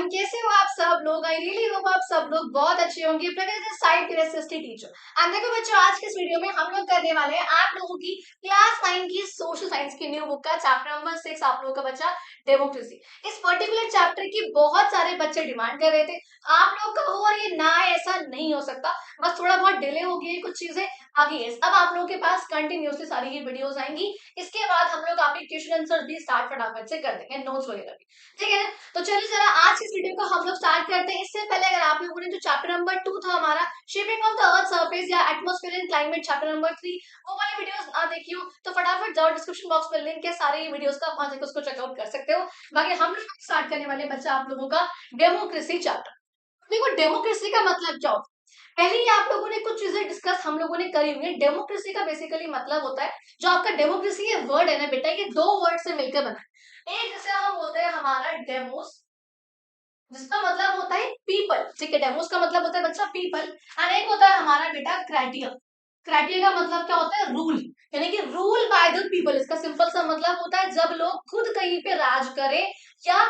Everyone, कैसे हो आप सब लोग। आई रियली होप आप सब लोग बहुत अच्छे होंगे। साइड क्यूरियोसिटी टीचर एंड देखो बच्चों, आज के इस वीडियो में हम लोग करने वाले हैं आप लोगों की क्लास 9 की सोशल साइंस की न्यू बुक का चैप्टर नंबर 6। आप लोगों का बच्चा डेमोक्रेसी। इस पर्टिकुलर चैप्टर की बहुत सारे बच्चे डिमांड कर रहे थे, आप लोग का हो और ये ना ऐसा नहीं हो सकता, बस थोड़ा बहुत डिले हो गई कुछ चीजें आगे। अब आप लोगों के पास कंटिन्यूसली सारी ही वीडियोस आएंगी। इसके बाद हम लोग आपके क्वेश्चन आंसर भी स्टार्ट फटाफट से कर देंगे, नोट्स वगैरह भी, ठीक है ना। तो चलिए जरा आज की इस वीडियो को हम लोग स्टार्ट करते हैं। इससे पहले अगर आप लोगों ने जो चैप्टर नंबर 2 था हमारा shaping of the earth surface या atmosphere and climate chapter number 3, वो वाली वीडियोस ना देखी हो तो फटाफट जाओ, डिस्क्रिप्शन बॉक्स में लिंक है सारे वीडियोस का, वहां से उसको चेकआउट कर सकते हो। बाकी हम लोग स्टार्ट करने वाले बच्चा आप लोगों का डेमोक्रेसी चैप्टर। देखो डेमोक्रेसी का मतलब क्या होता है, पहले ही आप लोगों ने कुछ चीजें डिस्कस हम लोगों ने करी हुई है। डेमोक्रेसी का बेसिकली मतलब होता है, जो आपका डेमोक्रेसी ये वर्ड है ना बेटा, ये दो वर्ड से मिलकर बना है। एक जैसे हम बोलते हैं हमारा डेमोस, जिसका मतलब होता है पीपल, ठीक है। डेमोस का मतलब होता है बच्चा पीपल। और एक होता है हमारा बेटा क्राइटिया। क्राइटिया का मतलब क्या होता है, रूल, यानी कि रूल बाय द पीपल। इसका सिंपल सा मतलब होता है जब लोग खुद कहीं पे राज करें या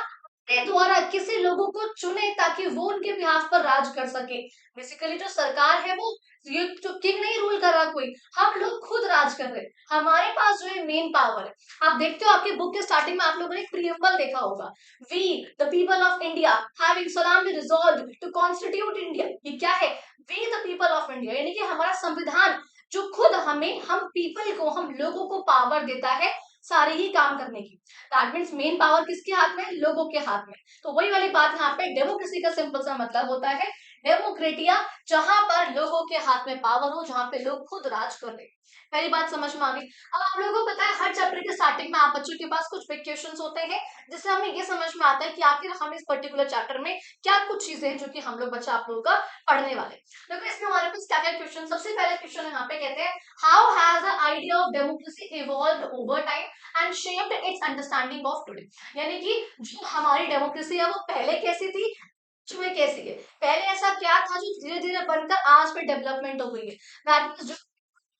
अपने द्वारा किसी लोगों को चुने ताकि वो उनके बिहाफ पर राज कर सके। बेसिकली जो सरकार है वो, ये जो किंग नहीं रूल कर रहा कोई, हम लोग खुद राज कर रहे हैं। हमारे पास जो है मेन पावर है। आप देखते हो आपके बुक के स्टार्टिंग में आप लोगों ने प्रीएम्बल देखा होगा, we the people of India having solemnly resolved to constitute India. ये क्या है, we the people of India, यानी कि हमारा संविधान जो खुद हमें, हम पीपल को, हम लोगों को पावर देता है सारे ही काम करने की। दैट मीन्स मेन पावर किसके हाथ में, लोगों के हाथ में। तो वही वाली बात यहाँ पे डेमोक्रेसी का सिंपल सा मतलब होता है डेमोक्रेटिया, जहां पर लोगों के हाथ में पावर हो, जहां पे लोग खुद राज कर रहे। पहली बात समझ में आ गई। अब आप लोगों को पता है हर चैप्टर के स्टार्टिंग में आप बच्चों के पास कुछ बिग क्वेश्चंस होते हैं, जिससे हमें ये समझ में आता है कि आखिर हम इस पर्टिकुलर चैप्टर में क्या कुछ चीजें हैं जो कि हम लोग बच्चा आप लोगों का पढ़ने वाले। देखो इसमें हमारे पास क्या क्या क्वेश्चन, सबसे पहले क्वेश्चन यहाँ पे कहते हैं how has the idea of democracy evolved over time and shaped it's understanding of today. यानी कि जो हमारी डेमोक्रेसी है वो पहले कैसी थी, में कैसी है, पहले ऐसा क्या था जो धीरे धीरे बनकर आज पे डेवलपमेंट हो गई है। दैट मींस जो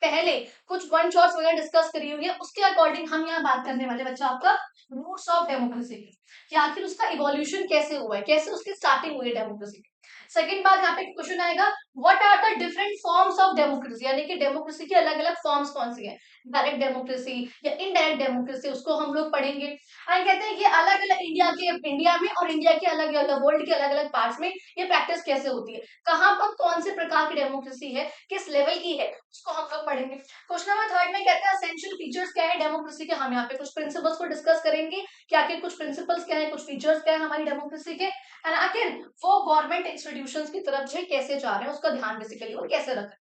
पहले कुछ वन शॉट्स वगैरह डिस्कस करी हुई है, उसके अकॉर्डिंग हम यहाँ बात करने वाले बच्चा आपका रूट्स ऑफ डेमोक्रेसी की, कि आखिर उसका इवोल्यूशन कैसे हुआ है, कैसे उसकी स्टार्टिंग हुई है डेमोक्रेसी की। सेकंड बात यहाँ पे क्वेश्चन आएगा, what are the different forms of democracy, यानी कि डेमोक्रेसी की अलग अलग फॉर्म्स कौन सी है, डायरेक्ट डेमोक्रेसी या इनडायरेक्ट डेमोक्रेसी, उसको हम लोग पढ़ेंगे। और कहते हैं ये अलग अलग इंडिया में और इंडिया के अलग अलग वर्ल्ड के अलग अलग पार्ट्स में ये प्रैक्टिस कैसे होती है, कहाँ पर कौन से प्रकार की डेमोक्रेसी है, किस लेवल की है, उसको हम लोग पढ़ेंगे। क्वेश्चन नंबर थर्ड में कहते हैं एसेंशियल फीचर्स क्या है डेमोक्रेसी के, हम यहाँ पे कुछ प्रिंसिपल्स को डिस्कस करेंगे कि आखिर कुछ प्रिंसिपल्स क्या है, कुछ फीचर्स क्या है हमारी डेमोक्रेसी के, एंड आखिर वो गवर्नमेंट इंस्टीट्यूशंस की तरफ से कैसे जा रहे हैं, उसका ध्यान बेसिकली वो कैसे रख रहे हैं।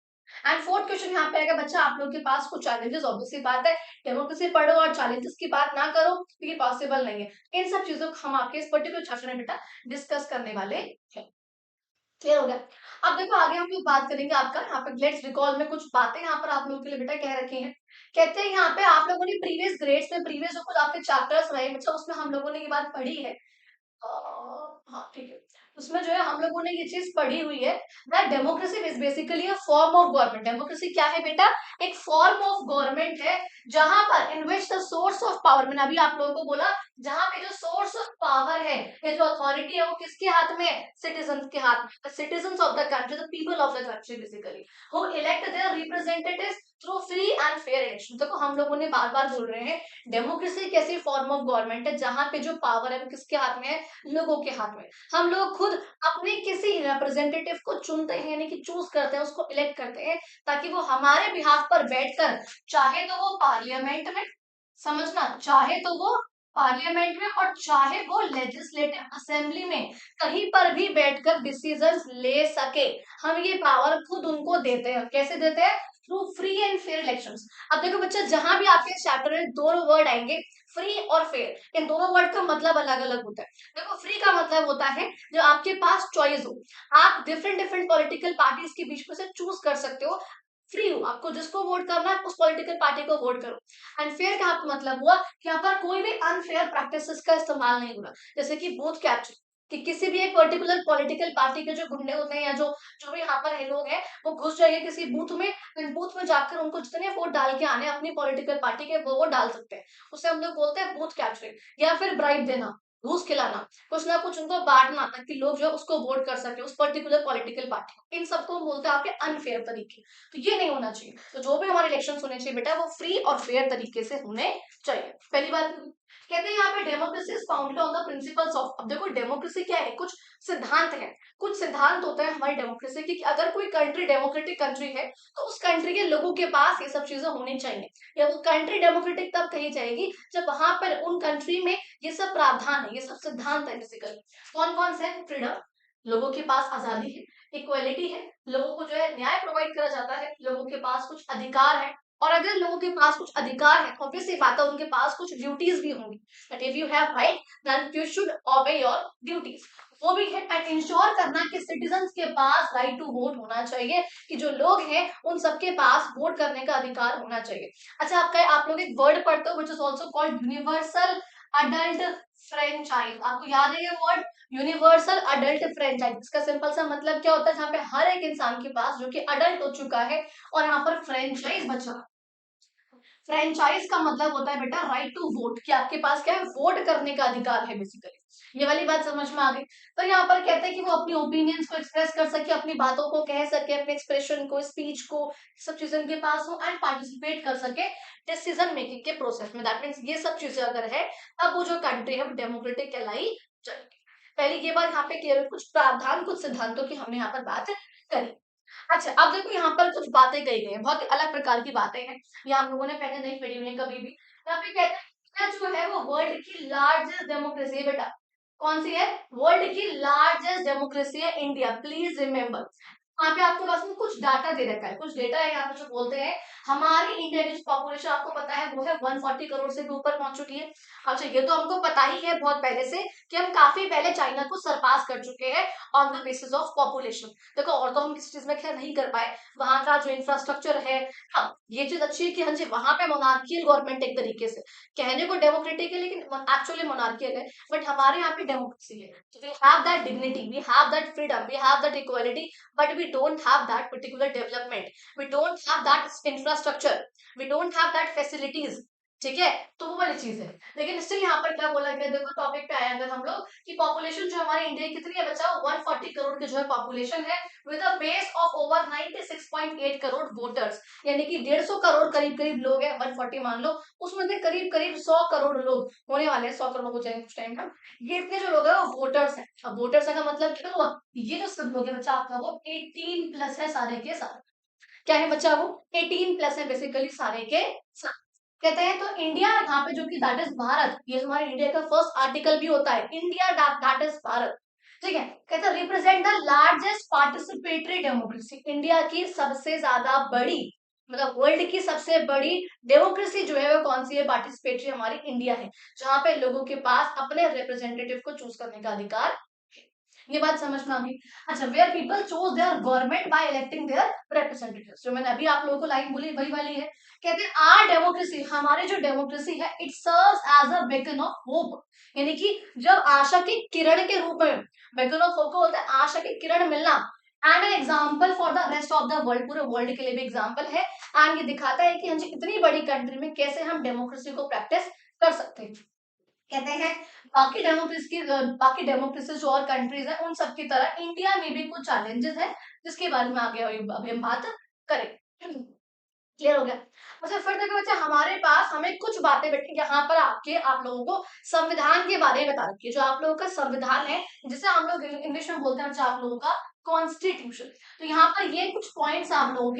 एंड फोर्थ क्वेश्चन यहाँ पे आएगा बच्चा आप लोग के पास कुछ चैलेंजेस, ऑब्वियसली बात है डेमोक्रेसी पढ़ो और चैलेंजेस की बात ना करो तो ये पॉसिबल नहीं है। इन सब चीजों को हम आपके इस पर्टिकुलर चैप्टर में बेटा डिस्कस करने वाले हैं। क्लियर हो गया। अब देखो आगे हम लोग बात करेंगे आपका यहाँ पे लेट्स रिकॉल में कुछ बातें यहाँ पर आप लोगों के लिए बेटा कह रखी हैं। कहते हैं यहाँ पे आप लोगों ने प्रीवियस ग्रेड्स में प्रीवियस जो कुछ आपके चैप्टर्स रहे बच्चा उसमें हम लोगों ने ये बात पढ़ी है। हाँ ठीक है, उसमें जो है हम लोगों ने ये चीज पढ़ी हुई है that democracy is basically a form of government. Democracy क्या है बेटा, एक फॉर्म ऑफ गवर्नमेंट है जहां पर in which the source of power, मैंने अभी आप लोगों को बोला जहां पे जो सोर्स ऑफ पावर है, ये जो अथॉरिटी है वो किसके हाथ में है, सिटीजन के हाथ में। Citizen of the country, the people of the country basically, who elect their representatives through free and fair election. देखो हम लोगों ने बार बार बोल रहे हैं डेमोक्रेसी एक ऐसी फॉर्म ऑफ गवर्नमेंट है जहां पे जो पावर है वो किसके हाथ में है, लोगों के हाथ में। हम लोग खुद अपने किसी रिप्रेजेंटेटिव को चुनते हैं, यानी कि चूज करते हैं, उसको इलेक्ट करते हैं ताकि वो हमारे बिहाफ पर बैठकर, चाहे तो वो पार्लियामेंट में, समझना, चाहे तो वो पार्लियामेंट में और चाहे वो लेजिस्लेटिव असेंबली में, कहीं पर भी बैठकर डिसीजंस ले सके। हम ये पावर खुद उनको देते हैं। कैसे देते हैं, through free and fair elections. अब देखो बच्चा जहां भी आपके चैप्टर में दोनों वर्ड आएंगे फ्री और फेयर, इन दोनों वर्ड का मतलब अलग अलग होता है। देखो फ्री का मतलब होता है जो आपके पास चॉइस हो, आप डिफरेंट डिफरेंट पॉलिटिकल पार्टीज के बीच में से चूज कर सकते हो, फ्री हो, आपको जिसको वोट करना है उस पॉलिटिकल पार्टी को वोट करो। एंड फेयर का आपका मतलब हुआ कि यहाँ पर कोई भी अनफेयर प्रैक्टिसेस का इस्तेमाल नहीं होगा, जैसे कि बूथ कैप्चर, कि किसी भी एक पर्टिकुलर पॉलिटिकल पार्टी के जो गुंडे होते हैं या जो जो भी यहाँ पर लोग हैं वो घुस जाएंगे किसी बूथ में, बूथ में जाकर उनको जितने वोट डाल के आने अपनी पॉलिटिकल पार्टी के वो डाल सकते हैं, उसे हम लोग बोलते हैं बूथ कैप्चरिंग। या फिर ब्राइब देना, घूस खिलाना, कुछ ना कुछ उनको बांटना ताकि लोग जो है उसको वोट कर सके उस पर्टिकुलर पॉलिटिकल पार्टी को। इन सबको हम बोलते हैं आपके अनफेयर तरीके। तो ये नहीं होना चाहिए। तो जो भी हमारे इलेक्शन होने चाहिए बेटा वो फ्री और फेयर तरीके से होने चाहिए। पहली बात कहते हैं यहाँ पे democracy is founded on the principles of. अब देखो डेमोक्रेसी क्या है, कुछ सिद्धांत है, कुछ सिद्धांत होता है हमारी डेमोक्रेसी की कि अगर कोई कंट्री डेमोक्रेटिक कंट्री है तो उस कंट्री के लोगों के पास ये सब चीजें होनी चाहिए, या वो कंट्री डेमोक्रेटिक तब कही जाएगी जब वहां पर उन कंट्री में ये सब प्रावधान है, ये सब सिद्धांत है बेसिकली। कौन कौन से? फ्रीडम, लोगों के पास आजादी है, इक्वलिटी है, लोगों को जो है न्याय प्रोवाइड करा जाता है, लोगों के पास कुछ अधिकार है, और अगर लोगों के पास कुछ अधिकार है ऑब्वियसली बात है उनके पास कुछ ड्यूटीज भी होंगी। But if you have right then you should obey your duties. वो भी है एंड इंश्योर करना कि सिटीजन्स के पास राइट टू वोट होना चाहिए, कि जो लोग हैं उन सबके पास वोट करने का अधिकार होना चाहिए। अच्छा आप लोग एक वर्ड पढ़ते हो which is also called universal adult franchise. आपको याद है ये वर्ड यूनिवर्सल अडल्ट फ्रेंचाइज? इसका सिंपल सा मतलब क्या होता है, जहाँ पे हर एक इंसान के पास जो कि अडल्ट हो चुका है और यहाँ पर फ्रेंचाइज बचा। फ्रेंचाइज का मतलब होता है बेटा राइट टू वोट, कि आपके पास क्या है, वोट करने का अधिकार है बेसिकली। ये वाली बात समझ में आ गई। तो यहाँ पर कहते हैं कि वो अपनी ओपिनियंस को एक्सप्रेस कर सके, अपनी बातों को कह सके, अपने एक्सप्रेशन को, स्पीच को, सब चीजें उनके पास हो एंड पार्टिसिपेट कर सके डिसीजन मेकिंग के प्रोसेस में। दैट मीन्स ये सब चीजें अगर है तब वो जो कंट्री है वो डेमोक्रेटिक कहलाई जाएगी। पहले ये बात यहाँ पे क्लियर, कुछ प्रावधान कुछ सिद्धांतों की हमने यहाँ पर बात करी। अच्छा अब देखो यहाँ पर कुछ बातें कही गई हैं, बहुत अलग प्रकार की बातें हैं, ये हम लोगों ने पहले नहीं पढ़ी हुई है कभी भी। यहाँ पे कहते हैं इंडिया जो है वो वर्ल्ड की लार्जेस्ट डेमोक्रेसी है बेटा। कौन सी है? वर्ल्ड की लार्जेस्ट डेमोक्रेसी है इंडिया, प्लीज रिमेम्बर। यहाँ पे आपके पास में कुछ डाटा दे रखा है, कुछ डेटा है यहाँ पे जो बोलते हैं हमारी इंडिया की पॉपुलेशन आपको पता है वो है 140 करोड़ से भी ऊपर पहुंच चुकी है। अच्छा ये तो हमको पता ही है बहुत पहले से कि हम काफी पहले चाइना को सरपास कर चुके हैं on the basis of population. देखो और तो हम किसी चीज में खैर नहीं कर पाए, वहां का जो इंफ्रास्ट्रक्चर है, हाँ ये चीज अच्छी है कि हाँ जी वहां पे मोनार्कियल गवर्नमेंट एक तरीके से, कहने को डेमोक्रेटिक है लेकिन एक्चुअली मोनार्कियल है। बट हमारे यहाँ पे डेमोक्रेसी है, we have that dignity, we have that freedom, we have that equality, but we don't have that particular development, we don't have that infrastructure, we don't have that facilities. ठीक है, तो वो वाली चीज है। लेकिन स्टिल यहाँ पर क्या बोला गया, देखो टॉपिक पे आए अगर हम लोग कि पॉपुलेशन जो हमारे इंडिया की कितनी है बच्चा, 140 करोड़ की जो है पॉपुलेशन है, with a base of over 96.8 crore voters, यानी कि 150 करोड़ करीब करीब लोग हैं, 140 मान लो, उसमें से करीब करीब 100 करोड़ लोग होने वाले हैं, 100 करोड़ हो जाएंगे कुछ टाइम में। ये इतने जो लोग हैं वो वोटर्स हैं। अब वोटर्स का मतलब क्या हुआ, ये जो सब लोग हैं बच्चा आपका वो 18 प्लस है सारे के सारे। क्या है बच्चा वो 18 प्लस है बेसिकली सारे के सारे। कहते हैं तो इंडिया यहाँ पे जो कि दैट इज भारत, ये हमारे इंडिया का फर्स्ट आर्टिकल भी होता है, इंडिया दैट इज भारत। ठीक है, कहते हैं represent the largest participatory democracy, India की सबसे ज्यादा बड़ी, मतलब वर्ल्ड की सबसे बड़ी डेमोक्रेसी जो है वो कौन सी है, पार्टिसिपेटरी हमारी इंडिया है, जहां पे लोगों के पास अपने रिप्रेजेंटेटिव को चूज करने का अधिकार है। ये बात समझ में आ गई। अच्छा where people choose their government by electing their representatives, जो मैंने अभी आप लोगों को लाइन बोली वही वाली है। कहते हैं आर डेमोक्रेसी, हमारी जो डेमोक्रेसी है it serves as a beacon of hope, यानी कि जब आशा की किरण के रूप में, बेकन ऑफ होप को बोलते हैं आशा की किरण मिलना, and an example for the rest of the world, पूरे वर्ल्ड के लिए भी एग्जाम्पल है। एंड ये दिखाता है कि हम इतनी बड़ी कंट्री में कैसे हम डेमोक्रेसी को प्रैक्टिस कर सकते हैं। कहते हैं बाकी डेमोक्रेसी जो और कंट्रीज है उन सब की तरह इंडिया में भी कुछ चैलेंजेस है, जिसके बारे में आगे अभी हम बात करें। क्लियर हो गया? अच्छा फिर देखो बच्चा हमारे पास हमें कुछ बातें बेटे यहाँ पर आप लोगों को संविधान के बारे में बता रखी है, जो आप लोगों का संविधान है जिसे हम लोग इंग्लिश में बोलते हैं बच्चा आप लोगों का कॉन्स्टिट्यूशन। तो यहाँ पर ये कुछ पॉइंट्स आप लोगों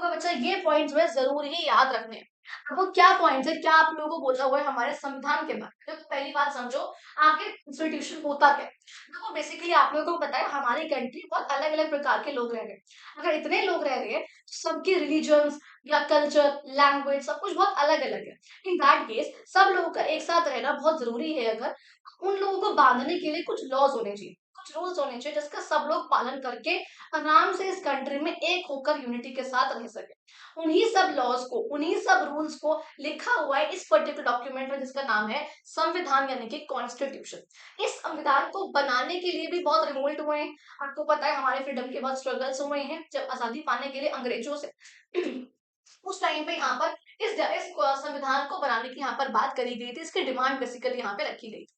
का बच्चा ये पॉइंट्स में जरूर ही याद रखने हैं। अब वो क्या पॉइंट्स है, क्या आप लोगों को बोला हुआ है हमारे संविधान के बारे में। तो पहली बात समझो आखिर इंस्टीट्यूशन होता क्या है। देखो बेसिकली आप लोगों को पता है हमारी कंट्री बहुत अलग अलग प्रकार के लोग रह रहे हैं। अगर इतने लोग रह रहे हैं सबके रिलीजन्स या कल्चर लैंग्वेज सब कुछ बहुत अलग अलग है। इन दैट केस सब लोगों का एक साथ रहना बहुत जरूरी है। अगर उन लोगों को बांधने के लिए कुछ लॉज होने चाहिए, कुछ रूल्स होने चाहिए जिसका सब लोग पालन करके आराम से इस कंट्री में एक होकर यूनिटी के साथ रह सके। उन्हीं सब लॉज को, उन्हीं सब रूल्स को लिखा हुआ है इस पर्टिकुलर डॉक्यूमेंट में जिसका नाम है संविधान यानी कि कॉन्स्टिट्यूशन। इस संविधान को बनाने के लिए भी बहुत रिवोल्ट हुए हैं। आपको पता है हमारे फ्रीडम के बहुत स्ट्रगल्स हुए हैं जब आजादी पाने के लिए अंग्रेजों से उस टाइम पे यहाँ पर इस संविधान को बनाने की यहाँ पर बात करी गई थी, इसकी डिमांड बेसिकली यहाँ पे रखी गई थी।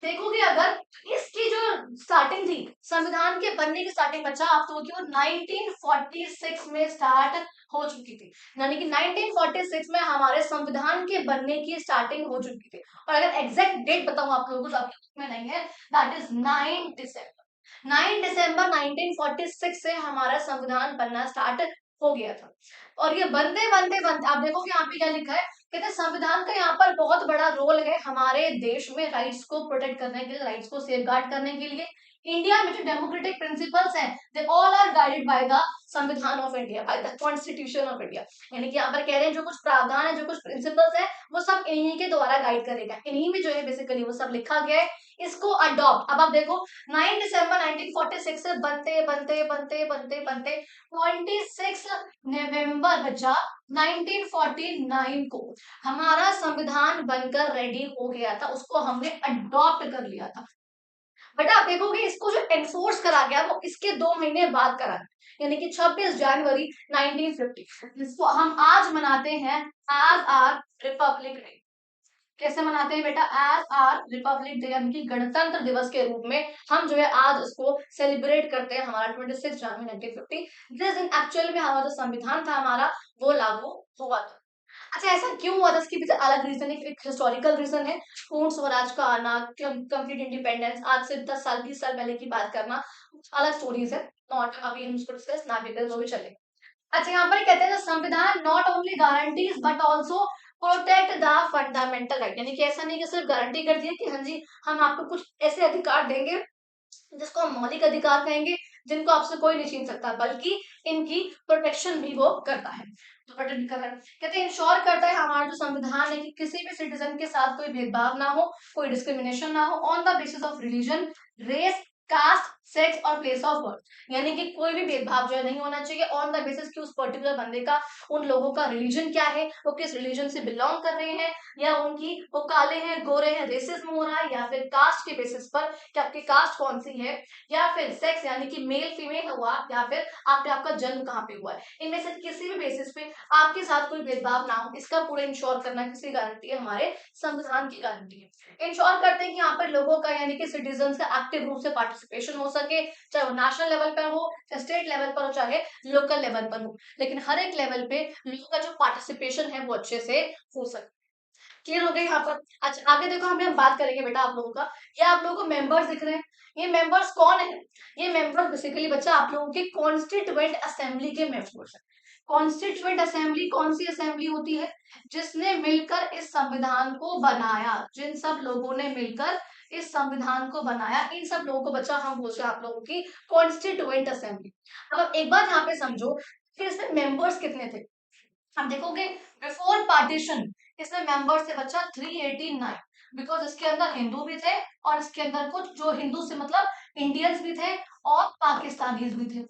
देखोगे अगर इसकी जो स्टार्टिंग थी, संविधान के बनने की स्टार्टिंग बच्चा आप तो वो 1946 में स्टार्ट हो चुकी थी। यानी कि 1946 में हमारे संविधान के बनने की स्टार्टिंग हो चुकी थी। और अगर एग्जैक्ट डेट बताऊं आप लोगों को तो आपके बुक में नहीं है, दैट इज 9 दिसंबर 1946 से हमारा संविधान बनना स्टार्ट हो गया था। और ये बनते बनते बनते आप देखोगे यहाँ पे क्या लिखा है, कहते हैं संविधान का यहाँ पर बहुत बड़ा रोल है हमारे देश में राइट्स को प्रोटेक्ट करने के लिए, राइट्स को सेफगार्ड करने के लिए। इंडिया में जो डेमोक्रेटिक प्रिंसिपल्स हैं they all are guided by the संविधान of India, by the constitution of India. यानी कि यहाँ पर कह रहे हैं जो कुछ प्रावधान है, जो कुछ प्रिंसिपल्स है, वो सब इन्हीं के द्वारा गाइड करेगा, इन्हीं में जो है बेसिकली वो सब लिखा गया है। इसको अडॉप्ट अब आप देखो 9 दिसंबर 1946 से बनते बनते बनते बनते बनते 26 नवंबर बचा 1949 को हमारा संविधान बनकर रेडी हो गया था, उसको हमने अडॉप्ट कर लिया था। बट आप देखोगे इसको जो एनफोर्स करा गया वो इसके 2 महीने बाद करा गया, यानी कि 26 जनवरी 1950, जिसको हम आज मनाते हैं एज आर रिपब्लिक डे। कैसे मनाते हैं बेटा? एज आर रिपब्लिक डे, यानी कि गणतंत्र दिवस के रूप में हम जो है आज उसको सेलिब्रेट करते हैं, हमारा 26 जनवरी 1950। जिस दिन एक्चुअल में हमारा जो संविधान था हमारा वो लागू हुआ था। अच्छा, ऐसा क्यों हुआ था? इसके पीछे अलग रीजन है, एक हिस्टोरिकल रीजन है, पूर्ण स्वराज का आना, कंप्लीट इंडिपेंडेंस, आज से 10 साल 20 साल पहले की बात करना, अलग स्टोरीज है, नॉट अभी हम उसको डिस्कस ना भी करें तो भी चलेगा। अच्छा, यहाँ पर कहते हैं संविधान not only guarantees but also protect the fundamental right, यानी कि ऐसा नहीं कि सिर्फ गारंटी कर दिया कि हाँ जी हम आपको कुछ ऐसे अधिकार देंगे जिसको हम मौलिक अधिकार कहेंगे, जिनको आपसे कोई नहीं छीन सकता, बल्कि इनकी प्रोटेक्शन भी वो करता है। तो प्रोटेक्ट कर रहा है, कहते हैं इंश्योर करता है हमारा जो संविधान है कि किसी भी सिटीजन के साथ कोई भेदभाव ना हो, कोई डिस्क्रिमिनेशन ना हो on the basis of religion, race, caste, sex और प्लेस ऑफ बर्थ, यानी कि कोई भी भेदभाव जो है नहीं होना चाहिए ऑन द बेसिस कि उस पर्टिकुलर बंदे का, उन लोगों का रिलीजन क्या है, वो किस रिलीजन से बिलोंग कर रहे हैं, या उनकी वो काले हैं गोरे हैं रेसिज्म हो रहा है, या फिर कास्ट के बेसिस पर कि आपकी कास्ट कौन सी है, या फिर सेक्स यानी कि मेल फीमेल हुआ, या फिर आपका जन्म कहाँ पे हुआ है, इनमें से किसी भी बेसिस पे आपके साथ कोई भेदभाव ना हो, इसका पूरा इंश्योर करना किसी गारंटी है, हमारे संविधान की गारंटी है। इंश्योर करते हैं कि यहाँ पर लोगों का यानी कि सिटीजन का एक्टिव रूप से पार्टिसिपेशन हो सके, चाहे वो नेशनल लेवल पर हो, चाहे स्टेट लेवल पर हो, चाहे लोकल लेवल पर हो, लेकिन हर एक लेवल पे लोगों का जो पार्टिसिपेशन है वो अच्छे से हो सके। क्लियर हो गई यहाँ पर? अच्छा, आगे देखो हम बात करेंगे बेटा आप लोगों का, ये आप लोगों को मेंबर्स दिख रहे हैं, ये मेंबर्स कौन है? ये मेंबर्स बेसिकली बच्चा आप लोगों के कॉन्स्टिट्यूएंट असेंबली के मेंबर्स हैं। कॉन्स्टिट्यूएंट असेंबली कौन सी असेंबली होती है? जिसने मिलकर इस संविधान को बनाया, जिन सब लोगों ने मिलकर इस संविधान को बनाया, इन सब लोगों को बच्चा हम बोलते हैं आप लोगों की कॉन्स्टिट्यूएंट असेंबली। अब आप एक बार यहाँ पे समझो कि इसमें मेंबर्स कितने थे। आप देखोगे बिफोर पार्टीशन इसमें मेंबर्स थे बच्चा 389, बिकॉज इसके अंदर हिंदू भी थे और इसके अंदर कुछ जो हिंदू से मतलब इंडियंस भी थे और पाकिस्तानीज भी थे,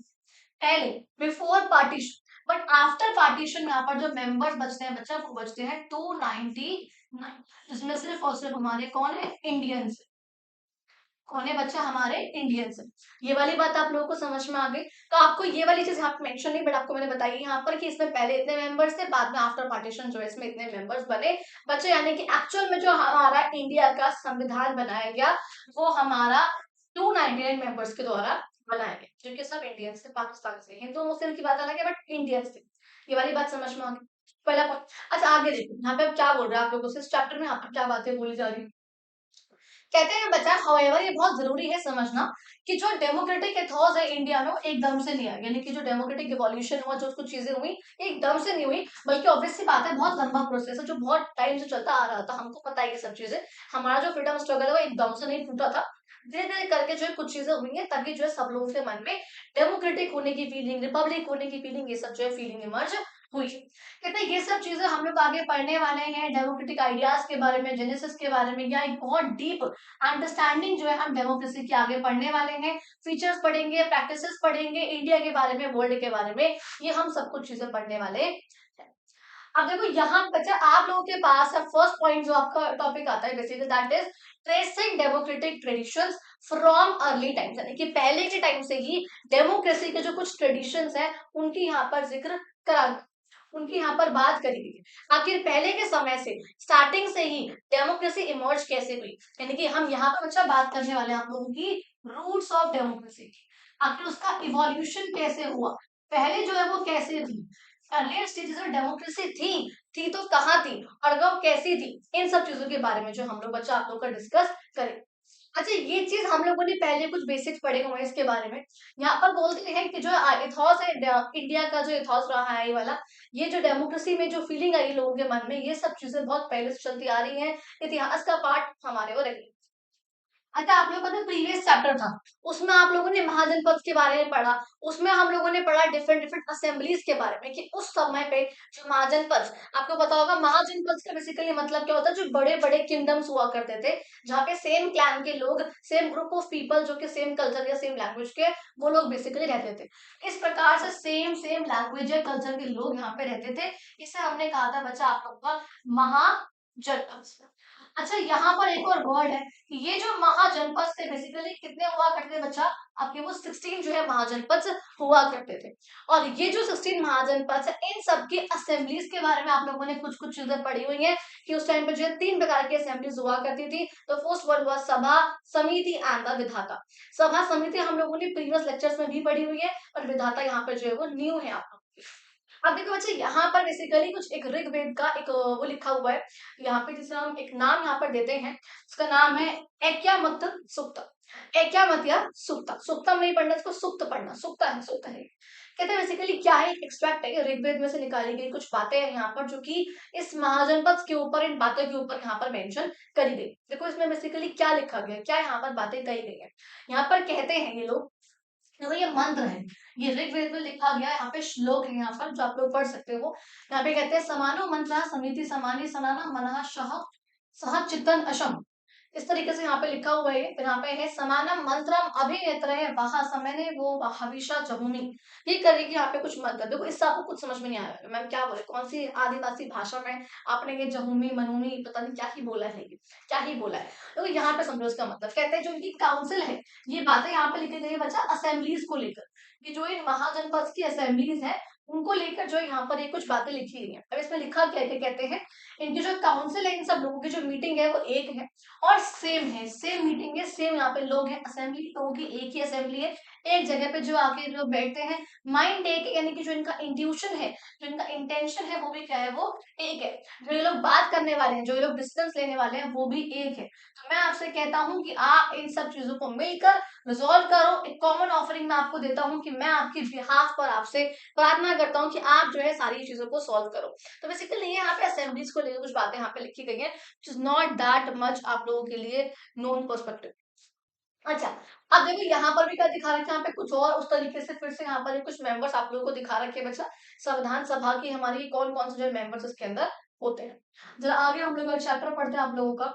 पहले before partition. But after partition यहाँ पर जो मेंबर्स बचते हैं बच्चा वो बचते हैं 299, जिसमें सिर्फ और सिर्फ हमारे कौन है? इंडियंस। कौन है बच्चा? हमारे इंडियंस है। ये वाली बात आप लोगों को समझ में आ गई? तो आपको ये वाली चीज यहाँ पे मेंशन नहीं, बट आपको मैंने बताई यहाँ पर कि इसमें पहले इतने मेंबर्स थे, बाद में आफ्टर पार्टीशन जो है इसमें इतने मेंबर्स बने बच्चे, यानी कि एक्चुअल में जो हमारा इंडिया का संविधान बनाया गया वो हमारा 299 मेंबर्स के द्वारा बनाया गया, जो कि सब इंडियंस थे, पाकिस्तान से। हिंदू मुस्लिम की बात अलग है बट इंडियंस थे। ये वाली बात समझ में आ गई? पहला पॉइंट। अच्छा, आगे देखो यहाँ पे अब क्या बोल रहे हैं आप लोगों से, इस चैप्टर में यहाँ पर क्या बातें बोली जा रही है। कहते हैं बच्चा हाउएवर ये बहुत जरूरी है समझना कि जो डेमोक्रेटिक एथॉस है इंडिया में वो एकदम से नहीं आया, यानी कि जो डेमोक्रेटिक इवोल्यूशन हुआ, जो कुछ चीजें हुई एकदम से नहीं हुई, बल्कि ऑब्वियस सी बात है बहुत लंबा प्रोसेस है जो बहुत टाइम से चलता आ रहा था, हमको पता है ये सब चीजें। हमारा जो फ्रीडम स्ट्रगल है वो एकदम से नहीं टूटा था, धीरे धीरे करके जो है कुछ चीजें हुई है, तभी जो है सब लोगों के मन में डेमोक्रेटिक होने की फीलिंग, रिपब्लिक होने की फीलिंग, ये सब जो है फीलिंग इमर्ज हुई। कहते हैं ये सब चीजें हम लोग आगे पढ़ने वाले हैं, डेमोक्रेटिक आइडियाज के बारे में, जेनेसिस के बारे में, या एक बहुत डीप अंडरस्टैंडिंग जो है हम डेमोक्रेसी के आगे पढ़ने वाले हैं। फीचर्स पढ़ेंगे, प्रैक्टिसेस पढ़ेंगे, इंडिया के बारे में, वर्ल्ड के बारे में, ये हम सब कुछ चीजें पढ़ने वाले हैं। अब देखो यहाँ बच्चा आप लोगों के पास फर्स्ट पॉइंट जो आपका टॉपिक आता है basically that is tracing democratic traditions from early times, यानी कि पहले के टाइम से ही डेमोक्रेसी के जो कुछ ट्रेडिशंस हैं उनकी यहाँ पर जिक्र करा। उनकी यहाँ पर बात करी गई है। आखिर पहले के समय से स्टार्टिंग से ही डेमोक्रेसी इमर्ज कैसे हुई, यानी कि हम यहाँ पर बच्चा बात करने वाले हैं आप लोगों की रूट्स ऑफ डेमोक्रेसी की। आखिर उसका इवोल्यूशन कैसे हुआ, पहले जो है वो कैसे थी, अर्लियर स्टेजेस में डेमोक्रेसी थी तो कहाँ थी और वो कैसी थी, इन सब चीजों के बारे में जो हम लोग बच्चा आप लोग का डिस्कस करें। अच्छा, ये चीज हम लोगों ने पहले कुछ बेसिक्स पढ़े हुए हैं इसके बारे में। यहाँ पर बोलते हैं कि जो इथॉस है इंडिया का, जो इथॉस रहा है ये वाला, ये जो डेमोक्रेसी में जो फीलिंग आई लोगों के मन में, ये सब चीजें बहुत पहले से चलती आ रही हैं, इतिहास का पार्ट हमारे वो रही। अच्छा, आप लोगों का जो प्रीवियस चैप्टर था उसमें आप लोगों ने महाजनपद के बारे में पढ़ा, उसमें हम लोगों ने पढ़ा डिफरेंट डिफरेंट असेंबलीज के बारे में कि उस समय पे जो महाजनपद, आपको पता होगा महाजनपद का बेसिकली मतलब क्या होता है, जो बड़े बड़े किंगडम्स हुआ करते थे जहाँ पे सेम क्लैन के लोग, सेम ग्रुप ऑफ पीपल जो कि सेम कल्चर या सेम लैंग्वेज के, वो लोग बेसिकली रहते थे। इस प्रकार से सेम सेम लैंग्वेज या कल्चर के लोग यहाँ पे रहते थे, इसे हमने कहा था बच्चा आप लोग का महाजनपद। अच्छा, यहाँ पर एक और वर्ड है, ये जो महाजनपद थे बेसिकली कितने हुआ करते थे बच्चा, आपके वो 16 जो है महाजनपद हुआ करते थे। और ये जो 16 महाजनपद है, इन सब की असेंबलीज के बारे में आप लोगों ने कुछ कुछ चीजें पढ़ी हुई है कि उस टाइम पे जो है 3 प्रकार की असेंबलीज हुआ करती थी। तो फर्स्ट वर्ड हुआ सभा, समिति एंड द विधाता। सभा समिति हम लोगों ने प्रीवियस लेक्चर्स में भी पढ़ी हुई है, और विधाता यहाँ पर जो है वो न्यू है आप लोग। अब देखो बच्चे, यहाँ पर बेसिकली कुछ एक ऋग्वेद का एक वो लिखा हुआ है यहाँ पे, जिसे हम एक नाम यहाँ पर देते हैं, उसका नाम है ऐक्यामत सुक्त। ऐक्यामत या सुक्त, सुक्तम नहीं पढ़ना, इसको सुक्त पढ़ना, सुक्त है, सुक्त है। कहते हैं बेसिकली क्या है, एक्सट्रैक्ट है ऋग्वेद में से निकाली गई कुछ बातें हैं यहाँ पर, जो कि इस महाजनपद के ऊपर, इन बातों के ऊपर यहाँ पर मेंशन करी गई। देखो इसमें बेसिकली क्या लिखा गया, क्या यहाँ पर बातें कही गई है। यहाँ पर कहते हैं ये लोग, देखो ये मंत्र है, ये ऋग्वेद में लिखा गया है, यहाँ पे श्लोक है यहाँ पर जो आप लोग पढ़ सकते हो। यहाँ पे कहते हैं समानो मंत्र समिति समानी सनाना मनः सह सह चित्तन अशम, इस तरीके से यहाँ पे लिखा हुआ है। फिर यहाँ पे है समानम मंत्रम अभिनेत्र है वहा समने वो हविषा जमुनी, ये करेगी यहाँ पे कुछ मंत्र। देखो इससे आपको कुछ समझ में नहीं आया मैम क्या बोले, कौन सी आदिवासी भाषा में आपने ये जमुनी मनुनी पता नहीं क्या ही बोला है, ये क्या ही बोला है। तो यहाँ पे समझो इसका मतलब, कहते हैं जो इनकी काउंसिल है, ये बातें यहाँ पे लिखी गई है बच्चा असेंबलीज को लेकर, कि जो इन महाजनपद की असेंबलीज है उनको लेकर जो यहाँ पर ये कुछ बातें लिखी गई है। अब इसमें लिखा क्या है, कहते हैं इनकी जो काउंसिल है, इन सब लोगों की जो मीटिंग है वो एक है और सेम है, सेम मीटिंग है, सेम यहाँ पे लोग हैं, असेंबली लोगों की एक ही असेंबली है, एक जगह पे जो आके जो बैठते हैं, माइंड एक है, यानी कि जो इनका इंट्यूशन है, जो इनका इंटेंशन है वो भी क्या है, वो एक है। जो ये लोग बात करने वाले हैं, जो ये लोग डिसीजंस लेने वाले हैं, वो भी एक है। तो मैं आपसे कहता हूँ कि आप इन सब चीजों को मिलकर रिजोल्व करो। एक कॉमन ऑफरिंग मैं आपको देता हूँ कि मैं आपके बिहाफ पर आपसे प्रार्थना करता हूँ कि आप जो है सारी चीजों को सॉल्व करो। तो बेसिकली ये यहाँ पे असेंबलीज को लेकर कुछ बातें यहाँ पे लिखी गई है, which is not that much आप लोगों के लिए नोन पर्सपेक्टिव। अच्छा, अब देखो यहाँ पर भी क्या दिखा रखा है, यहाँ पे कुछ और उस तरीके से फिर से यहाँ पर कुछ मेंबर्स आप लोगों को दिखा रखे हैं बच्चा, संविधान सभा की हमारी कौन कौन से जो मेंबर्स इसके अंदर होते हैं। जरा आगे हम लोग चैप्टर पढ़ते हैं आप लोगों का,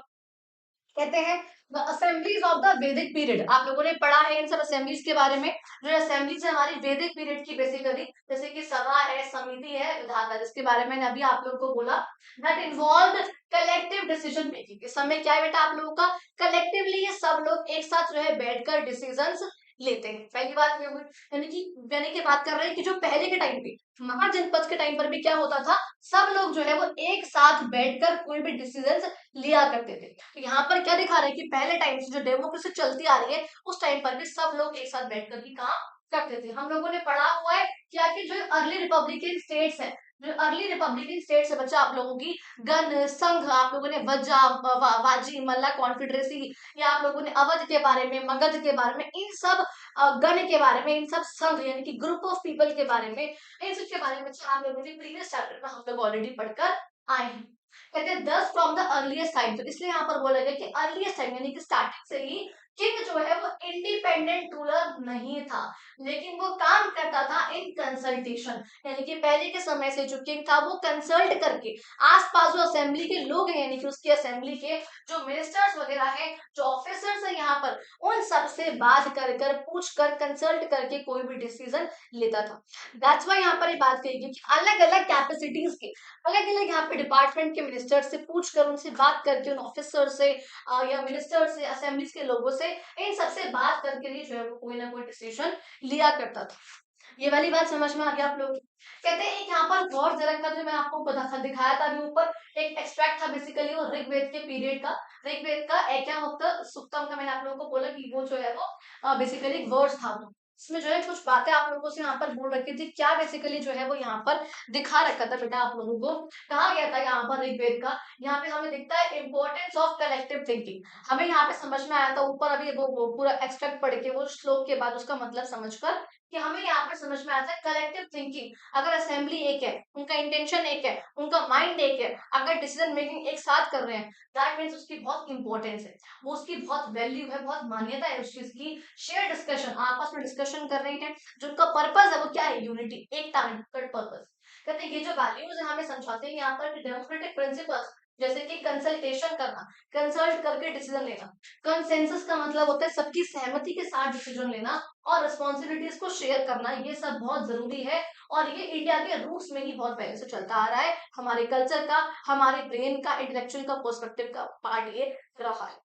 कहते हैं द असेंबलीज ऑफ द वैदिक पीरियड। आप लोगों ने पढ़ा है इन सब असेंबलीज के बारे में, जो असेंबलीज है हमारी वैदिक पीरियड की बेसिकली, जैसे कि सभा है, समिति है, विधाता, जिसके बारे में अभी आप लोगों को बोला, that involve collective decision making. इस समय क्या है बेटा आप लोगों का, कलेक्टिवली ये सब लोग एक साथ जो है बैठकर डिसीजंस लेते हैं। पहली बात ये हुई, यानी कि बात कर रहे हैं कि जो पहले के टाइम पे महाजनपद के टाइम पर भी क्या होता था, सब लोग जो है वो एक साथ बैठकर कोई भी डिसीजंस लिया करते थे। तो यहाँ पर क्या दिखा रहे हैं कि पहले टाइम से जो डेमोक्रेसी चलती आ रही है, उस टाइम पर भी सब लोग एक साथ बैठकर ही काम करते थे। हम लोगों ने पढ़ा हुआ है कि आखिर जो अर्ली रिपब्लिकन स्टेट्स है, जो अर्ली रिपब्लिकन स्टेट्स है बच्चा आप लोगों की गण संघ, आप लोगों ने वज्जा वाजी मल्ला कॉन्फेडरेसी, या आप लोगों ने अवध के बारे में, मगध के बारे में, इन सब गण के बारे में, इन सब संघ यानी कि ग्रुप ऑफ पीपल के बारे में, इन सब के बारे में हम लोगों ने प्रीवियस चैप्टर में हम लोग ऑलरेडी पढ़कर आए हैं। कहते हैं दस फ्रॉम द अर्लीस्ट टाइम, तो इसलिए यहाँ पर बोला गया कि अर्लीस्ट टाइम यानी कि स्टार्टिंग से ही किंग जो है वो इंडिपेंडेंट रूलर नहीं था, लेकिन वो काम करता था इन कंसल्टेशन, यानी कि पहले के समय से जो किंग था वो कंसल्ट करके आसपास जो असेंबली के लोग हैं, यानी कि उसकी असेंबली के जो मिनिस्टर्स वगैरह हैं, जो ऑफिसर्स हैं यहाँ पर, उन सबसे बात कर कर पूछ कर कंसल्ट करके कोई भी डिसीजन लेता था। दैट्स वाई यहाँ पर ये बात कही गई कि अलग अलग कैपेसिटीज के, अलग अलग यहाँ पे डिपार्टमेंट के मिनिस्टर से पूछ कर, उनसे बात करके, उन ऑफिसर से या मिनिस्टर से, असेंबलीज के लोगों से, इन सबसे बात करके ही जो है वो कोई ना कोई डिसीजन लिया करता था। ये वाली बात समझ में आ गया आप लोग? कहते हैं एक यहाँ पर गौर जरक का जो मैं आपको दिखाया था अभी ऊपर, एक एक्सट्रैक्ट था बेसिकली वो ऋग्वेद के पीरियड का। ऋग्वेद का एकामत्त सुक्तम का मैंने आप लोगों को बोला कि वो जो है वो बेसिकली वर्ड्स था वो। इसमें जो है कुछ बातें आप लोगों से यहाँ पर बोल रखी थी, क्या बेसिकली जो है वो यहाँ पर दिखा रखा था बेटा आप लोगों को। कहा गया था यहाँ पर ऋग्वेद का, यहाँ पे हमें दिखता है इंपॉर्टेंस ऑफ कलेक्टिव थिंकिंग। हमें यहाँ पे समझ में आया था ऊपर अभी वो पूरा एक्सट्रैक्ट पढ़ के वो श्लोक के बाद उसका मतलब समझकर कि हमें यहाँ पर समझ में आता है कलेक्टिव थिंकिंग। अगर असेंबली एक है, उनका इंटेंशन एक है, उनका माइंड एक है, अगर डिसीजन मेकिंग एक साथ कर रहे हैं, दैट मीन्स उसकी बहुत इंपॉर्टेंस है, वो उसकी बहुत वैल्यू है, बहुत मान्यता है उस चीज की। शेयर डिस्कशन, आपस में डिस्कशन कर रहे हैं, जो उनका पर्पज है वो क्या है, यूनिटी, एकता में पर्पज। कहते हैं ये जो वैल्यूज है हमें समझाते हैं यहाँ पर डेमोक्रेटिक प्रिंसिपल्स, जैसे कि कंसल्टेशन करना, कंसल्ट करके डिसीजन लेना। कंसेंसस का मतलब होता है सबकी सहमति के साथ डिसीजन लेना, और रिस्पॉन्सिबिलिटीज को शेयर करना, ये सब बहुत जरूरी है। और ये इंडिया के रूट्स में ही बहुत पहले से चलता आ रहा है, हमारे कल्चर का, हमारे ब्रेन का, इंटेलेक्चुअल का, पर्सपेक्टिव का पार्ट ये रहा है।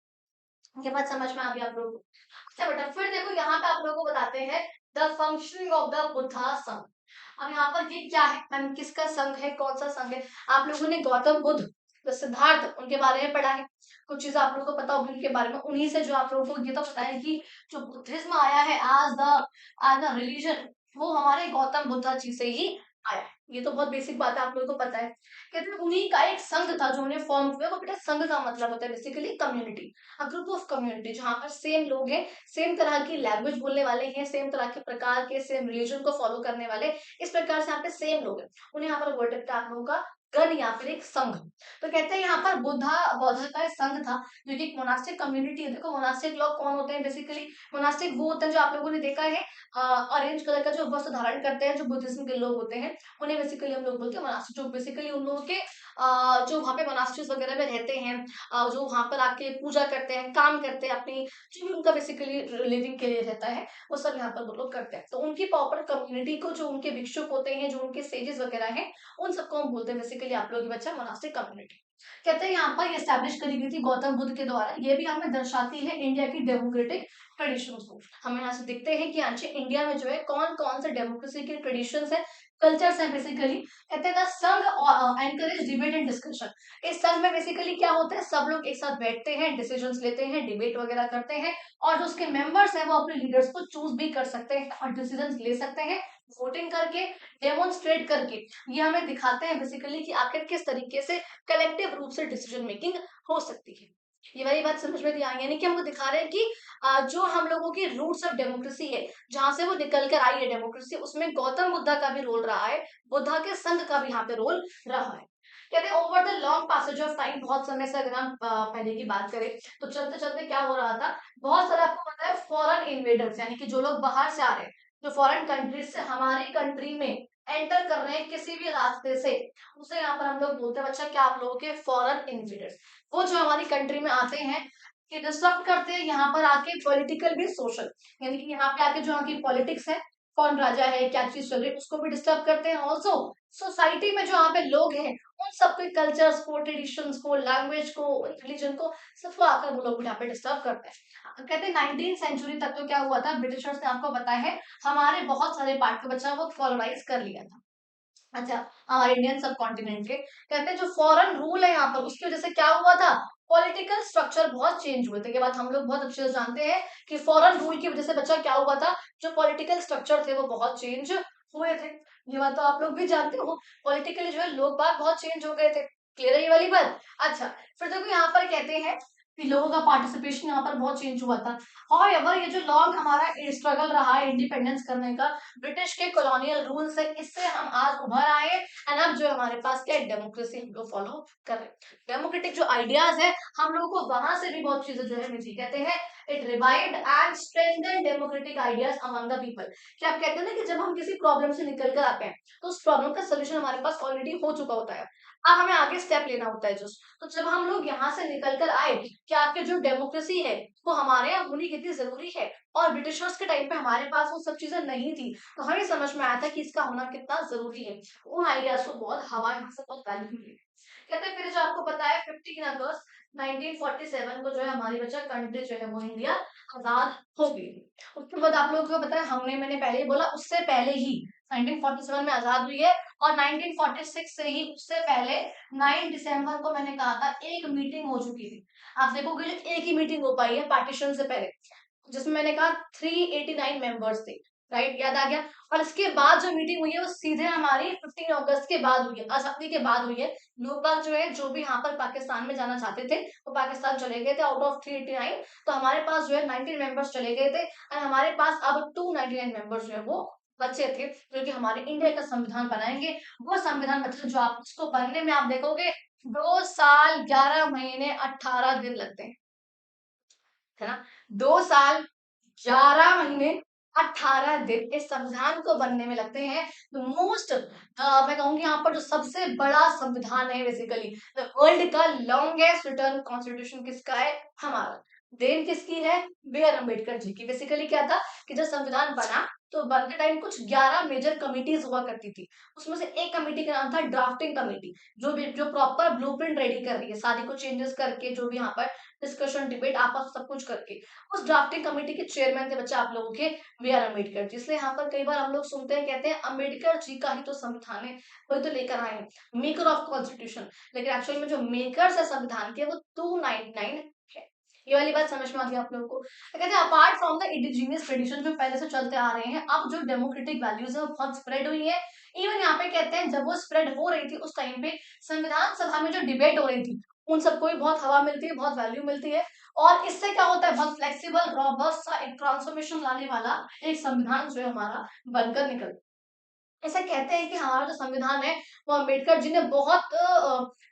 ये बात समझ में आ गई आप लोगों को? अच्छा बेटा फिर देखो यहाँ पे आप लोगों को बताते हैं the functioning of the Buddha संघ। अब यहाँ पर ये क्या है मैम, किसका संघ है, कौन सा संघ है? आप लोगों ने गौतम बुद्ध, तो सिद्धार्थ, उनके बारे में पढ़ा है, कुछ चीजें आप लोगों को पता होगी उनके बारे में। उन्हीं से जो आप लोगों को ये तो पता है कि जो बुद्धिज्म आया है आज द रिलीजन, वो हमारे गौतम बुद्धा जी से ही आया है। ये तो बहुत बेसिक बात है, आप लोगों को पता है। कहते हैं उन्हीं का एक संघ था जो उन्हें फॉर्म हुआ। वो बेटा संघ का मतलब होता है basically community, a group of community जहाँ पर सेम लोग हैं, सेम तरह की लैंग्वेज बोलने वाले हैं, सेम तरह के प्रकार के, सेम रिलीजन को फॉलो करने वाले, इस प्रकार से यहाँ पे सेम लोग हैं, उन्हें यहाँ पर वर्ड लगता है आप लोगों का गण या फिर एक संघ। तो कहते हैं यहाँ पर बुद्धा बौद्ध का एक संघ था जो कि एक मोनास्टिक कम्युनिटी है। देखो मोनास्टिक लोग कौन होते हैं बेसिकली, मोनास्टिक वो होते हैं जो आप लोगों ने देखा है ऑरेंज कलर का जो वस्त्र धारण करते हैं, जो बुद्धिज्म के लोग होते हैं, उन्हें बेसिकली हम लोग बोलते हैं मोनास्टिक। जो बेसिकली उन लोगों के जो वहाँ पे मोनास्ट्रीज वगैरह में रहते हैं, जो वहाँ पर आके पूजा करते हैं, काम करते हैं, अपनी जो भी उनका बेसिकली लिविंग के लिए रहता है, वो सब यहाँ पर वो लोग करते हैं। तो उनकी प्रॉपर कम्युनिटी को, जो उनके भिक्षुक होते हैं, जो उनके सेजेस वगैरह हैं, उन सबको हम बोलते हैं बेसिकली आप लोग की बच्चा मोनास्टिक कम्युनिटी। कहते हैं यहाँ पर एस्टैब्लिश करी गई थी गौतम बुद्ध के द्वारा। ये भी हमें दर्शाती है इंडिया की डेमोक्रेटिक ट्रेडिशंस को। हमें यहाँ से दिखते हैं कि आज इंडिया में जो है कौन कौन से डेमोक्रेसी के ट्रेडिशंस है, कल्चर्स है बेसिकली। कहते हैं संघ एनकरेज डिबेट एंड डिस्कशन। इस संघ में बेसिकली क्या होता है, सब लोग एक साथ बैठते हैं, डिसीजंस लेते हैं, डिबेट वगैरह करते हैं, और जो उसके मेंबर्स हैं वो अपने लीडर्स को चूज भी कर सकते हैं और डिसीजंस ले सकते हैं, वोटिंग करके, डेमोन्स्ट्रेट करके। ये हमें दिखाते हैं बेसिकली कि आखिर किस तरीके से कलेक्टिव रूप से डिसीजन मेकिंग हो सकती है। ये वाली बात समझ में आई, यानी कि हमको दिखा रहे हैं कि जो हम लोगों की रूट्स ऑफ डेमोक्रेसी है, जहां से वो निकल कर आई है डेमोक्रेसी, उसमें गौतम बुद्धा का भी रोल रहा है, बुद्धा के संघ का भी यहाँ पे रोल रहा है। कहते हैं over the long passage of time, बहुत समय से अगर हम पहले की बात करें तो चलते चलते क्या हो रहा था, बहुत सारे आपको पता है फॉरेन इन्वेडर्स, यानी कि जो लोग बाहर से आ रहे हैं, जो फॉरेन कंट्रीज से हमारी कंट्री में एंटर कर रहे हैं किसी भी रास्ते से, उसे यहाँ पर हम लोग बोलते हैं बच्चा क्या, आप लोगों के फॉरेन इन्वेडर्स। वो जो हमारी कंट्री में आते हैं, कि डिस्टर्ब करते हैं यहाँ पर आके पॉलिटिकल भी सोशल, यानी कि यहाँ पे आके जो यहाँ की पॉलिटिक्स है, कौन राजा है, क्या चीज चल रही है, उसको भी डिस्टर्ब करते हैं। ऑल्सो सोसाइटी में जो यहाँ पे लोग हैं, उन सबके कल्चर्स को, ट्रेडिशंस को, लैंग्वेज को, रिलीजन को, सबको आकर वो लोग यहाँ पे डिस्टर्ब करते हैं। कहते हैं 19th सेंचुरी तक तो क्या हुआ था, ब्रिटिशर्स ने आपको बताया है हमारे बहुत सारे पार्ट को बच्चा वो कॉलोनाइज कर लिया था। अच्छा, हमारे इंडियन सब कॉन्टिनेंट के। कहते हैं जो फॉरेन रूल है यहाँ पर, उसकी वजह से क्या हुआ था, पॉलिटिकल स्ट्रक्चर बहुत चेंज हुए थे। ये बात हम लोग बहुत अच्छे से जानते हैं कि फॉरेन रूल की वजह से बच्चा क्या हुआ था, जो पॉलिटिकल स्ट्रक्चर थे वो बहुत चेंज हुए थे। ये बात तो आप लोग भी जानते हो, पॉलिटिकली जो है लोग बात बहुत चेंज हो गए थे। क्लियर है ये वाली बात? अच्छा, फिर देखो यहाँ पर कहते हैं कि लोगों का पार्टिसिपेशन यहाँ पर बहुत चेंज हुआ था। और ये जो लॉन्ग हमारा स्ट्रगल रहा है इंडिपेंडेंस करने का, ब्रिटिश के कॉलोनियल रूल से, इससे हम आज उभर आए, एंड अब जो हमारे पास क्या डेमोक्रेसी हम लोग फॉलो कर रहे हैं। डेमोक्रेटिक जो आइडियाज है हम लोगों को वहां से भी बहुत चीजें जो है मिली। कहते हैं it revived and strengthened democratic ideas among the people. क्या आप कहते हैं ना कि जब हम किसी प्रॉब्लम से निकल कर आते हैं तो उस प्रॉब्लम का सोल्यूशन हमारे पास ऑलरेडी हो चुका होता है, अब हमें आगे स्टेप लेना होता है। तो जब हम लोग यहाँ से निकल कर आए कि आपके जो डेमोक्रेसी है वो हमारे यहाँ होनी कितनी जरूरी है, और ब्रिटिशर्स के टाइम पे हमारे पास वो सब चीजें नहीं थी, तो हमें समझ में आया था कि इसका होना कितना जरूरी है। उन आइडियाज को बहुत हवा यहाँ से बहुत वैल्यू मिली। कहते हैं फिर जो आपको पता है 15 अगस्त 1947 को जो है हमारी बच्चा कंट्री जो है वो इंडिया आजाद हो गई थी। उसके बाद आप लोगों को पता है, मैंने पहले ही बोला, उससे पहले ही 1947 में आजाद हुई है, और 1946 से ही, उससे पहले 9 दिसंबर को मैंने कहा था एक मीटिंग हो चुकी थी। आप देखोगे जो एक ही मीटिंग हो पाई है पार्टीशन से पहले, जिसमें मैंने कहा 389 मेंबर्स थे, राइट, याद आ गया। और इसके बाद जो मीटिंग हुई है वो सीधे हमारी 15 अगस्त के बाद हुई है, आजादी के बाद हुई है। लोग बाग जो है, जो भी यहाँ पर पाकिस्तान में जाना चाहते थे, वो पाकिस्तान चले गए थे आउट ऑफ 389। तो हमारे पास जो है 19 मेंबर्स चले गए थे, और हमारे पास अब 299 मेंबर्स जो है वो बचे थे, जो कि हमारे इंडिया का संविधान बनाएंगे। वो संविधान मतलब जो आप उसको बनने में आप देखोगे 2 साल 11 महीने 18 दिन लगते हैं, है ना। 2 साल 11 महीने 18 दिन इस संविधान को बनने में लगते हैं। मोस्ट मैं कहूंगी यहाँ पर जो सबसे बड़ा संविधान है बेसिकली, द वर्ल्ड का लॉन्गेस्ट रिटर्न कॉन्स्टिट्यूशन किसका है? हमारा। देन किसकी है? बी आर अम्बेडकर जी की। बेसिकली क्या था कि जब संविधान बना तो बनते टाइम कुछ 11 मेजर कमिटीज हुआ करती थी। उसमें से एक कमेटी का नाम था ड्राफ्टिंग कमेटी, जो प्रॉपर ब्लूप्रिंट रेडी कर रही है, सारी को चेंजेस करके, जो भी यहाँ पर डिस्कशन डिबेट आपस सब कुछ करके। उस ड्राफ्टिंग कमेटी के चेयरमैन थे बच्चा आप लोगों के बी आर अम्बेडकर जी। इसलिए यहाँ पर कई बार हम लोग सुनते हैं, कहते हैं अम्बेडकर जी का ही तो संविधान है, वही तो लेकर आए हैं, मेकर ऑफ कॉन्स्टिट्यूशन। लेकिन एक्चुअली में जो मेकर्स है संविधान के वो 299 है। ये वाली बात समझ में आ गई आप लोगों को। तो कहते हैं apart from the indigenous tradition जो पहले से चलते आ रहे हैं, अब जो डेमोक्रेटिक वैल्यूज है वो बहुत स्प्रेड हुई है। इवन यहाँ पे कहते हैं जब वो स्प्रेड हो रही थी उस टाइम पे संविधान सभा में जो डिबेट हो रही थी, उन सबको भी बहुत हवा मिलती है, बहुत वैल्यू मिलती है। और इससे क्या होता है, बहुत फ्लेक्सिबल रॉबस्ट सा एक ट्रांसफॉर्मेशन लाने वाला एक संविधान जो है हमारा बनकर निकलता है। ऐसा कहते हैं कि हमारा जो संविधान है वो अम्बेडकर जी ने बहुत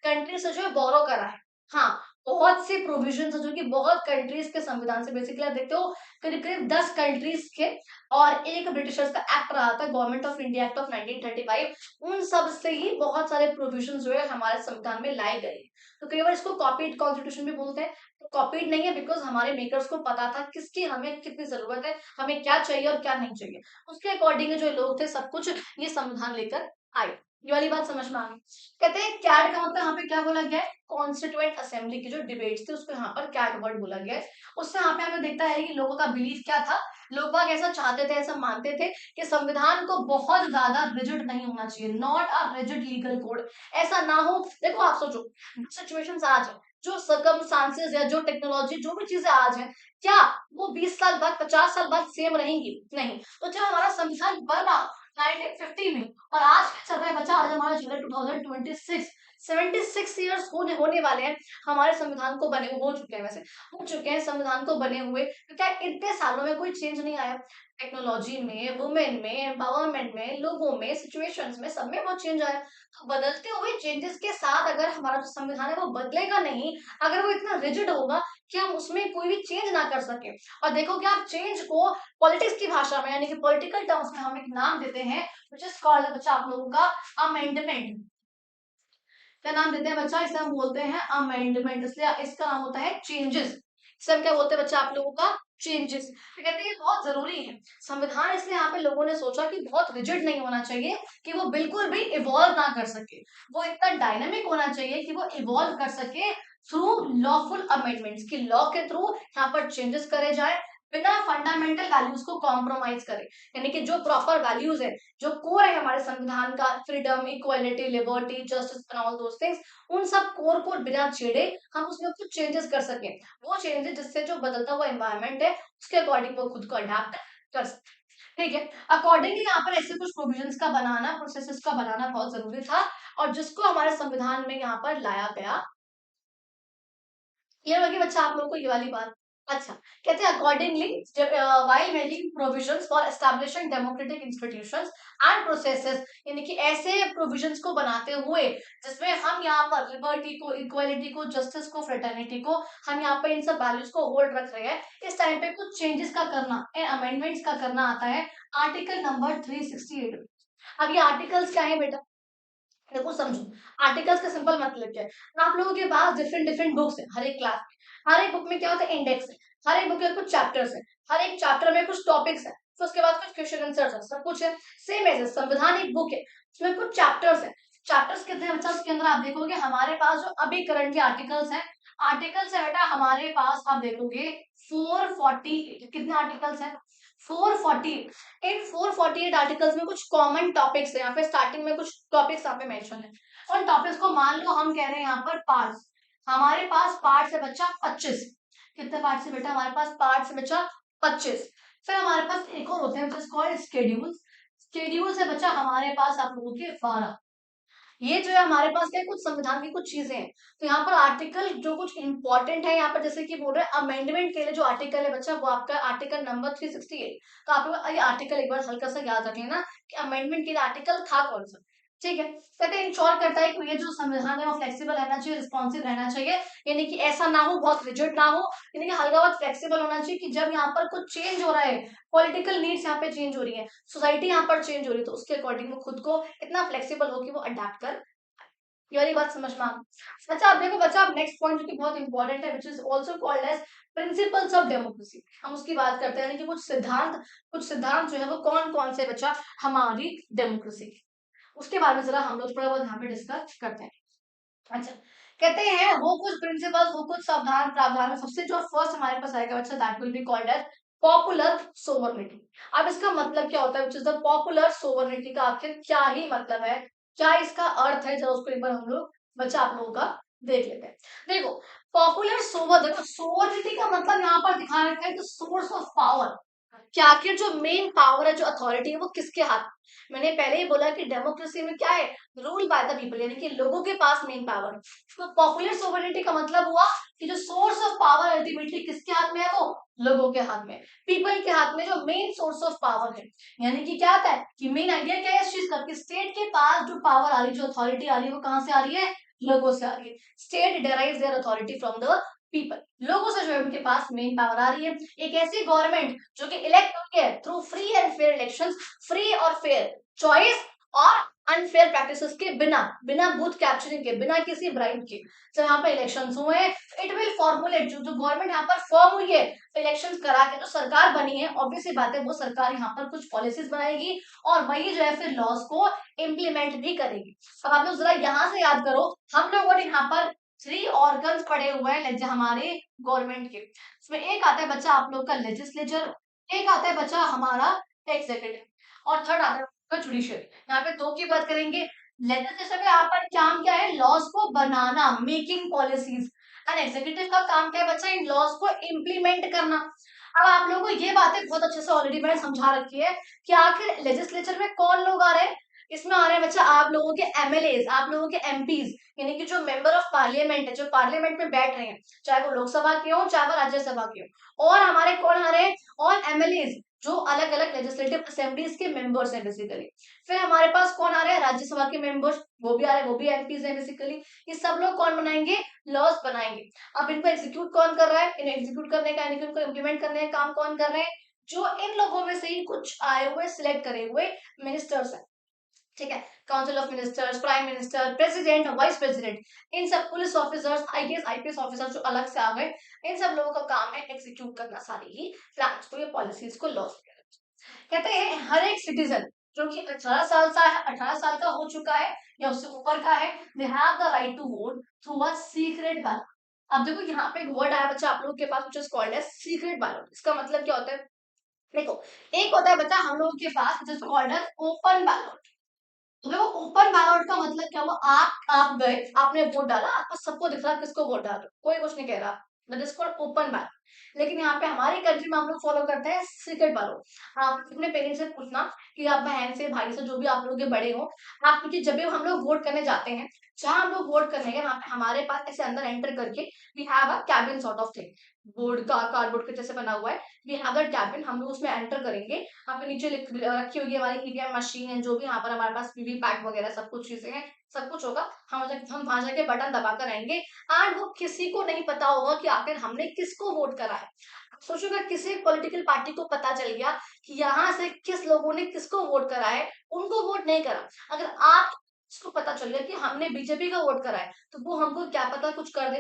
कंट्री से जो है बोरो करा है। हाँ, बहुत से प्रोविजन है जो कि बहुत कंट्रीज के संविधान से, बेसिकली आप देखते हो करीब करीब 10 कंट्रीज के और एक ब्रिटिशर्स का एक्ट रहा था, government of India act of 1935। उन सब से ही बहुत सारे प्रोविजन जो है हमारे संविधान में लाए गए। तो कई बार इसको कॉपीड कॉन्स्टिट्यूशन भी बोलते हैं। तो कॉपीड नहीं है, बिकॉज हमारे मेकर्स को पता था किसकी हमें कितनी जरूरत है, हमें क्या चाहिए और क्या नहीं चाहिए, उसके अकॉर्डिंग जो लोग थे सब कुछ ये संविधान लेकर आए। ये वाली बात समझ में आ गई। कहते हैं कैड का मतलब यहाँ पे क्या बोला गया है, कॉन्स्टिट्यूएंट असेंबली की जो डिबेट्स थी उसको यहाँ पर कैड वर्ड बोला गया है। उससे यहाँ पे हमें देखता है कि लोगों का बिलीफ क्या था। लोग बाग ऐसा चाहते थे, ऐसा मानते थे कि संविधान को बहुत ज्यादा रिजिड नहीं होना चाहिए, not a rigid legal code. ऐसा ना हो, देखो आप सोचो सिचुएशंस आज है, जो सर्कमस्टांसेस या जो टेक्नोलॉजी जो भी चीजें आज है, क्या वो 20 साल बाद 50 साल बाद सेम रहेंगी? नहीं। तो जब हमारा संविधान बना 1950 में और आज क्या चल रहा है बच्चा, आज हमारा चल रहा है 2026, 76 ईयर्स होने वाले हैं हमारे संविधान को बने, हो चुके हैं वैसे, हो चुके हैं संविधान को बने हुए। तो क्या इतने सालों में कोई चेंज नहीं आया? टेक्नोलॉजी में, वुमेन में, एम्पावरमेंट में, लोगों में, सिचुएशंस में, सब में बहुत चेंज आया। तो बदलते हुए चेंजेस के साथ अगर हमारा जो संविधान है वो बदलेगा नहीं, अगर वो इतना रिजिड होगा कि हम उसमें कोई भी चेंज ना कर सके। और देखो कि आप चेंज को पॉलिटिक्स की भाषा में यानी कि पॉलिटिकल टर्म्स में हम एक नाम देते हैं, व्हिच इज कॉल्ड बच्चा आप लोगों का अमेंडमेंट। क्या नाम देते हैं बच्चा? इसे हम बोलते हैं अमेंडमेंट, इसलिए इसका नाम होता है चेंजेस। इसे हम क्या बोलते हैं बच्चा आप लोगों का? चेंजेस। तो कहते हैं ये बहुत जरूरी है संविधान, इसलिए यहाँ पे लोगों ने सोचा कि बहुत रिजिड नहीं होना चाहिए, कि वो बिल्कुल भी इवॉल्व ना कर सके, वो इतना डायनामिक होना चाहिए कि वो इवॉल्व कर सके थ्रू लॉफुल अमेंडमेंट्स, की लॉ के थ्रू यहाँ पर चेंजेस करे जाए बिना फंडामेंटल वैल्यूज को कॉम्प्रोमाइज करे। यानी कि जो प्रॉपर वैल्यूज है, जो कोर है हमारे संविधान का, freedom, equality, liberty, justice and all those things, उन सब कोर को बिना छेड़े हम उसमें कुछ चेंजेस कर सके। वो चेंजेस जिससे जो बदलता हुआ एनवायरनमेंट है उसके अकॉर्डिंग वो खुद को अडेप्ट कर सके। ठीक है, अकॉर्डिंगली यहाँ पर ऐसे कुछ प्रोविजंस का बनाना, प्रोसेसेस का बनाना बहुत जरूरी था, और जिसको हमारे संविधान में यहाँ पर लाया गया। क्लियर होगी बच्चा आप लोगों को ये वाली बात? अच्छा, कहते हैं accordingly while making provisions for establishing democratic institutions and processes, यानी कि ऐसे प्रोविजंस को बनाते हुए जिसमें हम यहाँ पर लिबर्टी को, इक्वालिटी को, जस्टिस को, फ्रेटर्निटी को, हम यहाँ पे इन सब वैल्यूज को होल्ड रख रहे हैं। इस टाइम पे कुछ चेंजेस का करना, अमेंडमेंट्स का करना आता है आर्टिकल नंबर 368। अब ये आर्टिकल्स क्या है बेटा, देखो समझो। आर्टिकल्स का सिंपल मतलब क्या है, आप लोगों के पास डिफरेंट डिफरेंट बुक्स है, हर एक क्लास में, हर एक बुक में क्या होता है, इंडेक्स है, हर एक बुक में कुछ चैप्टर्स है, हर एक चैप्टर में कुछ टॉपिक्स है, फिर उसके बाद कुछ क्वेश्चन आंसर्स है, सब कुछ है। सेम एज संविधान एक बुक है, उसमें कुछ चैप्टर्स है। चैप्टर्स कितने हैं बच्चा? उसके अंदर आप देखोगे हमारे पास जो अभी करंट के आर्टिकल्स हैं आर्टिकल्स है बेटा हमारे पास, आप देखोगे 448, कितने आर्टिकल्स हैं? 448। इन 448 आर्टिकल्स में कुछ कॉमन टॉपिक्स है, यहाँ पे स्टार्टिंग में कुछ टॉपिक्स यहाँ पे मेंशन है। उन टॉपिक्स को मान लो हम कह रहे हैं यहाँ पर पार्ट्स, हमारे पास पार्ट्स है बच्चा 25। कितने पार्ट्स है बेटा हमारे पास? पार्ट्स है बच्चा 25। फिर हमारे पास एक और होते हैं जिसको कॉल्ड स्केड्यूल्स। स्केड्यूल्स है बच्चा हमारे पास आप लोगों के 12। ये जो है हमारे पास क्या है, कुछ संविधान की कुछ चीजें हैं। तो यहाँ पर आर्टिकल जो कुछ इंपॉर्टेंट है, यहाँ पर जैसे कि बोल रहे हैं अमेंडमेंट के लिए जो आर्टिकल है बच्चा, वो आपका आर्टिकल नंबर 368। तो आप लोग ये आर्टिकल एक बार हल्का सा याद रख लेना कि अमेंडमेंट के लिए आर्टिकल था कौन सा। ठीक है, कहते हैं इंश्योर करता है कि ये जो संविधान है वो फ्लेक्सिबल रहना चाहिए, रिस्पॉन्सिव रहना चाहिए, यानी कि ऐसा ना हो बहुत रिजिड ना हो, यानी कि हल्का बहुत फ्लेक्सिबल होना चाहिए कि जब यहाँ पर कुछ चेंज हो रहा है, पॉलिटिकल नीड्स यहाँ पे चेंज हो रही है, सोसाइटी यहाँ पर चेंज हो रही है, तो उसके अकॉर्डिंग वो खुद को इतना फ्लेक्सिबल हो कि वो अडेप्ट कर। ये वाली बात समझ में आ गई। अच्छा अब देखो बच्चा, अब नेक्स्ट पॉइंट जो कि बहुत इंपॉर्टेंट है, which is also called as principles of democracy. हम उसकी बात करते हैं, यानी कि कुछ सिद्धांत जो है वो कौन कौन से बच्चा हमारी डेमोक्रेसी के, उसके बारे में जरा हम लोग थोड़ा बहुत यहाँ पे डिस्कस करते हैं। अच्छा, कहते हैं वो कुछ प्रिंसिपल्स, वो कुछ सावधान प्रावधान, सबसे जो फर्स्ट हमारे पास आएगा बच्चा, that will be called as popular sovereignty. अब इसका मतलब क्या होता है, which is the popular sovereignty का आखिर क्या ही मतलब है, क्या इसका अर्थ है, जरा उसको एक बार हम लोग बच्चा आप लोगों का देख लेते हैं। देखो पॉपुलर सोवर, देखो सोवर्निटी का मतलब यहाँ पर दिखा रखा है कि सोर्स ऑफ पावर, कि आखिर जो मेन पावर है, जो अथॉरिटी है, वो किसके हाथ में। मैंने पहले ही बोला कि डेमोक्रेसी में क्या है, रूल बाय द पीपल, यानी कि लोगों के पास मेन पावर। तो पॉपुलर सोवरेनिटी का मतलब हुआ कि जो सोर्स ऑफ पावर अल्टीमेटली किसके हाथ में है, वो लोगों के हाथ में, पीपल के हाथ में, जो मेन सोर्स ऑफ पावर है। यानी कि क्या आता है कि मेन आइडिया क्या है इस चीज का, कि स्टेट के पास जो पावर आ रही है, जो अथॉरिटी आ रही है, वो कहां से आ रही है, लोगों से आ रही है। State डेराइव्स there authority from the people, लोगों से जो है उनके पास मेन पावर आ रही है। एक ऐसी गवर्नमेंट जो कि इलेक्ट हुई है through free and fair elections, free और फेयर चॉइस और अनफेयर प्रैक्टिसेस के बिना, बिना बूथ कैप्चरिंग के, बिना किसी ब्राइब के जब यहाँ पे इलेक्शंस हुए हैं, इट विल फॉर्मुलेट, जो गवर्नमेंट यहाँ पर फॉर्म हुई है इलेक्शंस करा के, जो सरकार बनी है, ऑब्वियस सी बात है वो सरकार यहाँ पर कुछ पॉलिसीज बनाएगी और वही जो है फिर लॉज को इम्प्लीमेंट भी करेगी। अब आप लोग जरा यहाँ से याद करो, हम लोगों ने यहाँ पर 3 ऑर्गन्स पड़े हुए हैं हमारे गवर्नमेंट के। इसमें एक आता है बच्चा आप लोग का लेजिस्लेचर, एक आता है बच्चा हमारा एग्जीक्यूटिव, और थर्ड आता है आपका जुडिशियरी। यहाँ पे दो की बात करेंगे। लेजिस्लेचर का यहाँ पर काम क्या है, लॉज को बनाना, मेकिंग पॉलिसीज, एंड एग्जीक्यूटिव का काम क्या है बच्चा, इन लॉज को इम्प्लीमेंट करना। अब आप लोगों को ये बातें बहुत अच्छे से ऑलरेडी मैंने समझा रखी है कि आखिर लेजिस्लेचर में कौन लोग आ रहे हैं। इसमें आ रहे हैं बच्चा आप लोगों के एमएलएज, आप लोगों के एमपीज, यानी कि जो मेंबर ऑफ पार्लियामेंट है, जो पार्लियामेंट में बैठ रहे हैं, चाहे वो लोकसभा के हो चाहे वो राज्यसभा के हो। और हमारे कौन आ रहे हैं, और एमएलएज जो अलग अलग लेजिस्लेटिव असेंबलीज के मेंबर्स हैं बेसिकली। फिर हमारे पास कौन आ रहे हैं, राज्यसभा के मेंबर्स, वो भी आ रहे हैं, वो भी एमपीज हैं बेसिकली। ये सब लोग कौन बनाएंगे, लॉज बनाएंगे। अब इनको एग्जीक्यूट कौन कर रहा है, इन्हें एग्जीक्यूट करने का, यानी कि उनको इम्प्लीमेंट करने का काम कौन कर रहे हैं, जो इन लोगों में से ही कुछ आए हुए सिलेक्ट करे हुए मिनिस्टर्स हैं। ठीक है, council of ministers, prime minister, president, vice president, इन सब police officers, IAS IPS officers जो अलग से आ गए, इन सब लोगों का काम है एग्जीक्यूट करना सारी ही प्लान्स को, ये पॉलिसीज को, लॉस। कहते हैं हर एक सिटीजन जो कि 18 साल का हो चुका है या उससे ऊपर का है, they have the right to vote through a secret ballot. अब देखो यहाँ पे एक वर्ड आया बच्चा आप लोगों के पास, which is called as secret ballot. इसका मतलब क्या होता है, देखो एक होता है बच्चा हम लोगों के पास, which is called as open ballot. तो देखो ओपन बैलेट का मतलब क्या हुआ, आप गए, आपने वोट डाला, आपको सबको दिख रहा किसको वोट डाल रहे हो, कोई कुछ नहीं कह रहा, that is called open ballot. लेकिन यहाँ पे हमारी कंट्री में हम लोग फॉलो करते हैं सीक्रेट बैलेट। आप अपने पेरेंट्स से पूछना कि आप बहन से, भाई से, जो भी आप लोग के बड़े हो, आप, क्योंकि जब भी हम लोग वोट करने जाते हैं, जहां हम लोग वोट करने गए वहां पे हमारे पास ऐसे अंदर एंटर करके we have a cabin sort of thing, board का कार्डबोर्ड के जैसे बना हुआ है, वी हैव दैट कैबिन, हम लोग उसमें एंटर करेंगे। यहाँ पे नीचे रखी होगी हमारी ईवीएम मशीन है, जो भी यहाँ पर हमारे पास वीवीपैट वगैरह सब कुछ चीजें हैं, सब कुछ होगा। हम वहां जाके बटन दबाकर आएंगे, एंड वो किसी को नहीं पता होगा कि आखिर हमने किसको वोट करा है। सोचो अगर किसी पॉलिटिकल पार्टी को पता चल गया कि यहाँ से किस लोगों ने किसको वोट करा है, उनको वोट नहीं करा, अगर आप इसको पता चल गया कि हमने बीजेपी का वोट करा है, तो वो हमको क्या पता कुछ कर दे।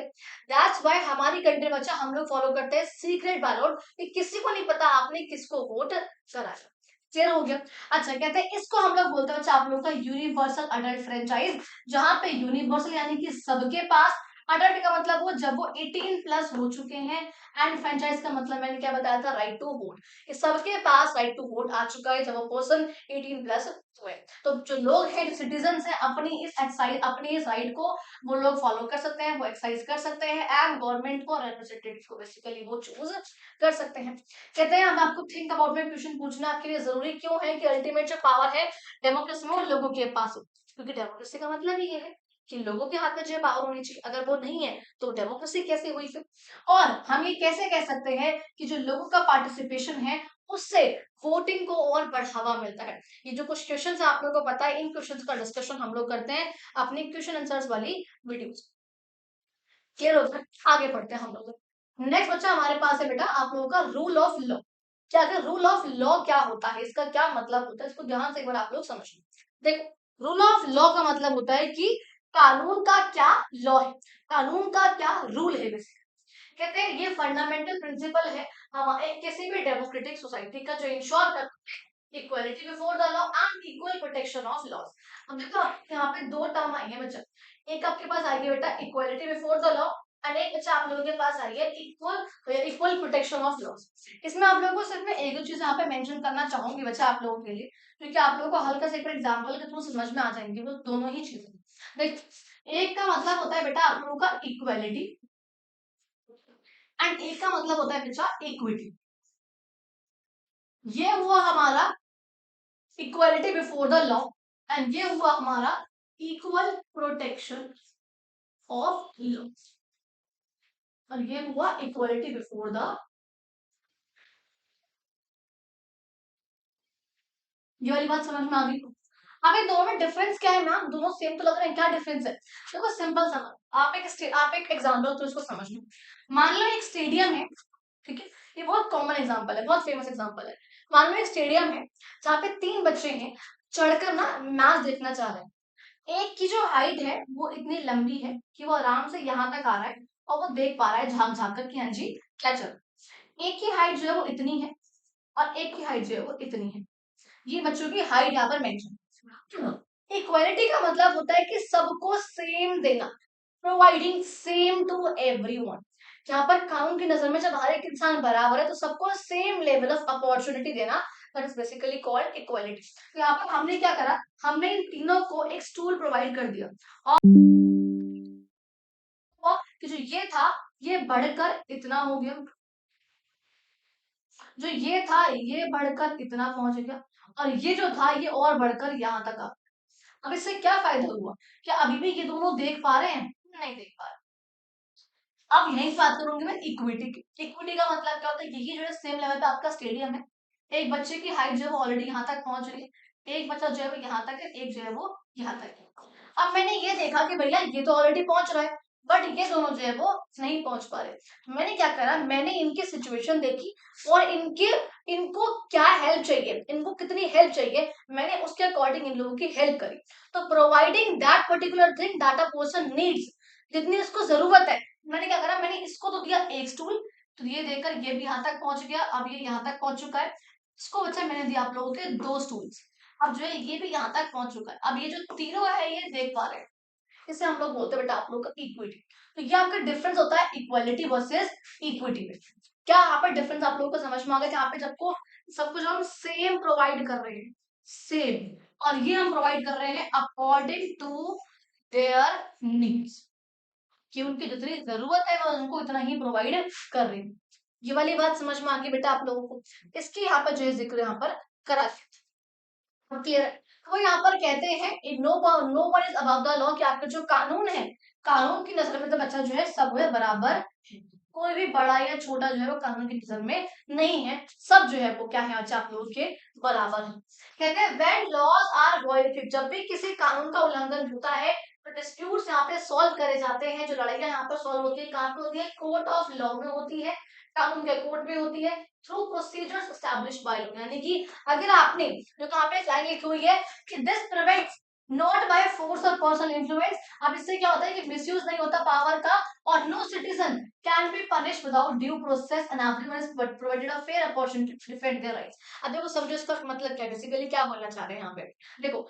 दैट्स व्हाई हमारी कंट्री में बच्चा हम लोग फॉलो करते हैं सीक्रेट बैलेट, कि किसी को नहीं पता आपने किसको वोट करा है। क्लियर हो गया। अच्छा कहते हैं इसको हम लोग बोलते हैं बच्चा आप लोग का यूनिवर्सल अडल्ट फ्रेंचाइज, जहां पे यूनिवर्सल यानी कि सबके पास अडल्ट का मतलब वो जब वो 18 प्लस हो चुके हैं। एंड फ्रेंचाइज का मतलब मैंने क्या बताया था, राइट टू वोट। ये सबके पास राइट टू वोट आ चुका है जब वो पर्सन 18 प्लस हुए। तो जो लोग हैं, जो सिटीजन हैं, अपनी इस एक्सरसाइज, अपनी इस राइट को वो लोग फॉलो कर सकते हैं, वो एक्सरसाइज कर सकते हैं एंड गवर्नमेंट को, रिप्रेजेंटेटिव को बेसिकली वो चूज कर सकते हैं। कहते हैं अब आपको थिंक अबाउट में क्वेश्चन पूछना आपके लिए जरूरी क्यों है कि अल्टीमेट जो पावर है डेमोक्रेसी में वो लोगों के पास हो, क्योंकि डेमोक्रेसी का मतलब ही ये है कि लोगों के हाथ में जो पावर होनी चाहिए। अगर वो नहीं है तो डेमोक्रेसी कैसे हुई फिर। और हम ये कैसे कह सकते हैं कि जो लोगों का पार्टिसिपेशन है उससे वोटिंग को और बढ़ावा मिलता है। ये जो कुछ क्वेश्चन है आप लोगों को पता है, इन क्वेश्चन का डिस्कशन हम लोग करते हैं अपनी क्वेश्चन आंसर्स वाली वीडियोस। क्लियर हो गया, आगे बढ़ते हैं हम लोग। नेक्स्ट बच्चा हमारे पास है बेटा आप लोगों का रूल ऑफ लॉ। क्या रूल ऑफ लॉ क्या होता है, इसका क्या मतलब होता है, इसको ध्यान से एक बार आप लोग समझिए। देखो रूल ऑफ लॉ का मतलब होता है कि कानून का क्या लॉ है, कानून का क्या रूल है। कहते हैं ये फंडामेंटल प्रिंसिपल है हमारे किसी भी डेमोक्रेटिक सोसाइटी का, जो इंश्योर करता है equality before the law and equal protection of laws. अब देखो यहाँ पे दो टर्म आई है बच्चा, एक आपके पास आई है बेटा equality before the law and एक बच्चा आप लोगों के पास आई है इक्वल प्रोटेक्शन ऑफ लॉज। इसमें आप लोगों को सिर्फ मैं एक दो चीज यहाँ पे मेंशन करना चाहूंगी बच्चा आप लोगों के लिए, क्योंकि आप लोगों को हल्का से एग्जाम्पल के थ्रू समझ में आ जाएंगे वो दोनों ही चीजें। देख एक का मतलब होता है बेटा आप लोगों का इक्वालिटी एंड एक का मतलब होता है बच्चा इक्विटी। ये हुआ हमारा equality before the law and ये हुआ हमारा इक्वल प्रोटेक्शन ऑफ लॉ, और ये हुआ इक्वालिटी बिफोर द। ये वाली बात समझ में आ गई। अब इन दोनों में डिफरेंस क्या है मैम, दोनों सेम तो लग रहे हैं, क्या डिफरेंस है। देखो सिंपल समझ, आप एक एग्जांपल तो इसको समझ लो। मान लो एक स्टेडियम है, ठीक है, ये बहुत कॉमन एग्जांपल है, बहुत फेमस एग्जांपल है। मान लो एक स्टेडियम है जहाँ पे तीन बच्चे हैं, चढ़कर ना मैच देखना चाह रहे हैं। एक की जो हाइट है वो इतनी लंबी है कि वो आराम से यहाँ तक आ रहा है और वो देख पा रहा है झांक झांक कर कि हाँ जी क्या चल रहा है। एक की हाइट जो है वो इतनी है और एक की हाइट जो है वो इतनी है। ये बच्चों की हाइट यहाँ पर मेंशन। इक्वालिटी का मतलब होता है कि सबको सेम देना, प्रोवाइडिंग सेम टू एवरीवन। यहाँ पर कानून की नजर में जब हर एक इंसान बराबर है तो सबको सेम लेवल ऑफ अपॉर्चुनिटी देना, that is basically called equality. तो यहाँ पर हमने क्या करा, हमने इन तीनों को एक स्टूल प्रोवाइड कर दिया और कि जो ये था ये बढ़कर इतना हो गया, जो ये था ये बढ़कर इतना पहुंच गया, और ये जो था ये और बढ़कर यहाँ तक आ। अब इससे क्या फायदा हुआ, क्या अभी भी ये दोनों देख पा रहे हैं, नहीं देख पा रहे। अब यही बात करूंगी मैं इक्विटी की। इक्विटी का मतलब क्या होता है, यही जो है सेम लेवल पे आपका स्टेडियम है, एक बच्चे की हाइट जो है वो ऑलरेडी यहाँ तक पहुंच रही है, एक बच्चा जो है वो यहाँ तक है, एक जो है वो यहाँ तक है। अब मैंने ये देखा कि भैया ये तो ऑलरेडी पहुंच रहा है बट ये दोनों जो है वो नहीं पहुंच पा रहे। तो मैंने क्या करा, मैंने इनकी सिचुएशन देखी और इनके इनको क्या हेल्प चाहिए, इनको कितनी हेल्प चाहिए, मैंने उसके अकॉर्डिंग इन लोगों की हेल्प करी। तो providing that particular thing that a person needs, जितनी उसको जरूरत है, मैंने क्या करा, मैंने इसको तो दिया एक स्टूल, तो ये देकर ये भी यहाँ तक पहुंच गया, अब ये यहाँ तक पहुंच चुका है। इसको बच्चा मैंने दिया आप लोगों के दो स्टूल्स, अब जो है ये भी यहाँ तक पहुंच चुका है, अब ये जो तीनों है ये देख पा रहे हैं। इसे हम लोग बोलते हैं बेटा आप लोग का इक्विटी। तो ये आपका डिफरेंस होता है इक्वालिटी वर्सेस इक्विटी में। क्या यहाँ पर डिफरेंस आप लोगों को समझ में आ गया, यहाँ पे सबको सब कुछ हम सेम प्रोवाइड कर रहे हैं, सेम, और ये हम प्रोवाइड कर रहे हैं अकॉर्डिंग टू देयर नीड्स, कि उनकी जितनी जरूरत है वो उनको इतना ही प्रोवाइड कर रही है। ये वाली बात समझ में आ गई बेटा आप लोगों को, इसकी यहाँ पर जो है जिक्र यहाँ पर करा क्लियर है। तो यहाँ पर कहते हैं no no one is above the law, कि आपका जो कानून है, कानून की नजर में तो बच्चा जो है सब है बराबर है, कोई भी बड़ा या छोटा जो है वो कानून की नजर में नहीं है, सब जो है वो क्या है बच्चा आप लोगों के बराबर है। कहते हैं व्हेन लॉज आर वायलेटेड, जब भी किसी कानून का उल्लंघन होता है तो डिस्प्यूट्स यहाँ पे सॉल्व करे जाते हैं, जो लड़ाइयां यहाँ पर सॉल्व होती है कहाँ पे होती है, कोर्ट ऑफ लॉ में होती है, कानून के कोर्ट में होती है, through procedures established by law. यानी कि अगर आपने जो यहाँ पे लाइन लिखी हुई है कि this prevents not by force और पर्सनल इन्फ्लुएंस, अब इससे क्या होता है कि मिसयूज नहीं होता पावर का, और no citizen can be punished without due process and everyone is provided a fair opportunity to defend their rights. अब देखो समझो इसका मतलब क्या है, बेसिकली क्या बोलना चाह रहे हैं यहाँ पे। देखो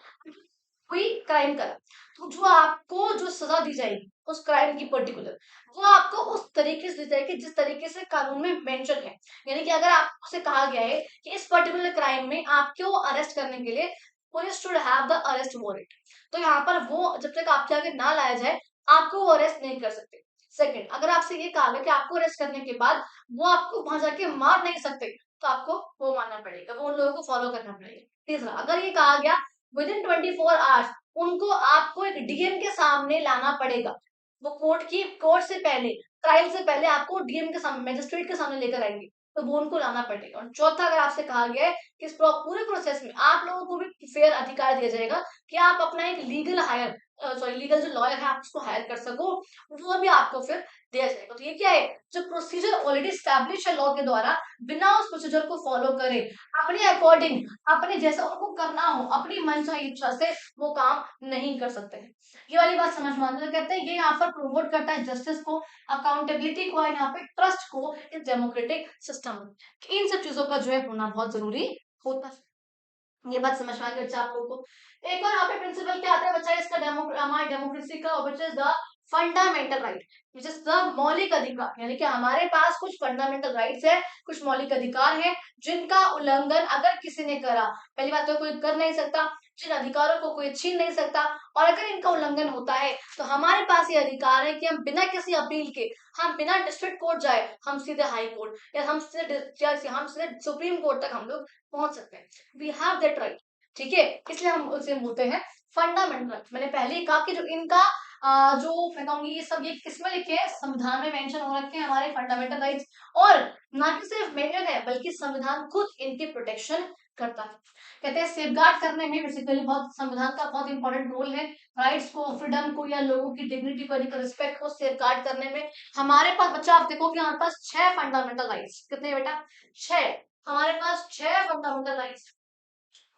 कोई क्राइम करा, तो जो आपको जो सजा दी जाएगी उस क्राइम की पर्टिकुलर, वो आपको उस तरीके से दी जाएगी जिस तरीके से कानून में मेंशन है। यानी कि अगर आपसे कहा गया है कि इस पर्टिकुलर क्राइम में आपको अरेस्ट करने के लिए police should have the arrest warrant, तो यहाँ पर वो जब तक आपके आगे ना लाया जाए आपको वो अरेस्ट नहीं कर सकते। सेकंड, अगर आपसे ये कहा गया कि आपको अरेस्ट करने के बाद वो आपको वहां जाके मार नहीं सकते, तो आपको वो मानना पड़ेगा, वो उन लोगों को फॉलो करना पड़ेगा। तीसरा, अगर ये कहा गया विद इन 24 आवर्स उनको आपको एक डीएम के सामने लाना पड़ेगा, वो कोर्ट से पहले, ट्रायल से पहले आपको डीएम के सामने, मजिस्ट्रेट के सामने लेकर आएंगे, तो वो उनको लाना पड़ेगा। और चौथा, अगर आपसे कहा गया है कि इस पूरे प्रोसेस में आप लोगों को भी फेयर अधिकार दिया जाएगा कि आप अपना एक लीगल जो लॉयर है आप उसको हायर कर सको, वो भी आपको फिर दिया जाएगा। तो ये क्या है, जो प्रोसीजर ऑलरेडी स्टैब्लिश है लॉ के द्वारा, बिना उस प्रोसीजर को फॉलो करे अपने अकॉर्डिंग, अपने जैसा उनको करना हो, अपनी मनचाही इच्छा से वो काम नहीं कर सकते हैं। ये वाली बात समझ में आती है। कहते हैं ये यहाँ पर प्रमोट करता है जस्टिस को, अकाउंटेबिलिटी को, यहाँ पे ट्रस्ट को इस डेमोक्रेटिक सिस्टम में। इन सब चीजों का जो है होना बहुत जरूरी होता है। ये बात समझ में आ गई बच्चा आप लोगों को। एक और यहाँ पे प्रिंसिपल क्या आता है बच्चा इसका, हमारी डेमोक्रेसी का, which is the fundamental right, which is the मौलिक अधिकार। यानी कि हमारे पास कुछ फंडामेंटल राइट्स है, कुछ मौलिक अधिकार है, जिनका उल्लंघन अगर किसी ने करा, पहली बात तो कोई कर नहीं सकता, जिन अधिकारों को कोई छीन नहीं सकता, और अगर इनका उल्लंघन होता है तो हमारे पास ये अधिकार है कि हम बिना किसी अपील के, हम बिना डिस्ट्रिक्ट कोर्ट जाए, हम सीधे हाई कोर्ट या हम सीधे सुप्रीम कोर्ट तक हम लोग पहुंच सकते हैं। वी हैव दैट राइट, ठीक है, इसलिए हम उसे बोलते हैं फंडामेंटल राइट। मैंने पहले ही कहा कि जो इनका जो मैं कहूंगी ये सब ये किसमें लिखे हैं, संविधान में मेंशन हो रखे हैं हमारे फंडामेंटल राइट्स, और ना कि सिर्फ मेंशन है बल्कि संविधान खुद इनकी प्रोटेक्शन करता है। कहते हैं सेफगार्ड करने में बेसिकली बहुत संविधान का बहुत इंपॉर्टेंट रोल है, राइट्स को, फ्रीडम को, या लोगों की डिग्निटी को, रिस्पेक्ट को सेफगार्ड करने में। हमारे पास बच्चा आप देखो कि हमारे पास 6 फंडामेंटल राइट्स, कितने बेटा, 6, हमारे पास 6 फंडामेंटल राइट्स।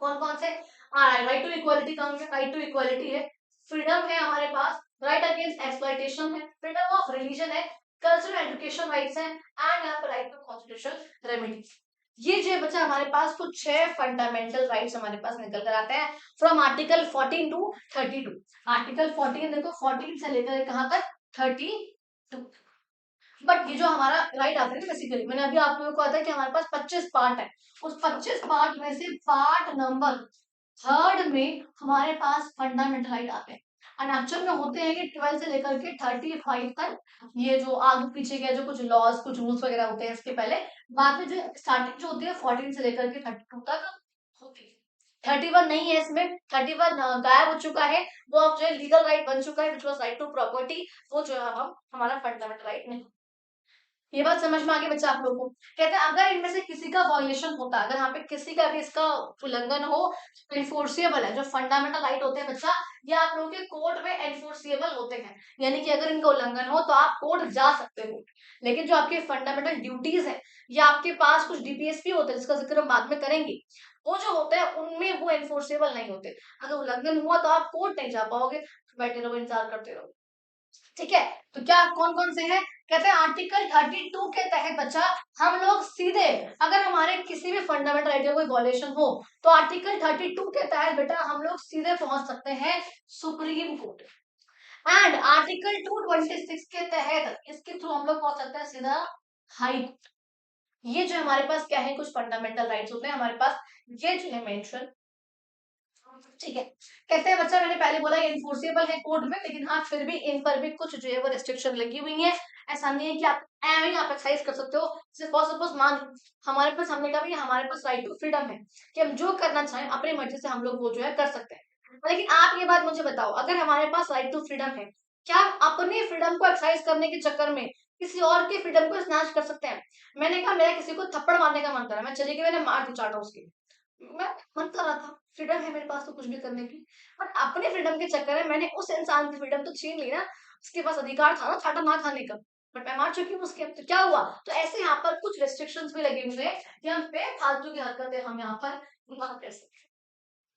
कौन कौन से, राइट टू इक्वालिटी का, राइट टू इक्वालिटी है, फ्रीडम है हमारे पास, राइट अगेंस्ट एक्सप्लॉइटेशन है, फ्रीडम ऑफ रिलीजन है, कल्चरल एजुकेशन राइट्स है, एंड यहाँ पर राइट टू कॉन्स्टिट्यूशनल रेमेडी। ये जो बच्चा हमारे पास कुछ 6 फंडामेंटल राइट्स हमारे पास निकल कर आते हैं फ्रॉम आर्टिकल 14 टू 32। आर्टिकल 14 देखो, 14 से लेकर कहां तक, 32। बट ये जो हमारा राइट आता है ना, बेसिकली मैंने अभी आप लोगों को आता है कि हमारे पास 25 पार्ट है, उस 25 पार्ट में से पार्ट नंबर 3 में हमारे पास फंडामेंटल राइट आते हैं। एक्चुअल में होते हैं कि 12 से लेकर के 35 तक, ये जो आगे पीछे के जो कुछ लॉज, कुछ रूल्स वगैरह होते हैं इसके पहले, बाद में जो स्टार्टिंग जो होती है 14 से लेकर के 32 तक होती है। 31 नहीं है इसमें, 31 गायब हो चुका है, वो अब जो है लीगल राइट बन चुका है, which was right to property, वो जो है हम हमारा फंडामेंटल राइट नहीं। ये बात समझ में आ गई बच्चा आप लोगों को। कहते हैं अगर इनमें से किसी का वॉल्यूशन होता है, अगर यहाँ पे किसी का भी इसका उल्लंघन हो, तो एनफोर्सिएबल है। जो फंडामेंटल राइट होते हैं बच्चा, ये आप लोगों के कोर्ट में एनफोर्सिएबल होते हैं, यानी कि अगर इनका उल्लंघन हो तो आप कोर्ट जा सकते हो। लेकिन जो आपके फंडामेंटल ड्यूटीज है, या आपके पास कुछ डीपीएसपी होते हैं जिसका जिक्र हम बाद में करेंगे, वो जो होते हैं उनमें वो एनफोर्सिएबल नहीं होते। अगर उल्लंघन हुआ तो आप कोर्ट नहीं जा पाओगे, बैठे रहो, इंतजार करते रहो, ठीक है। तो क्या कौन कौन से हैं, कहते हैं आर्टिकल 32 के तहत बच्चा हम लोग सीधे, अगर हमारे किसी भी फंडामेंटल राइट का कोई वॉल्यूशन हो, तो आर्टिकल 32 के तहत बेटा हम लोग सीधे पहुंच सकते हैं सुप्रीम कोर्ट। एंड आर्टिकल 226 के तहत इसके थ्रू हम लोग पहुंच सकते हैं सीधा हाई कोर्ट। ये जो हमारे पास क्या है, कुछ फंडामेंटल राइट्स होते हैं हमारे पास, ये जो है मेंशन, ठीक है। कहते हैं बच्चा मैंने पहले बोला ये इन्फोर्सेबल है कोर्ट में, लेकिन हाँ फिर भी इन पर भी कुछ जो है वो रिस्ट्रिक्शन लगी हुई है। ऐसा नहीं है कि आप एवं ही आप एक्सरसाइज कर सकते हो। सपोज मान हमारे पास, हमने कहा भी हमारे पास राइट टू फ्रीडम है कि हम जो करना चाहें अपनी मर्जी से हम लोग वो जो है कर सकते हैं। लेकिन आप ये बात मुझे बताओ, अगर हमारे पास राइट टू फ्रीडम है, क्या हम अपनी फ्रीडम को एक्सरसाइज करने के चक्कर में किसी और की फ्रीडम को स्नैच कर सकते हैं? मैंने कहा मेरा किसी को थप्पड़ मारने का मन करा, मैं चली गई, मैंने मार दी चाटा उसकी, मैं मन कर रहा था, फ्रीडम है मेरे पास तो कुछ भी करने की, बट अपने फ्रीडम के चक्कर में मैंने उस इंसान की फ्रीडम तो छीन ली ना, उसके पास अधिकार था ना चाटा ना खाने का, बट मैं मार चुकी हूँ उसके, तो क्या हुआ? तो ऐसे यहाँ पर कुछ रेस्ट्रिक्शंस भी लगे हुए हैं कि हम पे फालतू की हरकतें हम यहाँ पर नहीं कर सकते,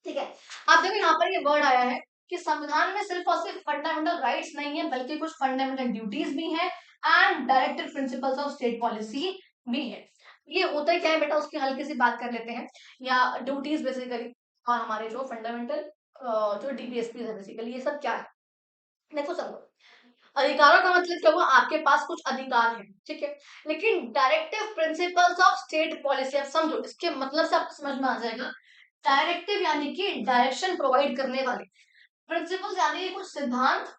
ठीक है। आप देखो यहाँ पर ये वर्ड आया है कि संविधान में सिर्फ और सिर्फ फंडामेंटल राइट्स नहीं है, बल्कि कुछ फंडामेंटल ड्यूटीज भी हैं and directive principles of state policy भी है। ये होता है क्या है बेटा, उसकी हल्की सी बात कर लेते हैं, या ड्यूटीज बेसिकली, और हमारे जो फंडामेंटल जो डीपीएसपी है बेसिकली ये सब क्या है। देखो समझो, अधिकारों का मतलब क्या हुआ, आपके पास कुछ अधिकार है, ठीक है। लेकिन directive principles of state policy, आप समझो इसके मतलब से आपको समझ में आ जाएगा। डायरेक्टिव यानी कि डायरेक्शन प्रोवाइड करने वाले, प्रिंसिपल्स यानी कि कुछ सिद्धांत,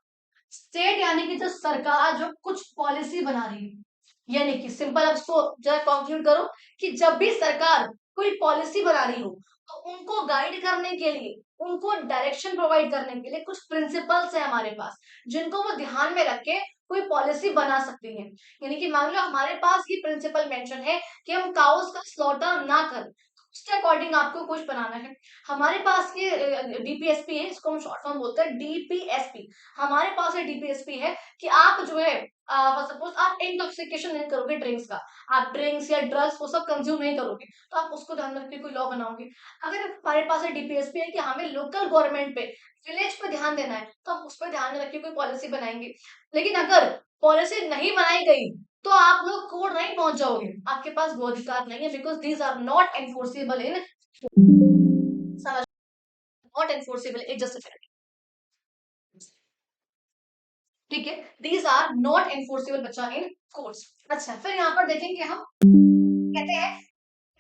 स्टेट यानी कि जो सरकार जो कुछ पॉलिसी बना रही है। यानी कि सिंपल अब इसको जरा कंक्लूड करो कि जब भी सरकार कोई पॉलिसी बना रही हो तो उनको गाइड करने के लिए, उनको डायरेक्शन प्रोवाइड करने के लिए कुछ प्रिंसिपल्स है हमारे पास, जिनको वो ध्यान में रख के कोई पॉलिसी बना सकती है। यानी कि मान लो हमारे पास ये प्रिंसिपल मेंशन है कि हम काउस का स्लॉटर ना करें, उसके अकॉर्डिंग आपको कुछ बनाना है। हमारे पास ये डीपीएसपी है, इसको हम शॉर्ट फॉर्म बोलते हैं डीपीएसपी। हमारे पास ये डीपीएसपी है कि आप जो है सपोज आप इंटॉक्सिकेशन नहीं करोगे ड्रिंक्स का, आप ड्रिंक्स या ड्रग्स वो सब कंज्यूम नहीं करोगे, तो आप उसको ध्यान में रख के कोई लॉ बनाओगे। अगर हमारे पास डीपीएसपी है कि हमें लोकल गवर्नमेंट पे, विलेज पे ध्यान देना है, तो हम उस पर ध्यान में रख के कोई पॉलिसी बनाएंगे। लेकिन अगर पॉलिसी नहीं बनाई गई तो आप लोग कोर्ट नहीं पहुंच जाओगे, आपके पास वो अधिकार नहीं है, because these are not enforceable in, समझ, नॉट एनफोर्सेबल इन जस्टिफिकेशन, ठीक है। दीज आर नॉट एनफोर्सेबल बच्चा इन कोर्ट्स। अच्छा, फिर यहाँ पर देखेंगे हम, कहते हैं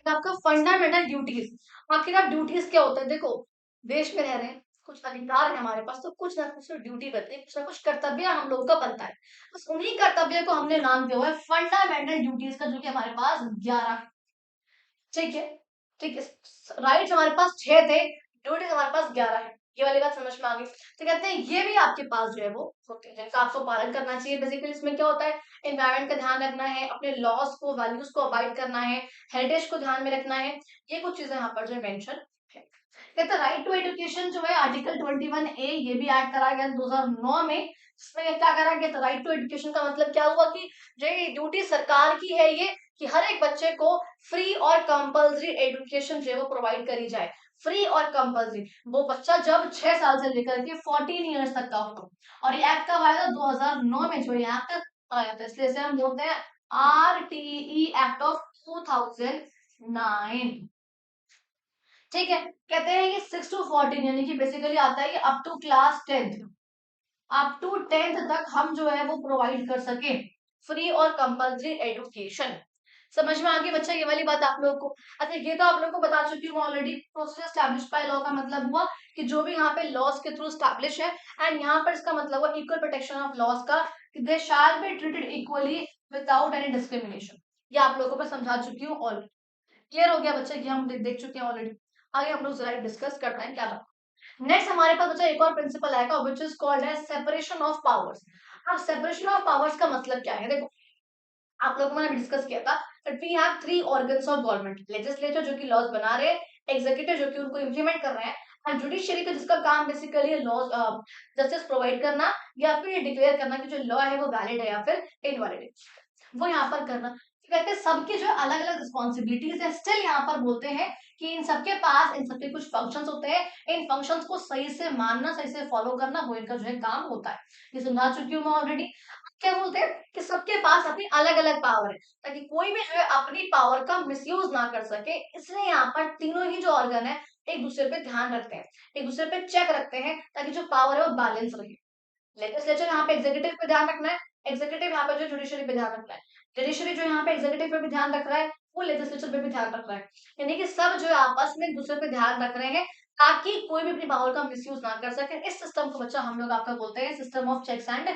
आपका फंडामेंटल ड्यूटीज। आखिर आप ड्यूटीज क्या होता है, देखो देश में रह रहे हैं, कुछ अधिकार है हमारे पास, तो कुछ ना कुछ ड्यूटी बनती है, कुछ ना कुछ कर्तव्य हम लोगों का बनता है। बस उन्हीं कर्तव्य को हमने नाम दिया हुआ है फंडामेंटल ड्यूटीज का, जो कि हमारे पास 11, ठीक है। ठीक है, राइट्स हमारे पास 6 थे, ड्यूटीज हमारे पास 11 है। ये वाली बात समझ में आ गई। तो कहते हैं ये भी आपके पास जो है वो होते हैं, जिनका आपको पालन करना चाहिए। बेसिकली इसमें क्या होता है, एनवायरमेंट का ध्यान रखना है, अपने लॉस को, वैल्यूज को अवॉइड करना है, हेरिटेज को ध्यान में रखना है। ये कुछ चीजें यहाँ पर जो मेंशन है। कहते हैं राइट टू एजुकेशन जो है आर्टिकल 21A, ये भी ऐड करा गया 2009 में। इसमें क्या करा गया, तो राइट टू एजुकेशन का मतलब क्या हुआ कि जो ड्यूटी सरकार की है ये, कि हर एक बच्चे को फ्री और कंपल्सरी एजुकेशन जो है वो प्रोवाइड करी जाए। फ्री और कंपल्सरी, वो बच्चा जब 6 साल से लेकर के 14 ईयर्स तक का हो। और ये एक्ट कब आया था, 2009 में जो ये एक्ट आया था, इसलिए इसे हम बोलते हैं RTE एक्ट ऑफ 2009, ठीक है। कहते हैं ये 6 to 14 यानी कि बेसिकली आता है ये up to class 10th, up to 10th तक हम जो है वो प्रोवाइड कर सके फ्री और कंपल्सरी एजुकेशन। समझ में आ गई बच्चा ये वाली बात आप लोगों को। अच्छा, ये तो आप लोगों को बता चुकी हूँ already. Process establish by law का मतलब हुआ कि जो भी यहाँ पे लॉस के थ्रू स्टैब्लिश है, एंड यहाँ पर इसका मतलब हुआ इक्वल प्रोटेक्शन ऑफ लॉस का, they shall be treated equally without any discrimination. ये आप लोगों को मैं समझा चुकी हूँ ऑलरेडी। क्लियर हो गया बच्चा, ये हम देख चुके हैं ऑलरेडी। आगे हम लोग जरा डिस्कस करते हैं क्या बात। नेक्स्ट हमारे पास बच्चा एक और प्रिंसिपल आएगा, which is called as separation of powers. अब सेपरेशन ऑफ पावर्स का मतलब क्या है, देखो आप लोगों ने डिस्कस किया था that we have 3 organs of government, legislature जो कि लॉज बना रहे हैं, एग्जीक्यूटिव जो कि उनको इंप्लीमेंट कर रहे हैं, एंड जुडिशियरी का जिसका काम बेसिकली लॉज जस्टिस प्रोवाइड करना, या फिर डिक्लेयर करना कि जो लॉ है वो वैलिड है या फिर इनवैलिड है, वो यहाँ पर करना। तो कहते हैं सबके जो अलग अलग रिस्पॉन्सिबिलिटीज है, स्टिल यहाँ पर बोलते हैं कि इन सबके पास, इन सबके कुछ फंक्शंस होते हैं, इन फंक्शंस को सही से मानना, सही से फॉलो करना, वो इनका जो है काम होता है। ये समझा चुकी हूँ मैं ऑलरेडी। क्या बोलते हैं कि सबके पास अपनी अलग अलग पावर है, ताकि कोई भी जो है अपनी पावर का मिसयूज ना कर सके, इसलिए यहाँ पर तीनों ही जो ऑर्गन है एक दूसरे पे ध्यान रखते हैं, एक दूसरे पे चेक रखते हैं, ताकि जो पावर है वो बैलेंस रहे। लेजिस्लेचर यहाँ पे एग्जीक्यूटिव पे ध्यान रखना है, एग्जीक्यूटिव यहाँ पे जो जुडिशरी पे ध्यान रखना है, जुडिशरी जो यहाँ पे एग्जीक्यूटिव पे भी ध्यान रख रहा है, वो लेजिस्लेचर पे भी ध्यान रख रहा है। यानी कि सब जो है आपस में एक दूसरे पे ध्यान रख रहे हैं, ताकि कोई भी अपनी पावर का मिसयूज ना कर सके। इस सिस्टम को बच्चा हम लोग आपका बोलते हैं system of checks and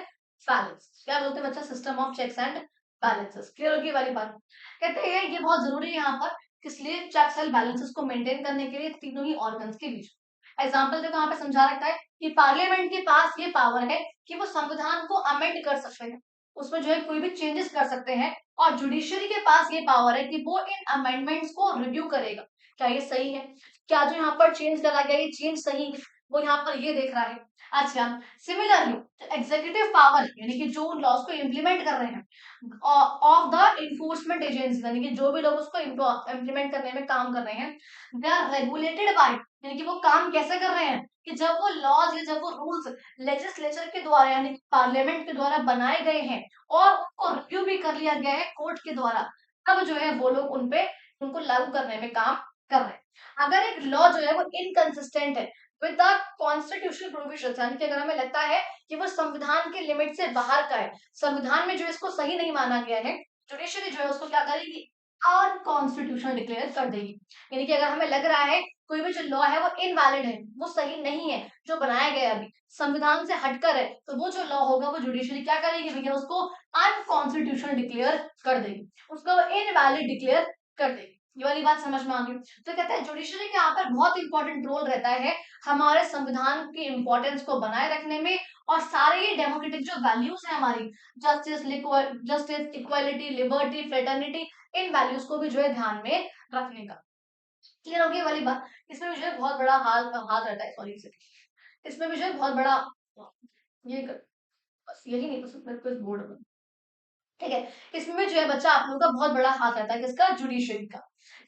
balance. क्या बोलते हैं बच्चा, system of checks and balances. Clear होगी वाली बात। कहते हैं ये बहुत जरूरी है यहाँ पर, इसलिए चेक्स एंड बैलेंसेस को मेंटेन करने के लिए तीनों ही ऑर्गन्स के बीच। एग्जाम्पल देखो यहाँ पे समझा रखा है कि पार्लियामेंट के पास ये पावर है कि वो संविधान को अमेंड कर सकते हैं, उसमें जो है कोई भी चेंजेस कर सकते हैं, और जुडिशरी के पास ये पावर है कि वो इन अमेंडमेंट्स को रिव्यू करेगा, क्या ये सही है, क्या जो यहाँ पर चेंज करा गया ये चेंज सही है, वो यहाँ पर ये देख रहा है। अच्छा, सिमिलरली एग्जीक्यूटिव पावर यानी कि जो लॉज को इम्प्लीमेंट कर रहे हैं, ऑफ द इन्फोर्समेंट एजेंसी यानी कि जो भी लोग उसको इम्प्लीमेंट करने में काम कर रहे हैं, दे आर रेगुलेटेड बाय, यानी कि वो काम कैसे कर रहे हैं कि जब वो लॉज या जब वो रूल्स लेजिस्लेचर के द्वारा यानी पार्लियामेंट के द्वारा बनाए गए हैं, और उनको रिव्यू भी कर लिया गया है कोर्ट के द्वारा, तब जो है वो लोग उनको लागू करने में काम कर रहे हैं। अगर एक लॉ जो है वो इनकंसिस्टेंट है, विद द कॉन्स्टिट्यूशनल प्रोविजंस, यानी कि अगर हमें लगता है कि वो संविधान के लिमिट से बाहर का है, संविधान में जो इसको सही नहीं माना गया है, जुडिशरी जो है उसको क्या करेगी, अनकॉन्स्टिट्यूशनल डिक्लेयर कर देगी। यानी कि अगर हमें लग रहा है कोई भी जो लॉ है वो इनवैलिड है, वो सही नहीं है, जो बनाया गया अभी संविधान से हटकर है, तो वो जो लॉ होगा वो जुडिशरी क्या करेगी भैया, उसको अनकॉन्स्टिट्यूशनल डिक्लेयर कर देगी, उसको इनवैलिड डिक्लेयर कर देगी। ये वाली बात समझ में आ गई। तो कहते हैं जुडिशरी का यहाँ पर बहुत इंपॉर्टेंट रोल रहता है हमारे संविधान की इंपॉर्टेंस को बनाए रखने में, और सारे ये डेमोक्रेटिक जो वैल्यूज है हमारी, जस्टिस, इक्वालिटी, लिबर्टी, फ्रेटर्निटी, इन वैल्यूज को भी जो है ध्यान में रखने का। क्लियर हो गई वाली बात। इसमें भी जो है बहुत बड़ा हाथ हाथ रहता है, सॉरी से इसमें भी जो है बहुत बड़ा ये बस यही नहीं तो मेरे को बोर्ड में, ठीक है, इसमें जो है बच्चा आप लोगों का बहुत बड़ा हाथ रहता है, किसका, जुडिशरी का।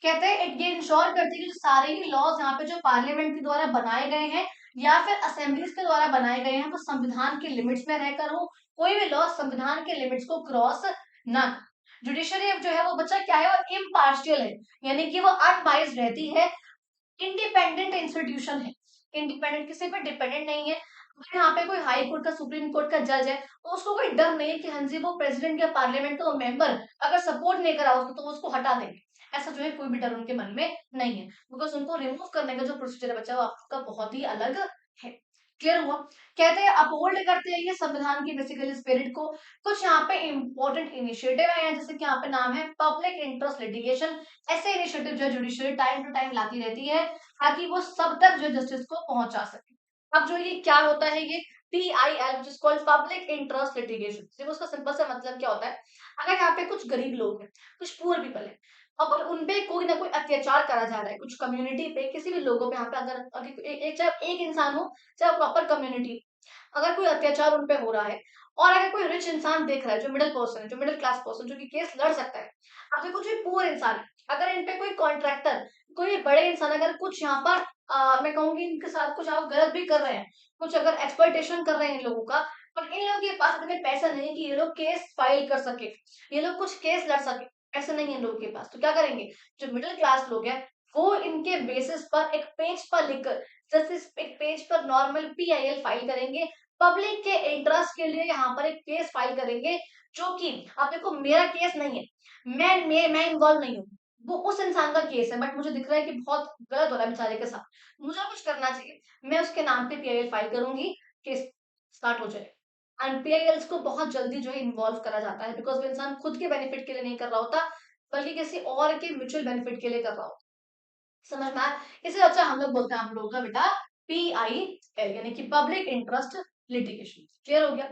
कहते हैं ये इंश्योर करती है कि जो सारे ही लॉज यहाँ पे जो पार्लियामेंट के द्वारा बनाए गए हैं या फिर असेंबलीज के द्वारा बनाए गए हैं वो संविधान के लिमिट्स में रहकर हो, कोई भी लॉ संविधान के लिमिट्स को क्रॉस ना। जुडिशरी जो है वो बच्चा क्या है, वो इम्पार्शियल है, यानी कि वो अनबाइस्ड रहती है, इंडिपेंडेंट इंस्टीट्यूशन है, इंडिपेंडेंट किसी पर डिपेंडेंट नहीं है। अगर यहाँ पे कोई हाई कोर्ट का, सुप्रीम कोर्ट का जज है तो उसको कोई डर नहीं है कि हाँ जी वो प्रेसिडेंट या पार्लियामेंट का मेंबर अगर सपोर्ट नहीं करा उसको तो वो उसको हटा देंगे, ऐसा जो है कोई भी डर उनके मन में नहीं है, बिकॉज उनको रिमूव करने का जो प्रोसीजर है बच्चा वो आपका बहुत ही अलग है। क्लियर हुआ। कहते हैं अपहोल्ड करते हैं ये संविधान की बेसिकली स्पिरिट को। कुछ यहाँ पे इंपॉर्टेंट इनिशिएटिव है जैसे कि यहाँ पे नाम है पब्लिक इंटरेस्ट लिटिगेशन। ऐसे इनिशिएटिव जो जुडिशरी टाइम टू टाइम लाती रहती है ताकि वो सब तक जो जस्टिस को पहुंचा सके। अब जो ये क्या होता है, ये PIL which is called public interest litigation, देखो उसका सिंपल सा मतलब क्या होता है, अगर यहाँ पे कुछ गरीब लोग हैं, कुछ पुअर पीपल है, अगर उन पे कोई ना कोई अत्याचार करा जा रहा है, कुछ कम्युनिटी पे किसी भी लोगों पे, यहाँ पे अगर एक चाहे एक इंसान हो चाहे प्रॉपर कम्युनिटी, अगर कोई अत्याचार उन पे हो रहा है और अगर कोई रिच इंसान देख रहा है, जो मिडिल पर्सन है, जो मिडिल क्लास पर्सन जो कि केस लड़ सकता है, अब देखो जो पुअर इंसान है, अगर इन पे कोई कॉन्ट्रैक्टर, कोई बड़े इंसान अगर कुछ यहाँ पर मैं कहूंगी इनके साथ कुछ आप गलत भी कर रहे हैं, कुछ अगर एक्सप्लॉइटेशन कर रहे हैं इन लोगों का, पर इन लोगों के पास इतने पैसा नहीं है कि ये लोग केस फाइल कर सके, ये लोग कुछ केस लड़ सके, ऐसा नहीं है इन लोगों के पास, तो क्या करेंगे, जो मिडिल क्लास लोग हैं वो इनके बेसिस पर एक पेज पर लिखकर, जैसे एक पेज पर नॉर्मल PIL फाइल करेंगे, पब्लिक के इंटरेस्ट के लिए यहाँ पर एक केस फाइल करेंगे, जो कि आप देखो मेरा केस नहीं है, मैं इन्वॉल्व नहीं हूँ, वो उस इंसान का केस है, बट मुझे दिख रहा है कि बहुत गलत हो रहा है बेचारे के साथ, मुझे कुछ करना चाहिए, मैं उसके नाम पे PIL फाइल करूंगी, केस स्टार्ट हो जाए। एंड PILs को बहुत जल्दी जो है इन्वॉल्व करा जाता है, बिकॉज वो इंसान खुद के बेनिफिट के लिए नहीं कर रहा होता, बल्कि किसी और के म्यूचुअल बेनिफिट के लिए कर रहा होता। समझ में आया। इसे अच्छा हम लोग बोलते हैं, हम लोग का बेटा PIL, यानी कि पब्लिक इंटरेस्ट लिटिगेशन। क्लियर हो गया।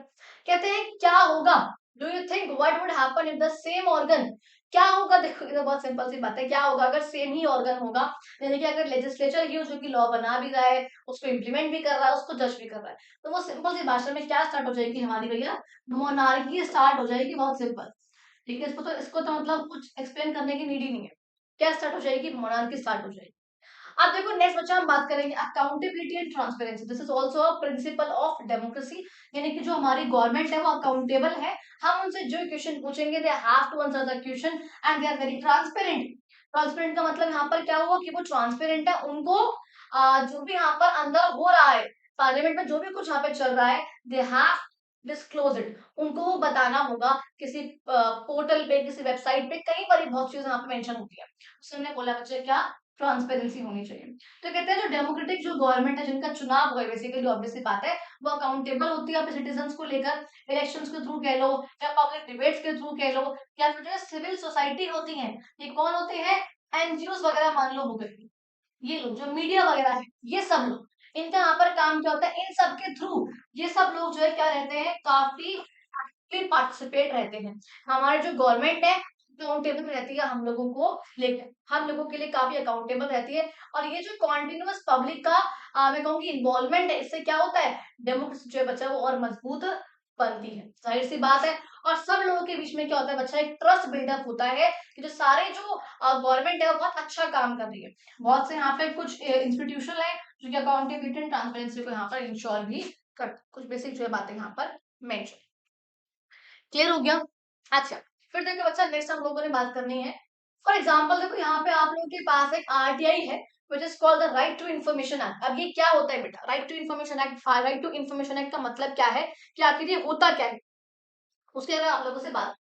कहते हैं क्या होगा, do you think what would happen if the same organ, क्या होगा, देखो ये तो बहुत सिंपल सी बात है, क्या होगा अगर सेम ही ऑर्गन होगा, यानी कि अगर लेजिस्लेचर ही जो कि लॉ बना भी रहा है, उसको इम्प्लीमेंट भी कर रहा है, उसको जज भी कर रहा है, तो वो सिंपल सी भाषा में क्या स्टार्ट हो जाएगी हमारी भैया, मोनार्की स्टार्ट हो जाएगी, बहुत सिंपल। ठीक है, इसको तो मतलब कुछ एक्सप्लेन करने की नीड ही नहीं है, क्या स्टार्ट हो जाएगी, मोनार्की स्टार्ट हो जाएगी। अब देखो नेक्स्ट बच्चा हम बात करेंगे accountability and transparency, this is also a principle of democracy, यानी कि जो हमारी गवर्नमेंट है वो अकाउंटेबल है, हम उनसे जो क्वेश्चन पूछेंगे they have to answer the question and they are very transparent. Transparent का मतलब यहाँ पर क्या हुआ कि वो ट्रांसपेरेंट है, उनको जो भी यहाँ पर अंदर हो रहा है पार्लियामेंट में, जो भी कुछ यहाँ पे चल रहा है, दे हैव डिस्क्लोज इट, उनको वो बताना होगा किसी पोर्टल पे, किसी वेबसाइट पे, कई बार बहुत चीजें यहाँ पे मेंशन होती है, उसने बोला बच्चे क्या, ट्रांसपेरेंसी होनी चाहिए। तो कहते हैं जो डेमोक्रेटिक जो गवर्नमेंट है जिनका चुनाव हुआ है, बेसिकली ऑब्वियस सी बात है, वो अकाउंटेबल होती है अपने सिटीजंस को लेकर, इलेक्शंस के थ्रू कह लो या पब्लिक डिबेट्स के थ्रू कह लो, या फिर जो सिविल सोसाइटी होती है, ये कौन होते हैं, NGOs वगैरह मान लो हो गए, ये लोग जो मीडिया वगैरह है, ये सब लोग, इनका यहाँ पर काम क्या होता है, इन सब के थ्रू ये सब लोग जो है क्या रहते हैं, काफी एक्टिव पार्टिसिपेट रहते हैं, हमारी जो गवर्नमेंट है अकाउंटेबल रहती है हम लोगों को लेकर, हम लोगों के लिए काफी अकाउंटेबल रहती है, और ये जो कॉन्टिन्यूअस पब्लिक का मैं कहूंगी इन्वॉल्वमेंट है, इससे क्या होता है, डेमोक्रेसी जो है बच्चा वो और मजबूत बनती है, जाहिर सी बात है। और सब लोगों के बीच में क्या होता है बच्चा, एक ट्रस्ट बिल्डअप होता है कि जो सारे जो गवर्नमेंट है वो बहुत अच्छा काम कर रही है, बहुत से यहाँ पे कुछ इंस्टीट्यूशन है जो कि अकाउंटेबिलिटी एंड ट्रांसपेरेंसी को यहाँ पर इंश्योर भी कर, कुछ बेसिक जो है बातें यहाँ पर मेंशन। क्लियर हो गया। अच्छा, फिर देखो बच्चा नेक्स्ट हम लोगों ने बात करनी है, फॉर एग्जाम्पल देखो यहाँ पे आप लोगों के पास एक RTI है, which is called the right to information act. अब ये क्या होता है बेटा, right to information act? Right to information act का मतलब क्या है, कि आखिर ये होता क्या है, उसके अगर आप लोगों से बात।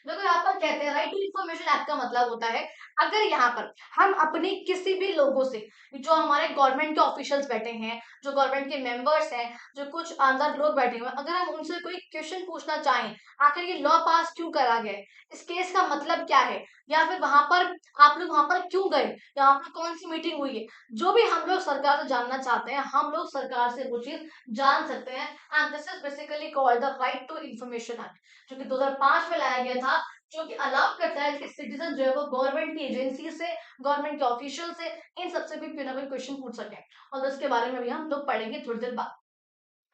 देखो यहाँ पर कहते हैं राइट टू इन्फॉर्मेशन एक्ट का मतलब होता है, अगर यहाँ पर हम अपने किसी भी लोगों से, जो हमारे गवर्नमेंट के ऑफिशियल्स बैठे हैं, जो गवर्नमेंट के मेंबर्स हैं, जो कुछ अंदर लोग बैठे हुए हैं, अगर हम उनसे कोई क्वेश्चन पूछना चाहें, आखिर ये लॉ पास क्यों करा गया है, इस केस का मतलब क्या है, या फिर वहां पर आप लोग वहां पर क्यों गए, यहाँ पर कौन सी मीटिंग हुई है, जो भी हम लोग सरकार से जानना चाहते हैं, हम लोग सरकार से वो चीज जान सकते हैं। And this is basically called the right to information act, जो कि 2005 में लाया गया था, जो कि अलाउ करता है कि सिटीजन जो है वो गवर्नमेंट की एजेंसी से, गवर्नमेंट के ऑफिशियल से, इन सबसे भी कोई ना कोई क्वेश्चन पूछ सके। और इसके बारे में भी हम लोग पढ़ेंगे थोड़ी देर बाद।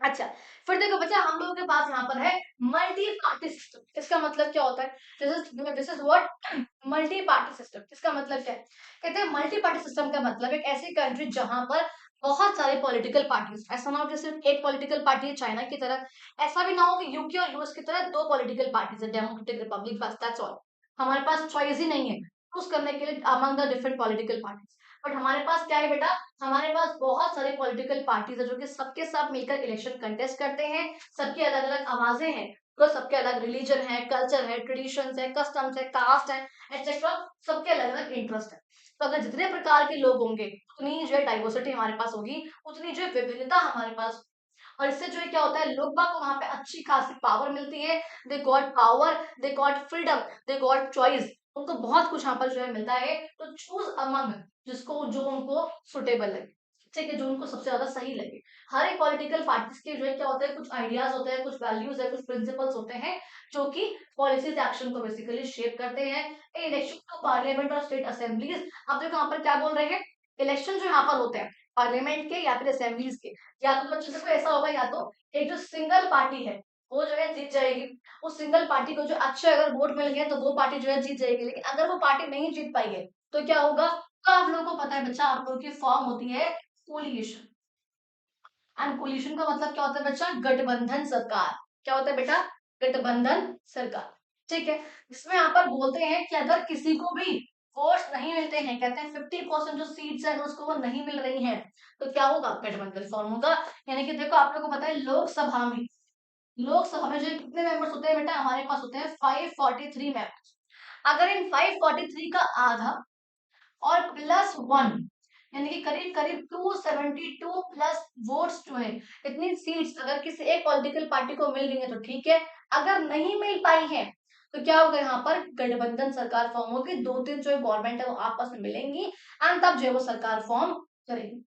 अच्छा, फिर देखो बच्चा, हम लोगों के पास यहाँ पर है मल्टी पार्टी सिस्टम। इसका मतलब क्या होता है? This is what multi party system. इसका मतलब क्या है? कहते हैं मल्टी पार्टी सिस्टम का मतलब एक ऐसी कंट्री जहां पर बहुत सारे पॉलिटिकल पार्टीज, ऐसा ना हो जैसे एक पॉलिटिकल पार्टी है चाइना की तरह, ऐसा भी ना हो कि यूके और यूएस की तरह दो पॉलिटिकल पार्टीज है, डेमोक्रेटिक रिपब्लिक, बस दैट्स ऑल। हमारे पास चॉइस ही नहीं है चूज करने के लिए among the different political parties. But हमारे पास क्या है बेटा, हमारे पास बहुत सारे पॉलिटिकल पार्टीज है, जो कि सबके सब मिलकर इलेक्शन कंटेस्ट करते हैं, सबकी अलग अलग आवाजें हैं, तो सबके अलग रिलीजन है, कल्चर है, ट्रेडिशंस है, कस्टम्स है, कास्ट है, एक्सेट्रा, सबके अलग अलग इंटरेस्ट है। तो अगर जितने प्रकार के लोग होंगे, उतनी जो है डाइवर्सिटी हमारे पास होगी, उतनी जो है विभिन्नता हमारे पास। और इससे जो है क्या होता है, लोग बाग को वहां पे अच्छी खासी पावर मिलती है, they got power, they got freedom, they got choice, उनको बहुत कुछ यहाँ पर जो है मिलता है। तो चूज अमंग, जिसको जो उनको सुटेबल लगे, ठीक है, जो उनको सबसे ज्यादा सही लगे। हर एक पॉलिटिकल पार्टीज के जो है क्या होता है, कुछ आइडियाज होते हैं, कुछ वैल्यूज है, कुछ प्रिंसिपल्स होते हैं, जो कि पॉलिसीज एक्शन को बेसिकली शेप करते हैं। इलेक्शन टू पार्लियामेंट और स्टेट असेंबलीज, अब देखो यहाँ पर क्या बोल रहे हैं, इलेक्शन जो यहाँ पर होते हैं पार्लियामेंट के या फिर असेंबलीज के, या तो बच्चों से कोई ऐसा होगा, या तो एक जो सिंगल पार्टी है वो जो है जीत जाएगी, उस सिंगल पार्टी को जो अच्छे अगर वोट मिल गए तो वो पार्टी जो है जीत जाएगी। लेकिन अगर वो पार्टी नहीं जीत पाई है तो क्या होगा, तो आप लोगों को पता है बच्चा, आप लोगों की फॉर्म होती है कोलिशन। एंड कोलिशन का मतलब क्या होता है बच्चा, गठबंधन सरकार। क्या होता है बेटा, गठबंधन सरकार, ठीक है। जिसमें यहाँ पर बोलते हैं कि अगर किसी को भी वोट्स नहीं मिलते हैं, कहते हैं 50% जो सीट्स है उसको वो नहीं मिल रही है, तो क्या होगा, गठबंधन फॉर्म होगा। यानी कि देखो आप लोगों को पता है, लोकसभा में जो कितने मेंबर्स होते हैं बेटा, हमारे पास होते हैं 543 मेंबर्स। अगर इन 543 का आधा और प्लस वन, यानी कि करीब करीब 272 प्लस वोट्स जो है, इतनी सीट्स अगर किसी एक पॉलिटिकल पार्टी को मिल रही है तो ठीक है, अगर नहीं मिल पाई है तो क्या होगा, यहाँ पर गठबंधन सरकार फॉर्म होगी, दो तीन जो है गवर्नमेंट है वो आपस में मिलेंगी, एंड तब जो है वो सरकार फॉर्म करेगी।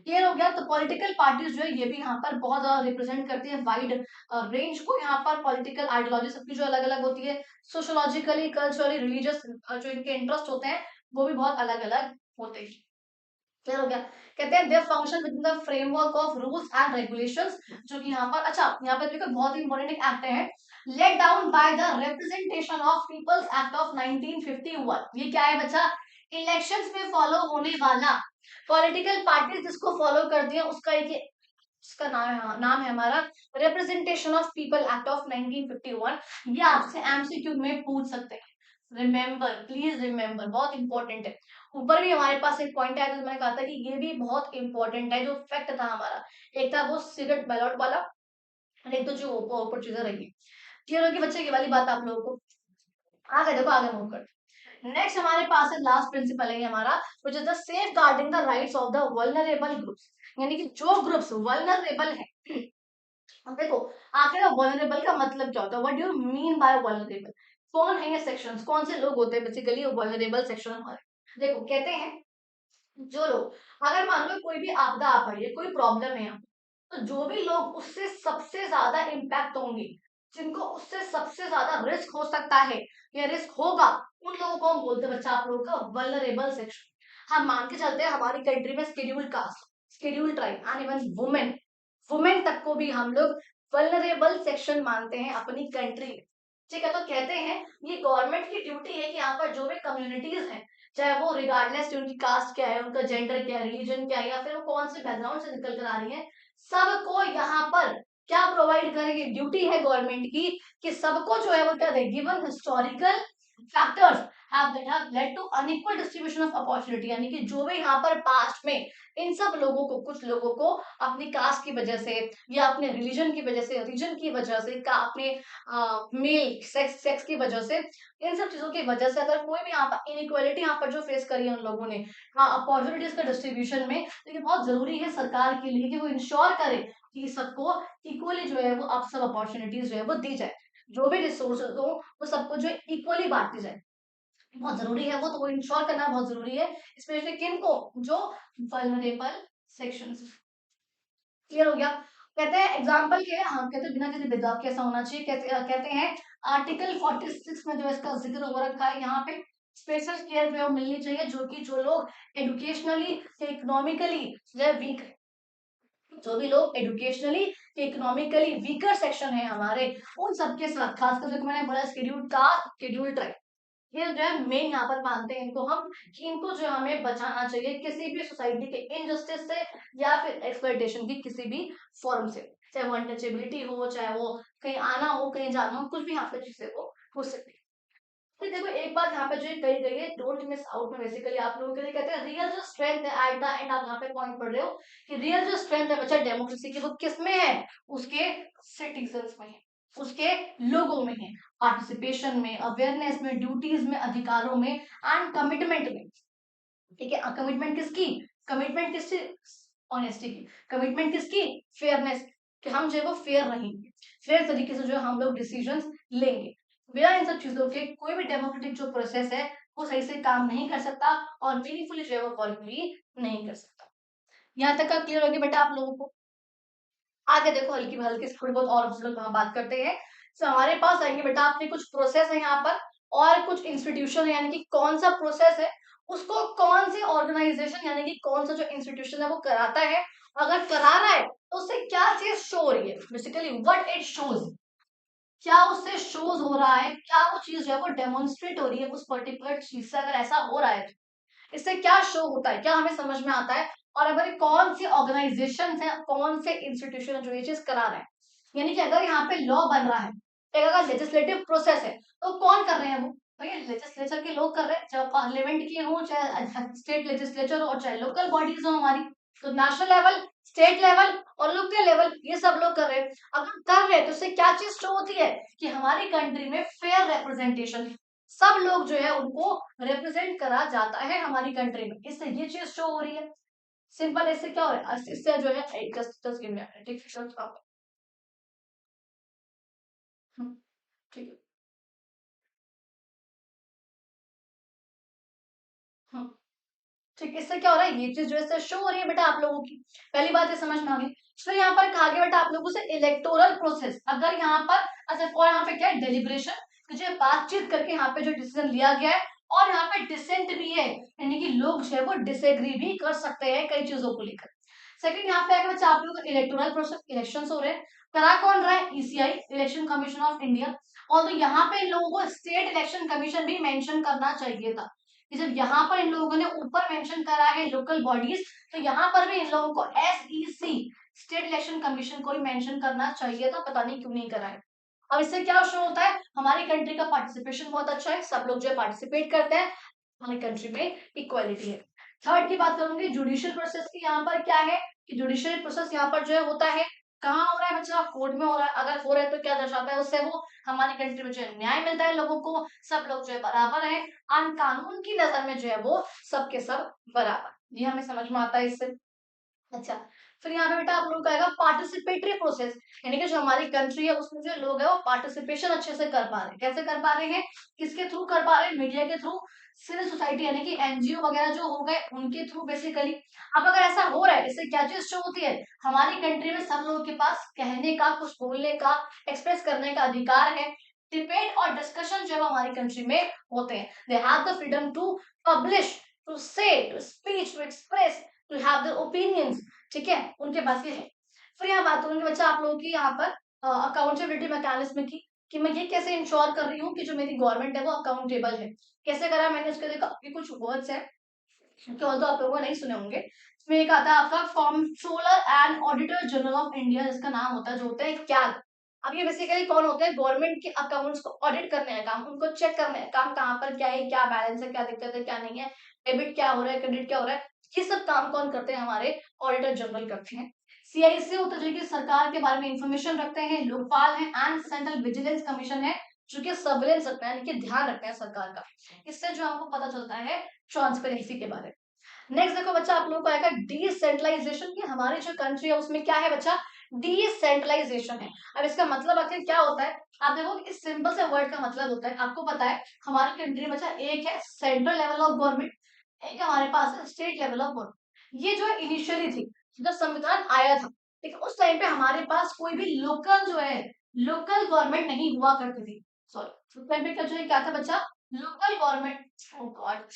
क्लियर हो गया? तो पॉलिटिकल पार्टीज जो है ये भी यहाँ पर बहुत ज्यादा रिप्रेजेंट करती है वाइड रेंज को। यहाँ पर पॉलिटिकल आइडियोलॉजी सबकी जो अलग अलग होती है, सोशोलॉजिकली, कल्चरली, रिलीजियस जो इनके इंटरेस्ट होते हैं वो भी बहुत अलग अलग होते हैं। क्लियर हो गया? कहते हैं they function within the framework of rules and regulations, जो कि यहाँ पर, अच्छा यहाँ पर देखो बहुत ही इंपॉर्टेंट एक एक्ट है, laid down by the representation of people's act of 1951। ये क्या है बच्चा, इलेक्शंस में फॉलो होने वाला, पॉलिटिकल पार्टी जिसको फॉलो करती है उसका एक, इसका नाम है हमारा representation of people act of 1951। ये आपसे एमसीक्यू में पूछ सकते हैं, रिमेंबर, प्लीज रिमेंबर, बहुत इंपॉर्टेंट है। ऊपर भी हमारे पास एक पॉइंट है, जो मैंने कहा था कि ये भी बहुत इंपॉर्टेंट है, जो फैक्ट था हमारा, एक था वो सीक्रेट बैलॉट वाला, और एक तो जो ऊपर चीजें रही। क्लियर होगी बच्चे, ये वाली बात आप लोगों को? आगे देखो, आगे मूव कर। नेक्स्ट हमारे पास है लास्ट प्रिंसिपल है हमारा, which is the safeguarding the rights of the vulnerable groups. यानी कि जो ग्रुप्स वल्नरेबल है, अब देखो आखिर वल्नरेबल का मतलब क्या होता है, what do you mean by vulnerable, कौन है ये सेक्शंस, कौन से लोग होते हैं बेसिकली वल्नरेबल सेक्शन हमारे। देखो कहते हैं, जो लोग, अगर मान लो कोई भी आपदा आ पड़ी है, कोई प्रॉब्लम है यहाँ, तो जो भी लोग उससे सबसे ज्यादा इम्पैक्ट होंगे, जिनको उससे सबसे ज्यादा रिस्क हो सकता है या रिस्क होगा, उन लोगों को हम बोलते हैं बच्चा आप लोगों का वल्नरेबल सेक्शन। हम मान के चलते हैं हमारी कंट्री में scheduled caste, scheduled tribe and even women, women तक को भी हम लोग वल्नरेबल सेक्शन मानते हैं अपनी कंट्री में। ठीक है, तो कहते हैं ये गवर्नमेंट की ड्यूटी है कि यहाँ पर जो भी कम्युनिटीज हैं, चाहे वो रिगार्डलेस उनकी कास्ट क्या है, उनका जेंडर क्या है, रिलीजन क्या है, या फिर वो कौन से बैकग्राउंड से निकल कर आ रही है, सबको यहाँ पर क्या प्रोवाइड करेंगे, ड्यूटी है गवर्नमेंट की कि सबको जो है वो क्या the, given historical factors have led to unequal distribution of opportunity, यानी कि जो भी यहाँ पर पास्ट में इन सब लोगों को, कुछ लोगों को अपनी कास्ट की वजह से या अपने रिलीजन की वजह से, रीजन की वजह से, का अपने मेल सेक्स की वजह से, इन सब चीजों की वजह से अगर कोई भी यहाँ पर इनइक्वालिटी यहाँ पर जो फेस करी है उन लोगों ने अपॉर्चुनिटीज का डिस्ट्रीब्यूशन में, तो ये बहुत जरूरी है सरकार के लिए कि वो इंश्योर करे कि सबको इक्वली जो है वो अब सब अपॉर्चुनिटीज जो है वो दी जाए, जो भी रिसोर्सेज हो वो सबको जो इक्वली बांटी जाए, बहुत जरूरी है वो, तो वो इंश्योर करना बहुत जरूरी है, स्पेशली किन को, जो वल्नरेबल सेक्शंस। क्लियर हो गया। कहते हैं एग्जांपल के, हम कहते हैं बिना किसी भेदभाव के ऐसा होना चाहिए, कहते हैं आर्टिकल 46 में जो इसका जिक्र हो रखा है यहाँ पे, स्पेशल केयर जो है मिलनी चाहिए जो कि जो लोग एजुकेशनली इकोनॉमिकली जो है वीक, जो भी लोग एजुकेशनली इकोनॉमिकली वीकर सेक्शन है हमारे, उन सबके साथ, खासकर जो मैंने बोला शेड्यूल्ड कास्ट, शेड्यूल्ड ट्राइब, ये जो है मेन यहाँ पर मानते हैं इनको हम, कि इनको जो हमें बचाना चाहिए किसी भी सोसाइटी के इनजस्टिस से या फिर एक्सप्लॉयटेशन की किसी भी फॉर्म से, चाहे वो अनटचेबिलिटी हो, चाहे वो कहीं आना हो, कहीं जाना हो, कुछ भी यहाँ पे चीजें वो हो सकती है। फिर देखो एक बात यहाँ पे जो कही गई है, डोंट मिस आउट में बेसिकली आप लोगों के लिए कहते हैं रियल जो स्ट्रेंथ है एट द एंड, आप यहाँ पे पॉइंट पढ़ रहे हो कि रियल जो स्ट्रेंथ है बच्चा डेमोक्रेसी की, वो किस में है, उसके सिटीजन्स में है, उसके लोगों में है, पार्टिसिपेशन में, अवेयरनेस में, ड्यूटीज में, अधिकारों में एंड कमिटमेंट में। ठीक है, कमिटमेंट किसकी, कमिटमेंट किसकी, ऑनेस्टी की, कमिटमेंट किसकी, फेयरनेस, कि हम जो है वो फेयर रहेंगे, फेयर तरीके से जो है हम लोग डिसीजंस लेंगे, बिना इन सब चीजों के कोई भी डेमोक्रेटिक जो प्रोसेस है वो सही से काम नहीं कर सकता और मीनिंगफुली जो है वो पॉलिटिकली नहीं कर सकता। यहाँ तक का क्लियर हो गया बेटा आप लोगों को। आगे देखो हल्की हल्की से थोड़ी बहुत और हम लोग वहां बात करते हैं। तो हमारे पास आएंगे बेटा अपने कुछ प्रोसेस है यहाँ पर और कुछ इंस्टीट्यूशन है, यानी कि कौन सा प्रोसेस है उसको कौन सी ऑर्गेनाइजेशन यानी कि कौन सा जो इंस्टीट्यूशन है वो कराता है, अगर करा रहा है तो उससे क्या चीज शो हो रही है, बेसिकली व्हाट इट शोज, क्या उससे शोज हो रहा है, क्या वो चीज जो है वो डेमोन्स्ट्रेट हो रही है उस पर्टिकुलर चीज से, अगर ऐसा हो रहा है इससे क्या शो होता है, क्या हमें समझ में आता है, और अगर कौन सी ऑर्गेनाइजेशन है, कौन से इंस्टीट्यूशन है जो ये चीज करा रहा है, यानी कि अगर यहाँ पे लॉ बन रहा है, एक अगर लेजिस्लेटिव प्रोसेस है तो कौन कर रहे हैं वो, भैया लेजिस्लेचर के लोग कर रहे हैं, चाहे पार्लियामेंट के हो, चाहे स्टेट लेजिस्लेचर हो, और चाहे लोकल बॉडीज हो हमारी, तो नेशनल लेवल, स्टेट लेवल और लोकल लेवल ये सब लोग कर रहे हैं। अगर कर रहे हैं तो उससे क्या चीज शो होती है कि हमारी कंट्री में फेयर रिप्रेजेंटेशन, सब लोग जो है उनको रिप्रेजेंट करा जाता है हमारी कंट्री में, इससे ये चीज शो हो रही है। सिंपल, इससे क्या हो रहा है, इससे जो है just give me a minute, ठीक है, हम्म, ठीक है, इससे क्या हो रहा है, ये चीज जो है शो हो रही है बेटा आप लोगों की, पहली बात ये समझ में आ गई। फिर यहाँ पर कहा गया बेटा आप लोगों से इलेक्टोरल प्रोसेस, अगर यहाँ पर अच्छा और यहाँ पे क्या है डेलिब्रेशन, जो बातचीत करके यहाँ पे जो डिसीजन लिया गया है, और यहाँ पे डिसेंट भी है, यानी कि लोग जो है वो डिसएग्री भी कर सकते हैं कई चीजों को लेकर। सेकंड यहाँ पे आगे बच्चा आप लोगों का इलेक्टोरल प्रोसेस, इलेक्शन हो रहे हैं, करा कौन रहा है, ECI, election commission of India, और तो यहाँ पे इन लोगों को स्टेट इलेक्शन कमीशन भी मेंशन करना चाहिए था, जब यहाँ पर इन लोगों ने ऊपर मेंशन करा है लोकल बॉडीज, तो यहाँ पर भी इन लोगों को एसईसी, स्टेट इलेक्शन कमीशन को भी मेंशन करना चाहिए था, पता नहीं क्यों नहीं करा है। अब इससे क्या शो होता है, हमारी कंट्री का पार्टिसिपेशन बहुत अच्छा है, सब लोग जो है पार्टिसिपेट करते हैं, हमारी कंट्री में इक्वालिटी है। थर्ड की बात करूंगी जुडिशियल प्रोसेस की, यहाँ पर क्या है कि जुडिशियल प्रोसेस यहाँ पर जो है होता है, कहाँ हो रहा है बच्चा, कोर्ट में हो रहा है, अगर हो रहा है तो क्या दर्शाता है, उससे वो हमारी कंट्री में जो है न्याय मिलता है लोगों को, सब लोग जो है बराबर है, कानून की नजर में जो है वो सबके सब बराबर, ये हमें समझ में आता है इससे। अच्छा, फिर यहाँ पे बेटा आप लोगों का आएगा पार्टिसिपेटरी प्रोसेस, यानी कि जो हमारी कंट्री है उसमें जो लोग है वो पार्टिसिपेशन अच्छे से कर पा रहे हैं, कैसे कर पा रहे हैं, किसके थ्रू कर पा रहे हैं, मीडिया के थ्रू, सिविल सोसाइटी यानी कि एनजीओ वगैरह जो हो गए उनके थ्रू बेसिकली। अब अगर ऐसा हो रहा है इससे क्या चीज शो होती है, हमारी कंट्री में सब लोगों के पास कहने का, कुछ बोलने का, एक्सप्रेस करने का अधिकार है, डिबेट और डिस्कशन जो है हमारी कंट्री में होते हैं, they have the freedom to publish, to say, to speech, to express, to have their opinions, ठीक है, उनके पास ये है। फिर यहाँ बात करूंगी बच्चा आप लोगों की यहाँ पर अकाउंटेबिलिटी मैकेनिज्म की, कि मैं ये कैसे इंश्योर कर रही हूँ कि जो मेरी गवर्नमेंट है वो अकाउंटेबल है, कैसे करा मैंने उसके देखा कि कुछ वर्ड्स है कि तो आप लोगों ने नहीं सुने होंगे, इसमें एक आता है आपका controller and auditor general of India, जिसका नाम होता है जो होता है कैग, अब ये बेसिकली कौन होते हैं, गवर्नमेंट के अकाउंट्स को ऑडिट करने का काम, उनको चेक करने का काम, कहाँ पर क्या है, क्या बैलेंस है, क्या दिक्कत है, क्या नहीं है, डेबिट क्या हो रहा है, क्रेडिट क्या हो रहा है, ये सब काम कौन करते हैं, हमारे ऑडिटर जनरल करते हैं। सीआईसी होता है जो कि सरकार के बारे में इंफॉर्मेशन रखते हैं, लोकपाल है एंड सेंट्रल विजिलेंस कमीशन है जो कि सर्विलेंस रखते हैं, यानी कि ध्यान रखते हैं सरकार का। इससे जो हमको पता चलता है ट्रांसपेरेंसी के बारे में। नेक्स्ट देखो बच्चा, आप लोगों को आएगा डिसेंट्रलाइजेशन, की हमारी जो कंट्री है उसमें क्या है बच्चा, डिसेंट्रलाइजेशन है। अब इसका मतलब आखिर क्या होता है, आप देखो इस सिंपल से वर्ड का मतलब होता है, आपको पता है हमारी कंट्री में बच्चा एक है सेंट्रल लेवल ऑफ गवर्नमेंट, एक हमारे पास है स्टेट लेवल ऑफ गवर्नमेंट। ये जो इनिशियली थी जब संविधान आया था, ठीक है, उस टाइम पे हमारे पास कोई भी लोकल जो है, लोकल गवर्नमेंट नहीं हुआ करती थी। सॉरी, उस टाइम पे क्या जो है, क्या था बच्चा, लोकल गवर्नमेंट। ओ गॉड,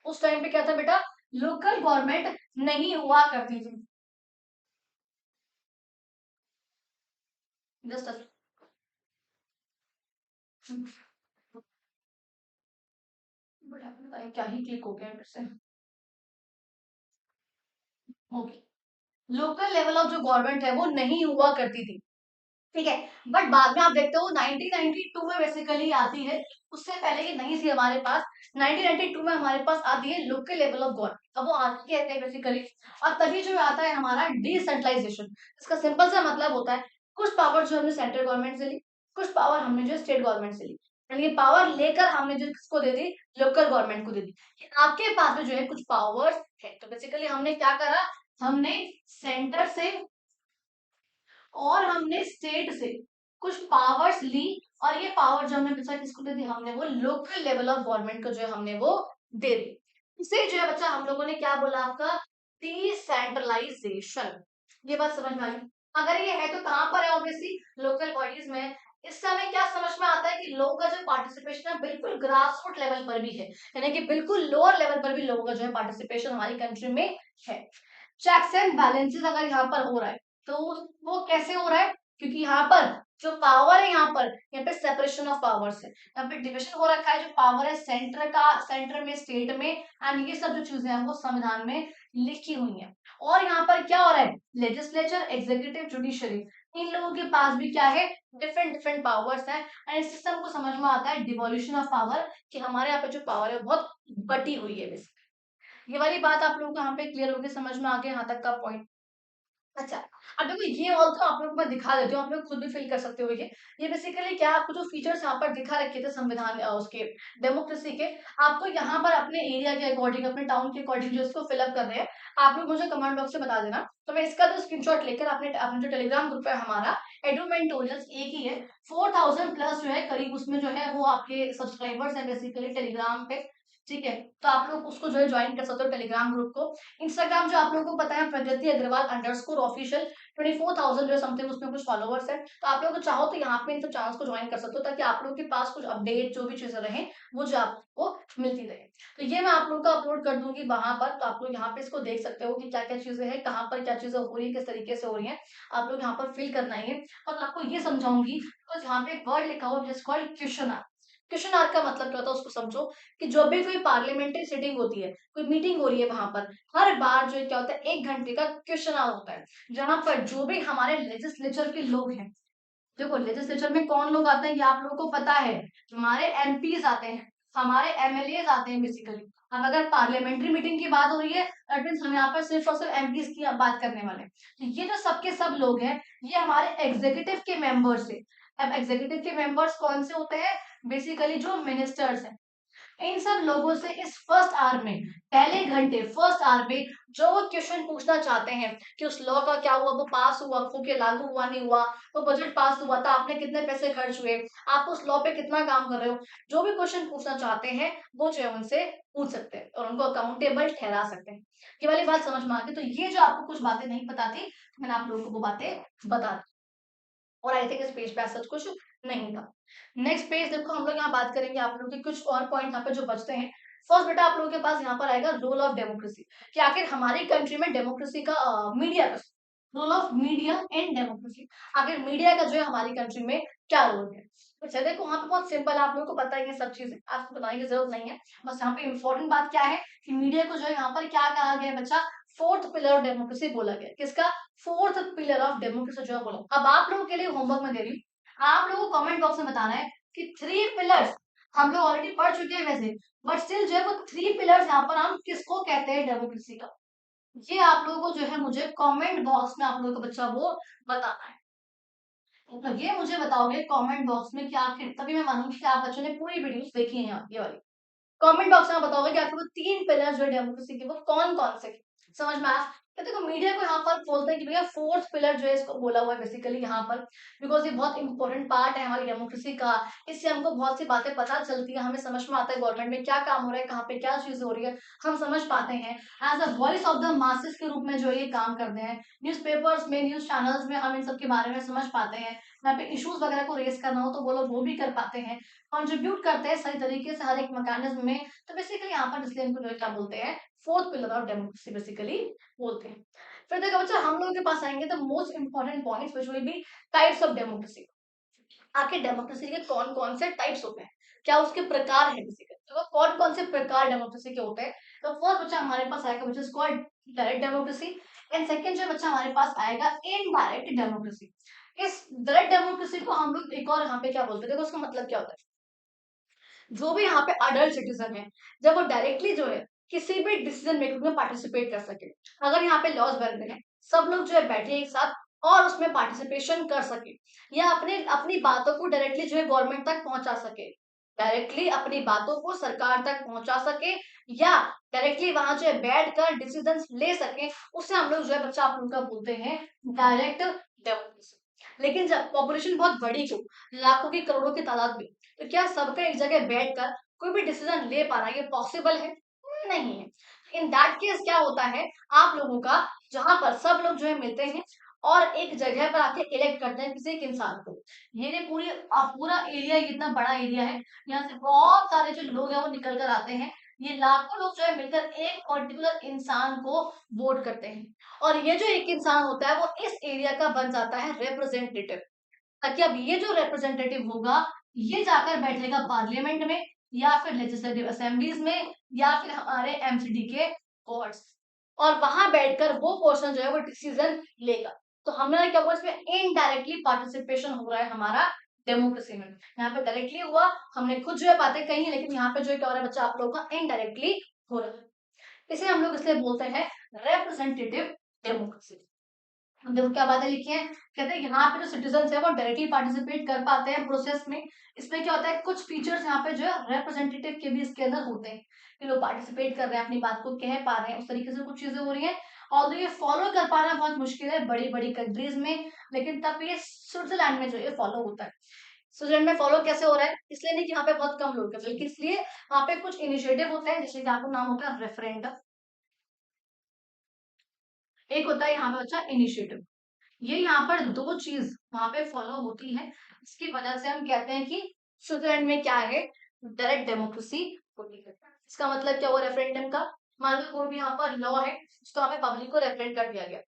उस टाइम पे क्या था बेटा, लोकल गवर्नमेंट नहीं हुआ करती थी। जस्ट क्या ही क्लिक हो गया मेरे से। ओके, लोकल लेवल ऑफ जो गवर्नमेंट है वो नहीं हुआ करती थी, ठीक है। बट बाद में आप देखते हो 1992 में बेसिकली आती है, उससे पहले ये नहीं थी हमारे पास। 1992 में हमारे पास आती है लोकल लेवल ऑफ गवर्नमेंट, अब वो आती है बेसिकली, और तभी जो आता है हमारा डिसेंट्रलाइजेशन। इसका सिंपल सा मतलब होता है कुछ पावर जो हमने सेंट्रल गवर्नमेंट से ली, कुछ पावर हमने जो स्टेट गवर्नमेंट से ली, यानी ये पावर लेकर हमने जो किसको दे दी, लोकल गवर्नमेंट को दे दी कि आपके पास में जो है कुछ पावर्स है। तो बेसिकली हमने क्या करा, हमने सेंटर से और हमने स्टेट से कुछ पावर्स ली, और ये पावर जो हमने बच्चा किसको दे दी, हमने वो लोकल लेवल ऑफ गवर्नमेंट को जो है हमने वो दे दी। इसे जो है बच्चा हम लोगों ने क्या बोला आपका, डिसेंट्रलाइजेशन। ये बात समझ में आ गई। अगर ये है तो कहां पर है, ऑब्वियसली लोकल बॉडीज में। इससे हमें क्या समझ में आता है कि लोगों का जो पार्टिसिपेशन है बिल्कुल ग्रास रूट लेवल पर भी है, यानी कि बिल्कुल लोअर लेवल पर भी लोगों का जो है पार्टिसिपेशन हमारी कंट्री में है। चेक्स एंड बैलेंसेस अगर यहाँ पर हो रहा है तो वो कैसे हो रहा है, क्योंकि यहाँ पर जो पावर है, यहाँ पे सेपरेशन ऑफ पावर्स है, यहाँ पे डिविजन हो रखा है, जो पावर है सेंटर का, सेंटर में, स्टेट में, एंड ये सब जो चीजें हैं वो संविधान में लिखी हुई है। और यहाँ पर क्या हो रहा है, लेजिस्लेचर, एग्जीक्यूटिव, जुडिशरी, इन लोगों के पास भी क्या है, डिफरेंट डिफरेंट पावर्स हैं। एंड इस सिस्टम को समझ में आता है डिवोल्यूशन ऑफ पावर, कि हमारे यहाँ पे जो पावर है वो बहुत बटी हुई है। ये वाली बात आप लोगों को यहाँ पे क्लियर होगी, समझ में आ गया यहाँ तक का पॉइंट। अच्छा, अब देखो ये ऑल तो आप लोगों को मैं दिखा देती हूँ, आप लोग खुद भी फिल कर सकते हो। ये बेसिकली क्या, आपको जो फीचर्स यहाँ पर दिखा रखे थे संविधान उसके डेमोक्रेसी के, आपको यहाँ पर अपने एरिया के अकॉर्डिंग, अपने टाउन के अकॉर्डिंग जो इसको फिलअप कर रहे हैं, आप लोग मुझे कमेंट बॉक्स में बता देना। तो मैं इसका तो स्क्रीनशॉट लेकर अपने अपने जो टेलीग्राम ग्रुप है हमारा, एडुमेंटोरियल्स एक ही है, 4000 प्लस जो है करीब, उसमें जो है वो आपके सब्सक्राइबर्स हैं बेसिकली टेलीग्राम पे, ठीक है। तो आप लोग उसको जो है ज्वाइन कर सकते हो टेलीग्राम ग्रुप को। इंस्टाग्राम जो आप लोगों को पता है, प्रगति अग्रवाल अंडरस्कोर ऑफिशियल, 24,000 जो है समथिंग उसमें कुछ फॉलोवर्स है। तो आप लोग चाहो तो यहाँ पे इन सब चैनल्स को ज्वाइन कर सकते हो, ताकि आप लोगों के पास कुछ अपडेट जो भी चीजें रहे वो जो आपको मिलती रहे। तो ये मैं आप लोगों को अपलोड कर दूंगी वहां पर, तो आप लोग यहाँ पे इसको देख सकते हो कि क्या क्या चीजें हैं, कहाँ पर क्या चीजें हो रही है, किस तरीके से हो रही है, आप लोग यहाँ पर फिल करना है। और आपको ये समझाऊंगी, तो यहाँ पे एक वर्ड लिखा हुआ है जिसको क्वेश्चन आर। क्वेश्चन आर का मतलब क्या होता है उसको समझो, कि जब भी कोई पार्लियामेंट्री सिटिंग होती है, कोई मीटिंग हो रही है, वहां पर हर बार जो है क्या होता है, 1 घंटे का क्वेश्चन आवर होता है, जहां पर जो भी हमारे लेजिस्लेचर के लोग हैं, देखो लेजिस्लेचर में कौन लोग आते हैं ये आप लोगों को पता है, हमारे एमपीज आते हैं, हमारे एमएलए आते हैं बेसिकली। अब अगर पार्लियामेंट्री मीटिंग की बात हो रही है, दैट मीन्स हम यहाँ पर सिर्फ और सिर्फ एमपीज की बात करने वाले हैं। तो ये जो सबके सब लोग हैं, ये हमारे एग्जीक्यूटिव के मेंबर्स है। अब एग्जीक्यूटिव के मेंबर्स कौन से होते हैं, बेसिकली जो मिनिस्टर्स हैं। इन सब लोगों से इस फर्स्ट आवर में, पहले घंटे फर्स्ट आवर में, जो वो क्वेश्चन पूछना चाहते हैं कि उस लॉ का क्या हुआ, वो पास हुआ, हो के लागू हुआ, नहीं हुआ, वो बजट पास हुआ था, आपने कितने पैसे खर्च हुए, आप उस लॉ पे कितना काम कर रहे हो, जो भी क्वेश्चन पूछना चाहते हैं वो जो है उनसे पूछ सकते हैं और उनको अकाउंटेबल ठहरा सकते हैं। ये वाली बात समझ में आती है। तो ये जो आपको कुछ बातें नहीं पता थी, मैंने आप लोगों को वो बातें बता दी, और आई थिंक इस पेज पे ऐसा कुछ नहीं था। नेक्स्ट पेज देखो, हम लोग यहाँ बात करेंगे आप लोगों के कुछ और पॉइंट यहाँ पे जो बचते हैं। फर्स्ट बेटा आप लोगों के पास यहाँ पर आएगा रोल ऑफ डेमोक्रेसी, कि आखिर हमारी कंट्री में डेमोक्रेसी का मीडिया का role of media in democracy, आखिर मीडिया का जो है हमारी कंट्री में क्या रोल है। तो देखो वहां पे बहुत सिंपल है, आप लोगों को पता ही है सब चीजें, आपको बताने की जरूरत नहीं है। बस यहाँ पे इंपॉर्टेंट बात क्या है कि मीडिया को जो है यहाँ पर क्या कहा गया है बच्चा, फोर्थ पिलर ऑफ डेमोक्रेसी बोला गया। किसका? फोर्थ पिलर ऑफ डेमोक्रेसी जो है बोला। अब आप लोगों के लिए होमवर्क में दे रही हूँ, आप लोगों को कमेंट बॉक्स में बताना है कि 3 पिलर्स हम लोग ऑलरेडी पढ़ चुके हैं वैसे, बट स्टिल जो है वो 3 पिलर्स यहाँ पर हम किसको कहते हैं डेमोक्रेसी का, ये आप लोगों को जो है मुझे कमेंट बॉक्स में आप लोगों को बच्चा वो बताना है। तो ये मुझे बताओगे कमेंट बॉक्स में कि आखिर, तभी मैं मानूंगी कि आप बच्चों ने पूरी वीडियोस देखी है यहाँ ये वाली। कमेंट बॉक्स में आप बताओगे कि आखिर वो 3 पिलर जो है डेमोक्रेसी के वो कौन कौन से, समझ में आया? तो देखो मीडिया को यहाँ पर बोलते हैं कि भैया फोर्थ पिलर जो है इसको बोला हुआ है बेसिकली यहाँ पर, बिकॉज ये बहुत इंपॉर्टेंट पार्ट है हमारी डेमोक्रेसी का। इससे हमको बहुत सी बातें पता चलती है, हमें समझ में आता है गवर्नमेंट में क्या काम हो रहा है, कहाँ पे क्या चीज हो रही है, हम समझ पाते हैं। As a voice of the masses के रूप में जो ये काम करते हैं, न्यूज़पेपर्स में, न्यूज चैनल्स में हम इन सब के बारे में समझ पाते हैं। यहाँ पे इश्यूज वगैरह को रेस करना हो तो वो लोग वो भी कर पाते हैं, कंट्रीब्यूट करते हैं सही तरीके से हर एक मैकेनिज्म में। तो बेसिकली यहाँ पर इसलिए इनको जो है क्या बोलते हैं, fourth pillar of democracy basically बोलते हैं। फिर देखो बच्चा हम लोगों के पास आएंगे the most important points which will be types of democracy. आखिर डेमोक्रेसी के कौन कौन से टाइप्स होते हैं, क्या उसके प्रकार है बेसिकली, तो कौन कौन से प्रकार डेमोक्रेसी के होते हैं। तो फर्स्ट बच्चा हमारे पास आएगा which is called direct democracy, and second जो बच्चा हमारे पास आएगा इनडायरेक्ट डेमोक्रेसी। इस डायरेक्ट डेमोक्रेसी को हम लोग एक और यहाँ पे क्या बोलते हैं, देखो उसका मतलब क्या होता है, जो भी यहाँ पे अडल्ट सिटीजन है जब वो डायरेक्टली जो है किसी भी डिसीजन मेकिंग में पार्टिसिपेट कर सके। अगर यहाँ पे लॉज बन रहे हैं, सब लोग जो है बैठे एक साथ और उसमें पार्टिसिपेशन कर सके, या अपने अपनी बातों को डायरेक्टली जो है गवर्नमेंट तक पहुंचा सके, डायरेक्टली अपनी बातों को सरकार तक पहुंचा सके, या डायरेक्टली वहां जो है बैठ कर डिसीजन ले सके, उससे हम लोग जो है बच्चा आप लोग का बोलते हैं डायरेक्ट डेमोक्रेसी। लेकिन जब पॉपुलेशन बहुत बड़ी हो, लाखों की करोड़ों की तादाद में, तो क्या सबका एक जगह बैठकर कोई भी डिसीजन ले पाना ये पॉसिबल है? नहीं है। इन दैट केस क्या होता है, आप लोगों का जहां पर सब लोग जो है मिलते हैं और एक जगह पर आके इलेक्ट करते हैं किसी एक इंसान को। ये पूरी पूरा एरिया इतना बड़ा एरिया है, यहाँ से बहुत सारे जो लोग हैं वो निकल कर आते हैं, ये लाखों लोग जो है मिलकर एक पर्टिकुलर इंसान को वोट करते हैं, और ये जो एक इंसान होता है वो इस एरिया का बन जाता है रिप्रेजेंटेटिव। ताकि अब ये जो रिप्रेजेंटेटिव होगा ये जाकर बैठेगा पार्लियामेंट में, या फिर लेजिस्लेटिव असेंबलीज में, या फिर हमारे एमसीडी के कोर्ट्स, और वहां बैठकर वो पर्सन जो है वो डिसीजन लेगा। तो हमारा क्या हुआ, इसमें इनडायरेक्टली पार्टिसिपेशन हो रहा है हमारा डेमोक्रेसी में। यहाँ पे डायरेक्टली हुआ, हमने खुद जो है बातें कही है, लेकिन यहाँ पे जो क्या हो रहा है बच्चा आप लोगों का इनडायरेक्टली हो रहा है। इसे हम लोग इसलिए बोलते हैं रिप्रेजेंटेटिव डेमोक्रेसी। देखो क्या बातें लिखी है, कहते हैं यहाँ पे जो सिटीजन है वो डायरेक्टली पार्टिसिपेट कर पाते हैं प्रोसेस में। इसमें क्या होता है, कुछ फीचर्स यहाँ पे जो है रिप्रेजेंटेटिव के भी इसके अंदर होते हैं कि लोग पार्टिसिपेट कर रहे हैं, अपनी बात को कह पा रहे हैं, उस तरीके से कुछ चीजें हो रही है। और तो ये फॉलो कर पाना बहुत मुश्किल है बड़ी बड़ी कंट्रीज में, लेकिन तब ये स्विट्जरलैंड में जो ये फॉलो होता है। स्विट्जरलैंड में फॉलो कैसे हो रहा है, इसलिए नहीं कि यहाँ पे बहुत कम लोग हैं, बल्कि इसलिए वहाँ पे कुछ इनिशिएटिव होते हैं, जैसे कि आपको नाम होता है रेफरेंडम, एक होता है यहाँ पे बच्चा इनिशिएटिव। ये यहाँ पर दो चीज वहां पे फॉलो होती है, इसकी वजह से हम कहते हैं कि स्विट्जरलैंड में क्या है, डायरेक्ट डेमोक्रेसी होती है। इसका मतलब क्या हुआ रेफरेंडम का, मान लो कोई भी यहाँ पर लॉ है उसको हमें पब्लिक को रेफरेंड कर दिया गया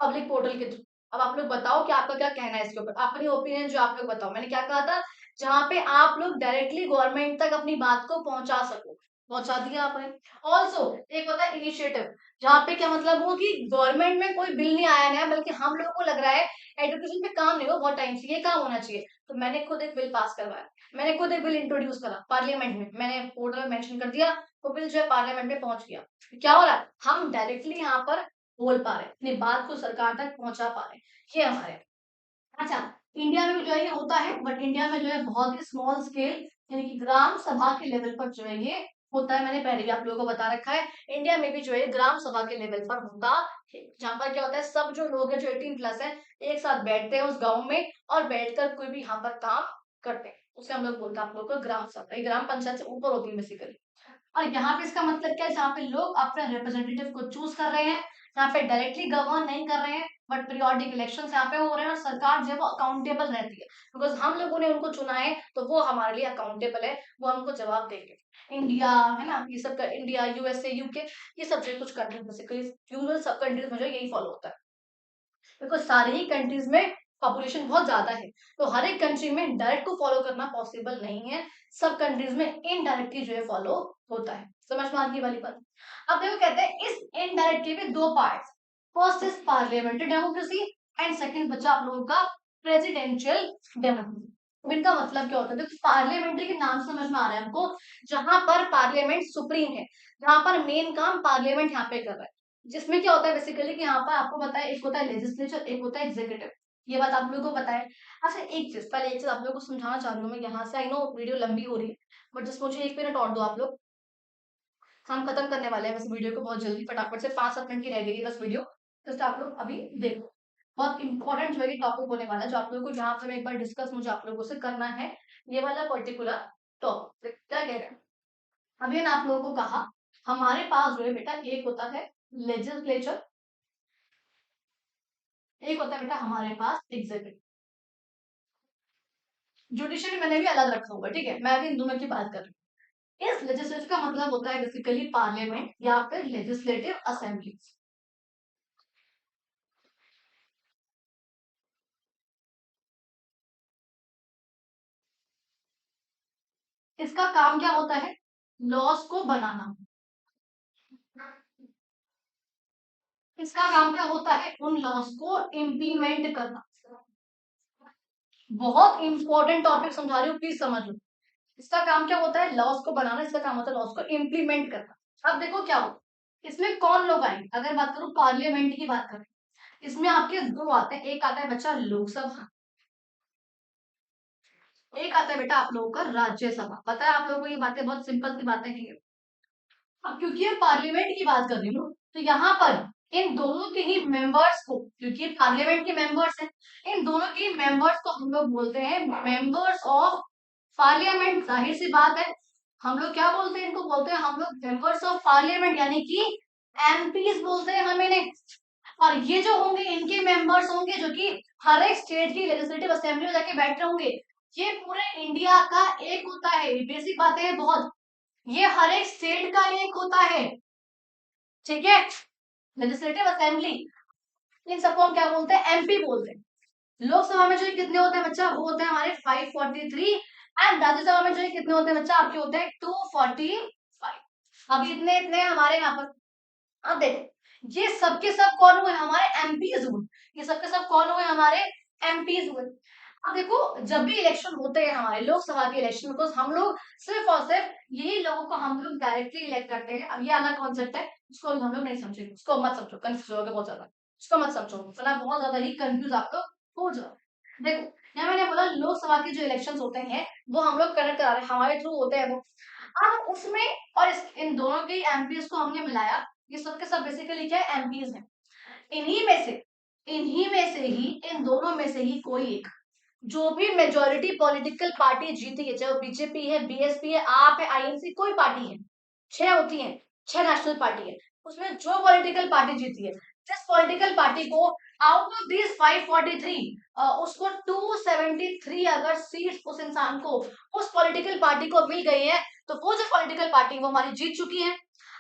पब्लिक पोर्टल के थ्रू। अब आप लोग बताओ कि आपका क्या कहना है इसके ऊपर, अपनी ओपिनियन जो आप लोग बताओ। मैंने क्या कहा था, जहाँ पे आप लोग डायरेक्टली गवर्नमेंट तक अपनी बात को पहुंचा सको, पहुंचा दिया आपने। ऑल्सो एक होता है इनिशिएटिव, जहाँ पे क्या मतलब हो कि गवर्नमेंट में कोई बिल नहीं आया नया, बल्कि हम लोगों को लग रहा है एजुकेशन पे काम नहीं हो बहुत टाइम से, ये काम होना चाहिए, तो मैंने खुद एक बिल पास करवाया, मैंने खुद एक बिल इंट्रोड्यूस करा पार्लियामेंट में, मैंने पोर्टल में मेंशन कर दिया, वो बिल जो है पार्लियामेंट में पहुंच गया। क्या हो रहा है, हम डायरेक्टली यहाँ पर बोल पा रहे हैं, अपनी बात को सरकार तक पहुंचा पा रहे हैं, ये हमारे। अच्छा, इंडिया में भी जो है ये होता है, बट इंडिया में जो है बहुत ही स्मॉल स्केल, यानी कि ग्राम सभा के लेवल पर जो है ये होता है। मैंने पहले भी आप लोगों को बता रखा है, इंडिया में भी जो है ग्राम सभा के लेवल पर होता है, जहाँ पर क्या होता है सब जो लोग हैं जो 18+ है एक साथ बैठते हैं उस गांव में, और बैठकर कोई भी यहाँ पर काम करते हैं, उसे हम लोग बोलते हैं आप लोग को ग्राम सभा। ये ग्राम पंचायत से ऊपर होती है बेसिकली। और यहाँ पे इसका मतलब क्या है, जहाँ पे लोग अपने रिप्रेजेंटेटिव को चूज कर रहे हैं, यहाँ पे डायरेक्टली गवर्न नहीं कर रहे हैं, बट पीरियोडिक इलेक्शन यहाँ पे हो रहे हैं, और सरकार जो है वो अकाउंटेबल रहती है, बिकॉज हम लोगों ने उनको चुना है, तो वो हमारे लिए अकाउंटेबल है, वो हमको जवाब देंगे। इंडिया है ना, ये सब का इंडिया, यूएसए, यूके, ये सब जो कुछ कंट्रीज बेसिकली यूजुअल सब कंट्रीज में जो यही फॉलो होता है, बिकॉज सारी ही कंट्रीज में पॉपुलेशन बहुत ज्यादा है, तो हर एक कंट्री में डायरेक्ट को फॉलो करना पॉसिबल नहीं है, सब कंट्रीज में इनडायरेक्टली जो है फॉलो होता है। समझ में आ गई वाली बात। अब देखो कहते हैं इस इनडायरेक्ट के भी दो parts, first is parliamentary democracy and second बचा आप लोगों का प्रेसिडेंशियल डेमोक्रेसी। इनका मतलब क्या होता है, देखो पार्लियामेंट्री के नाम समझ में आ रहा है हमको, जहां पर पार्लियामेंट सुप्रीम है, जहां पर मेन काम पार्लियामेंट यहाँ पे कर रहा है, जिसमें क्या होता है बेसिकली कि यहाँ पर आपको पता है एक होता है लेजिस्लेचर, एक होता है एग्जीक्यूटिव, ये बात आप लोगों को पता है। अच्छा एक चीज, पहले एक चीज आप लोगों को समझाना चाह रही हूँ मैं यहाँ से, आई नो वीडियो लंबी हो रही है, बट जस्ट मुझे 1 मिनट और दो आप लोग, हम खत्म करने वाले हैं वैसे वीडियो को बहुत जल्दी, फटाफट से 5-7 मिनट की रह गई है बस वीडियो, जस्ट आप लोग अभी देखो। बहुत इंपॉर्टेंट जो है टॉपिक होने वाला है, जो आप लोगों को जहाँ पर एक बार डिस्कस मुझे आप लोगों से करना है, ये वाला पर्टिकुलर टॉपिक। क्या कह रहे हैं, अभी ना आप लोगों को कहा हमारे पास जो है बेटा एक होता है लेजिस्लेचर, एक होता है बेटा हमारे पास एग्जीक्यूटिव। जुडिशरी मैंने भी अलग रखा हुआ है, ठीक है, मैं अभी इन दोनों की बात कर रही हूँ। इस लेजिस्लेचर का मतलब होता है बेसिकली पार्लियामेंट या फिर लेजिस्लेटिव असेंबली। इसका काम क्या होता है, लॉस को बनाना। इसका काम क्या होता है, उन लॉस को इम्प्लीमेंट करना। बहुत इंपॉर्टेंट टॉपिक समझा रही हूँ, प्लीज समझ लो। इसका काम क्या होता है, लॉस को बनाना, इसका काम होता है लॉस को इम्प्लीमेंट करना। अब देखो क्या हो, इसमें कौन लोग आएंगे, अगर बात करूं पार्लियामेंट की बात करें, इसमें आपके दो आते हैं, एक आता है बच्चा लोकसभा, एक आता है बेटा आप लोगों का राज्यसभा। पता है आप लोगों को ये बातें बहुत सिंपल सी बातें हैं। अब क्योंकि ये पार्लियामेंट की बात कर रही हूँ, तो यहाँ पर इन दोनों के ही मेंबर्स को, क्योंकि पार्लियामेंट के मेंबर्स हैं, इन दोनों के मेंबर्स को हम लोग बोलते हैं मेंबर्स ऑफ पार्लियामेंट। जाहिर सी बात है, हम लोग क्या बोलते हैं इनको, बोलते हैं हम लोग मेंबर्स ऑफ पार्लियामेंट, यानी कि एमपीज बोलते हैं हम इन्हें। और ये जो होंगे इनके मेंबर्स होंगे जो कि हर एक स्टेट की लेजिस्लेटिव असेंबली में जाके बैठे होंगे। ये पूरे इंडिया का एक होता है, बेसिक बातें हैं बहुत, ये हर एक स्टेट का एक होता है, ठीक है, लेजिस्लेटिव असेंबली। इन सबको हम क्या बोलते हैं, एमपी बोलते हैं। लोकसभा में जो ये कितने होते हैं बच्चा, वो होते हैं हमारे 543, एंड राज्यसभा में जो ये कितने होते हैं बच्चा, आपके होते हैं 245। अब इतने इतने हमारे यहाँ पर। अब देखो ये सबके सब कौन हुए, हमारे एमपीज हुए, ये सबके सब कौन हुए, हमारे एमपीज हुए। अब देखो जब भी इलेक्शन होते हैं हमारे लोकसभा के इलेक्शन, बिकॉज हम लोग सिर्फ और सिर्फ यही लोगों को हम लोग डायरेक्टली इलेक्ट करते हैं। अब ये अलग कॉन्सेप्ट है, उसको हम लोग नहीं समझेंगे, उसको मत समझो, कंफ्यूज होगा बहुत ज्यादा, उसको मत समझो, वरना बहुत ज्यादा ही कंफ्यूज आप लोग हो जाओ। देखो यहाँ मैंने बोला लोकसभा के जो इलेक्शन होते हैं वो हम लोग कंडक्ट करा रहे हैं, हमारे थ्रू होते हैं वो। अब उसमें और इन दोनों के एमपीज को हमने मिलाया, ये सबके सब बेसिकली क्या है, एमपीज हैं। इन्हीं में से इन्हीं में से ही इन दोनों में से ही कोई एक, जो भी मेजोरिटी पॉलिटिकल पार्टी जीती है, चाहे वो बीजेपी है, बीएसपी है, आप है, आईएनसी, कोई पार्टी है, 6 होती है, 6 नेशनल पार्टी है, उसमें जो पॉलिटिकल पार्टी जीती है, जिस पॉलिटिकल पार्टी को आउट ऑफ दिस 543 उसको 273 अगर सीट उस इंसान को, उस पॉलिटिकल पार्टी को मिल गई है, तो वो जो पॉलिटिकल पार्टी वो हमारी जीत चुकी है।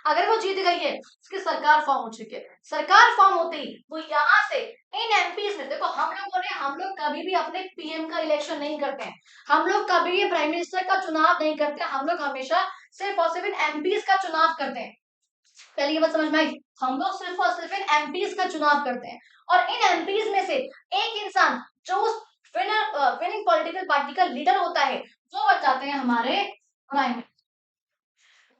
अगर वो जीत गई है, उसकी सरकार फॉर्म हो चुकी है, सरकार फॉर्म होते ही वो यहाँ से इन एमपीज में, देखो हम लोग कभी भी अपने पीएम का इलेक्शन नहीं करते हैं, हम लोग कभी भी प्राइम मिनिस्टर का चुनाव नहीं करते, हम लोग हमेशा सिर्फ और सिर्फ इन एमपीज का चुनाव करते हैं। पहले ये बात समझ में आई, हम लोग सिर्फ और सिर्फ इन एमपीज का चुनाव करते हैं, और इन एमपीज में से एक इंसान जो उस विनिंग पॉलिटिकल पार्टी का लीडर होता है, वो बन जाते हैं हमारे प्राइम।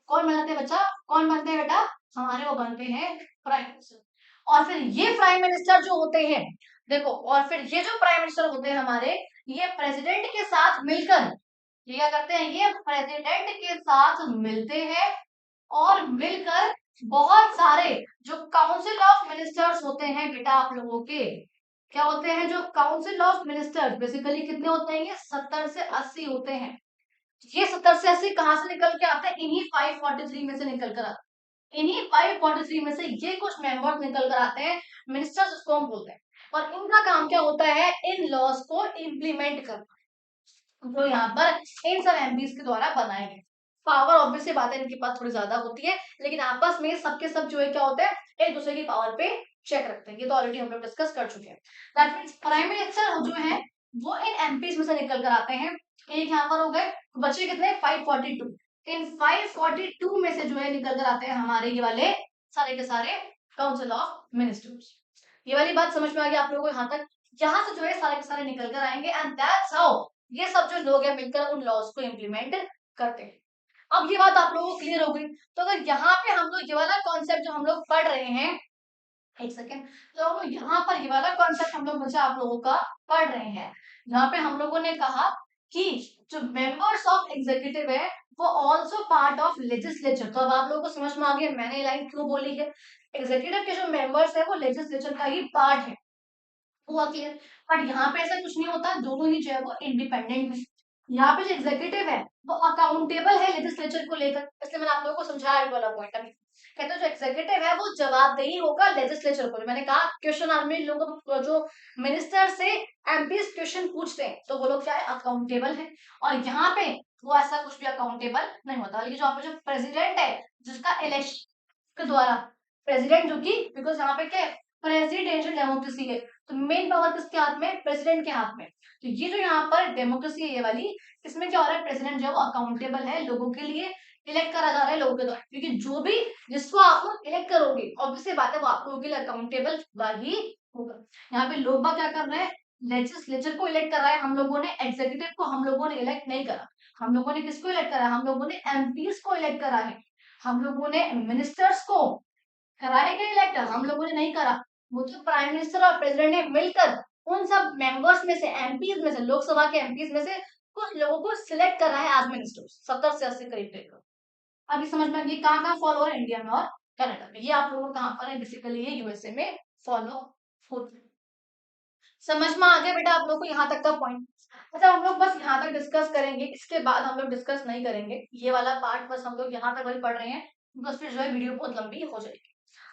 कौन बनाते हैं बच्चा, कौन बनते हैं बेटा, हमारे वो बनते हैं प्राइम मिनिस्टर। और फिर ये प्राइम मिनिस्टर जो होते हैं, देखो, और फिर ये जो प्राइम मिनिस्टर होते हैं हमारे, ये प्रेसिडेंट के साथ मिलकर, ये क्या करते हैं, ये प्रेसिडेंट के साथ मिलते हैं, और मिलकर बहुत सारे जो काउंसिल ऑफ मिनिस्टर्स होते हैं बेटा आप लोगों के, क्या होते हैं, जो काउंसिल ऑफ मिनिस्टर्स बेसिकली कितने होते हैं, ये 70 से 80 होते हैं। ये 70 से 80 कहां से निकल के आते हैं, इन्हीं 543 में से निकल कर आते हैं, इन्हीं 543 में से ये कुछ मेंबर्स निकल कर आते हैं, मिनिस्टर्स उसको हम बोलते हैं, और इनका काम क्या होता है, इन लॉज को इम्प्लीमेंट करना, जो यहाँ पर इन सब एमपीज के द्वारा बनाए गए। पावर ऑब्वियसली बात है इनके पास थोड़ी ज्यादा होती है, लेकिन आपस में सबके सब जो है क्या होता है, एक दूसरे की पावर पे चेक रखते हैं, ये तो ऑलरेडी हम लोग डिस्कस कर चुके हैं। दैट मीन्स प्राइम मिनिस्टर जो है वो इन एमपीज में से निकल कर आते हैं। एक यहाँ पर हो गए, बचे कितने 542। इन 542 में से जो है निकल कर आते हैं हमारे ये वाले सारे के सारे काउंसिल ऑफ मिनिस्टर्स। ये वाली बात समझ में आ गई आप लोगों को यहाँ तक? यहाँ से जो है सारे के सारे निकल कर आएंगे एंड दैट्स हाउ ये सब जो लोग हैं मिलकर उन लॉज को इम्प्लीमेंट करते हैं। अब ये बात आप लोगों को क्लियर हो गई। तो अगर यहाँ पे हम लोग ये वाला कॉन्सेप्ट जो हम लोग पढ़ रहे हैं, एक सेकेंड, तो यहाँ पर ये वाला कॉन्सेप्ट हम लोग बच्चा आप लोगों का पढ़ रहे हैं। यहाँ पे हम लोगों ने कहा कि जो मेंबर्स ऑफ एग्जीक्यूटिव है वो ऑल्सो पार्ट ऑफ लेजिस्लेचर। तो अब आप लोगों को समझ में आ गया मैंने ये लाइन क्यों बोली है। एग्जीक्यूटिव के जो मेंबर्स है वो लेजिस्लेचर का ही पार्ट है, हुआ क्लियर। पर यहाँ पे ऐसा कुछ नहीं होता, दोनों ही जो है वो इंडिपेंडेंट है। यहाँ पे जो एग्जीक्यूटिव है वो अकाउंटेबल है लेजिस्लेचर को लेकर, इसलिए मैंने आप लोगों को समझाया वाला पॉइंट। अभी कहते हैं जो एग्जीक्यूटिव है वो जवाबदेही होगा लेजिस्लेचर को। मैंने कहा क्वेश्चन आर में लोग जो मिनिस्टर से एमपीज क्वेश्चन पूछते हैं तो वो लोग क्या है, अकाउंटेबल है। और यहाँ पे वो ऐसा कुछ भी अकाउंटेबल नहीं होता। लेकिन जो आप जो प्रेसिडेंट है जिसका इलेक्शन के द्वारा, प्रेसिडेंट जो कि बिकॉज यहाँ पे क्या प्रेसिडेंशियल डेमोक्रेसी है, तो मेन पावर किसके हाथ में, प्रेसिडेंट के हाथ में। तो ये जो यहाँ पर डेमोक्रेसी है ये वाली, इसमें क्या हो रहा है, प्रेसिडेंट जो है वो अकाउंटेबल है लोगों के लिए, इलेक्ट करा जा रहा है लोगों के द्वारा। क्योंकि जो भी जिसको आप लोग इलेक्ट करोगे ऑब्वियसली बात है वो आप लोगों के लिए अकाउंटेबल ही होगा। यहाँ पे लोग बाग क्या कर रहे हैं, लेजिस्लेचर को इलेक्ट कर रहा है, हम लोगों ने एग्जीक्यूटिव को हम लोगों ने इलेक्ट नहीं करा। हम लोगों ने किसको इलेक्ट करा, हम लोगों ने एमपीज को इलेक्ट करा है। हम लोगों ने मिनिस्टर्स को कराया क्या इलेक्ट, हम लोगों ने नहीं करा। वो तो प्राइम मिनिस्टर और प्रेसिडेंट ने मिलकर उन सब मेंबर्स में से, एमपीज में से, लोकसभा के एमपीज में से कुछ लोगों को सिलेक्ट कर रहा है एज मिनिस्टर्स, 70 से 80 करीब तक। अभी समझ में आ गई कहाँ कहाँ फॉलो हो रहा है, इंडिया में और कनाडा में। ये आप लोगों को कहाँ पर है, बेसिकली ये यूएसए में फॉलो होता है। समझ में आ गया बेटा आप लोग को यहाँ तक का पॉइंट? अच्छा हम लोग बस यहाँ तक डिस्कस करेंगे, इसके बाद हम लोग डिस्कस नहीं करेंगे ये वाला पार्ट, बस हम लोग यहाँ तक वही पढ़ रहे हैं, बस फिर जो है वीडियो बहुत लंबी हो जाएगी।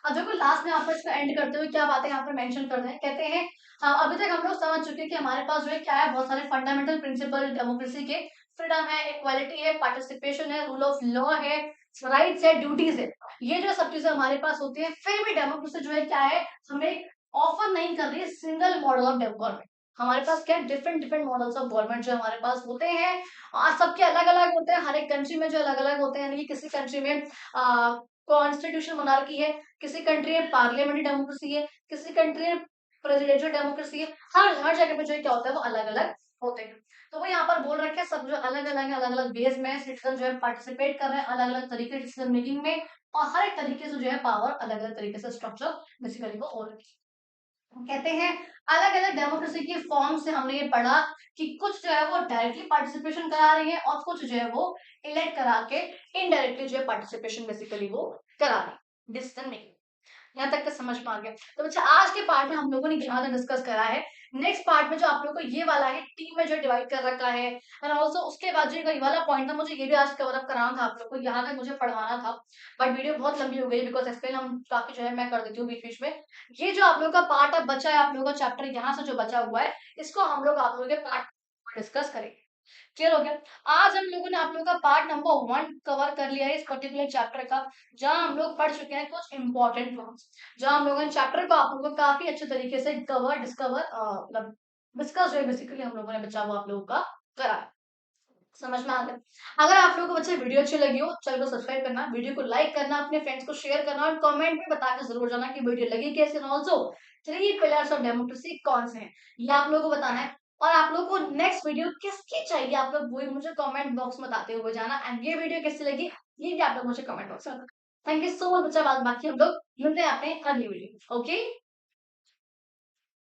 अब देखो लास्ट में आप इसका एंड करते हुए क्या बातें यहाँ पर मेंशन कर रहे हैं, कहते हैं हाँ अभी तक हम लोग समझ चुके हैं कि हमारे पास जो है क्या है, बहुत सारे फंडामेंटल प्रिंसिपल डेमोक्रेसी के, फ्रीडम है, इक्वालिटी है, पार्टिसिपेशन है, रूल ऑफ लॉ है, राइट्स है, ड्यूटीज है, ये जो सब चीजें हमारे पास होती है। फिर भी डेमोक्रेसी जो है क्या है, हमें ऑफर नहीं कर रही है सिंगल मॉडल ऑफ गवर्नमेंट। हमारे पास क्या है, different different models of government जो हमारे पास होते हैं, और सबके अलग अलग होते हैं, हर एक कंट्री में जो अलग अलग होते हैं। यानी कि किसी कंट्री में कॉन्स्टिट्यूशन मोनार्की है, किसी कंट्री में पार्लियामेंट्री डेमोक्रेसी है, किसी कंट्री में प्रेसिडेंशियल डेमोक्रेसी है। हर हर जगह पे जो क्या होता है वो अलग अलग होते हैं। तो वो यहाँ पर बोल रखे हैं सब जो अलग अलग है, अलग अलग बेस में सिटीजन जो है पार्टिसिपेट कर रहे हैं अलग अलग तरीके डिसीजन मेकिंग में, और हर एक तरीके से जो है पावर अलग अलग तरीके से स्ट्रक्चर बेसिकली वो हो रखी है। कहते हैं अलग अलग डेमोक्रेसी की फॉर्म से हमने ये पढ़ा कि कुछ जो है वो डायरेक्टली पार्टिसिपेशन करा रही है और कुछ जो है वो इलेक्ट करा के इनडायरेक्टली जो है पार्टिसिपेशन बेसिकली वो करा रही है डिसीजन मेकिंग। यहाँ तक का समझ में आ गया? तो बच्चा आज के पार्ट में हम लोगों ने यहाँ तक डिस्कस करा है। नेक्स्ट पार्ट में जो आप लोगों को ये वाला है टीम में जो डिवाइड कर रखा है, एंड ऑल्सो उसके बाद जो ये वाला पॉइंट था मुझे ये भी आज कवर अप कराना था आप लोग को, यहाँ तक मुझे पढ़वाना था, बट वीडियो बहुत लंबी हो गई बिकॉज एक्सप्लेन हम काफी जो है मैं कर देती हूँ बीच बीच में। ये जो आप लोग का पार्ट अब बचा है, आप लोगों का चैप्टर यहाँ से जो बचा हुआ है, इसको हम लोग आप लोगों के पार्ट डिस्कस करेंगे। क्लियर हो गया? आज हम लोगों ने आप लोगों का पार्ट नंबर 1 कवर कर लिया है इस पर्टिकुलर चैप्टर का, जहां हम लोग पढ़ चुके हैं कुछ इंपॉर्टेंट वर्ड्स, जहां हम लोगों ने चैप्टर को आप लोगों को काफी अच्छे तरीके से कवर डिस्कवर मतलब डिस्कस जो है बेसिकली हम लोगों ने बच्चा वो आप लोगों का करा। समझ में आ गया? अगर आप लोगों को बच्चे वीडियो अच्छी लगी हो चैनल को सब्सक्राइब करना, वीडियो को लाइक करना, अपने फ्रेंड्स को शेयर करना, और कमेंट में बताकर जरूर जाना कि वीडियो लगी कैसे। ऑल्सो 3 पिलर्स ऑफ डेमोक्रेसी कौन से हैं ये आप लोगों को बताना है, और आप लोगों को नेक्स्ट वीडियो किसकी चाहिए आप लोग वही मुझे कमेंट बॉक्स में बताते हुए जाना, एंड ये वीडियो कैसी लगी ये भी आप लोग मुझे कमेंट बॉक्स में। थैंक यू सो मच बच्चा, बाद बाकी हम लोग मिलते हैं अपने अगली वीडियो। ओके।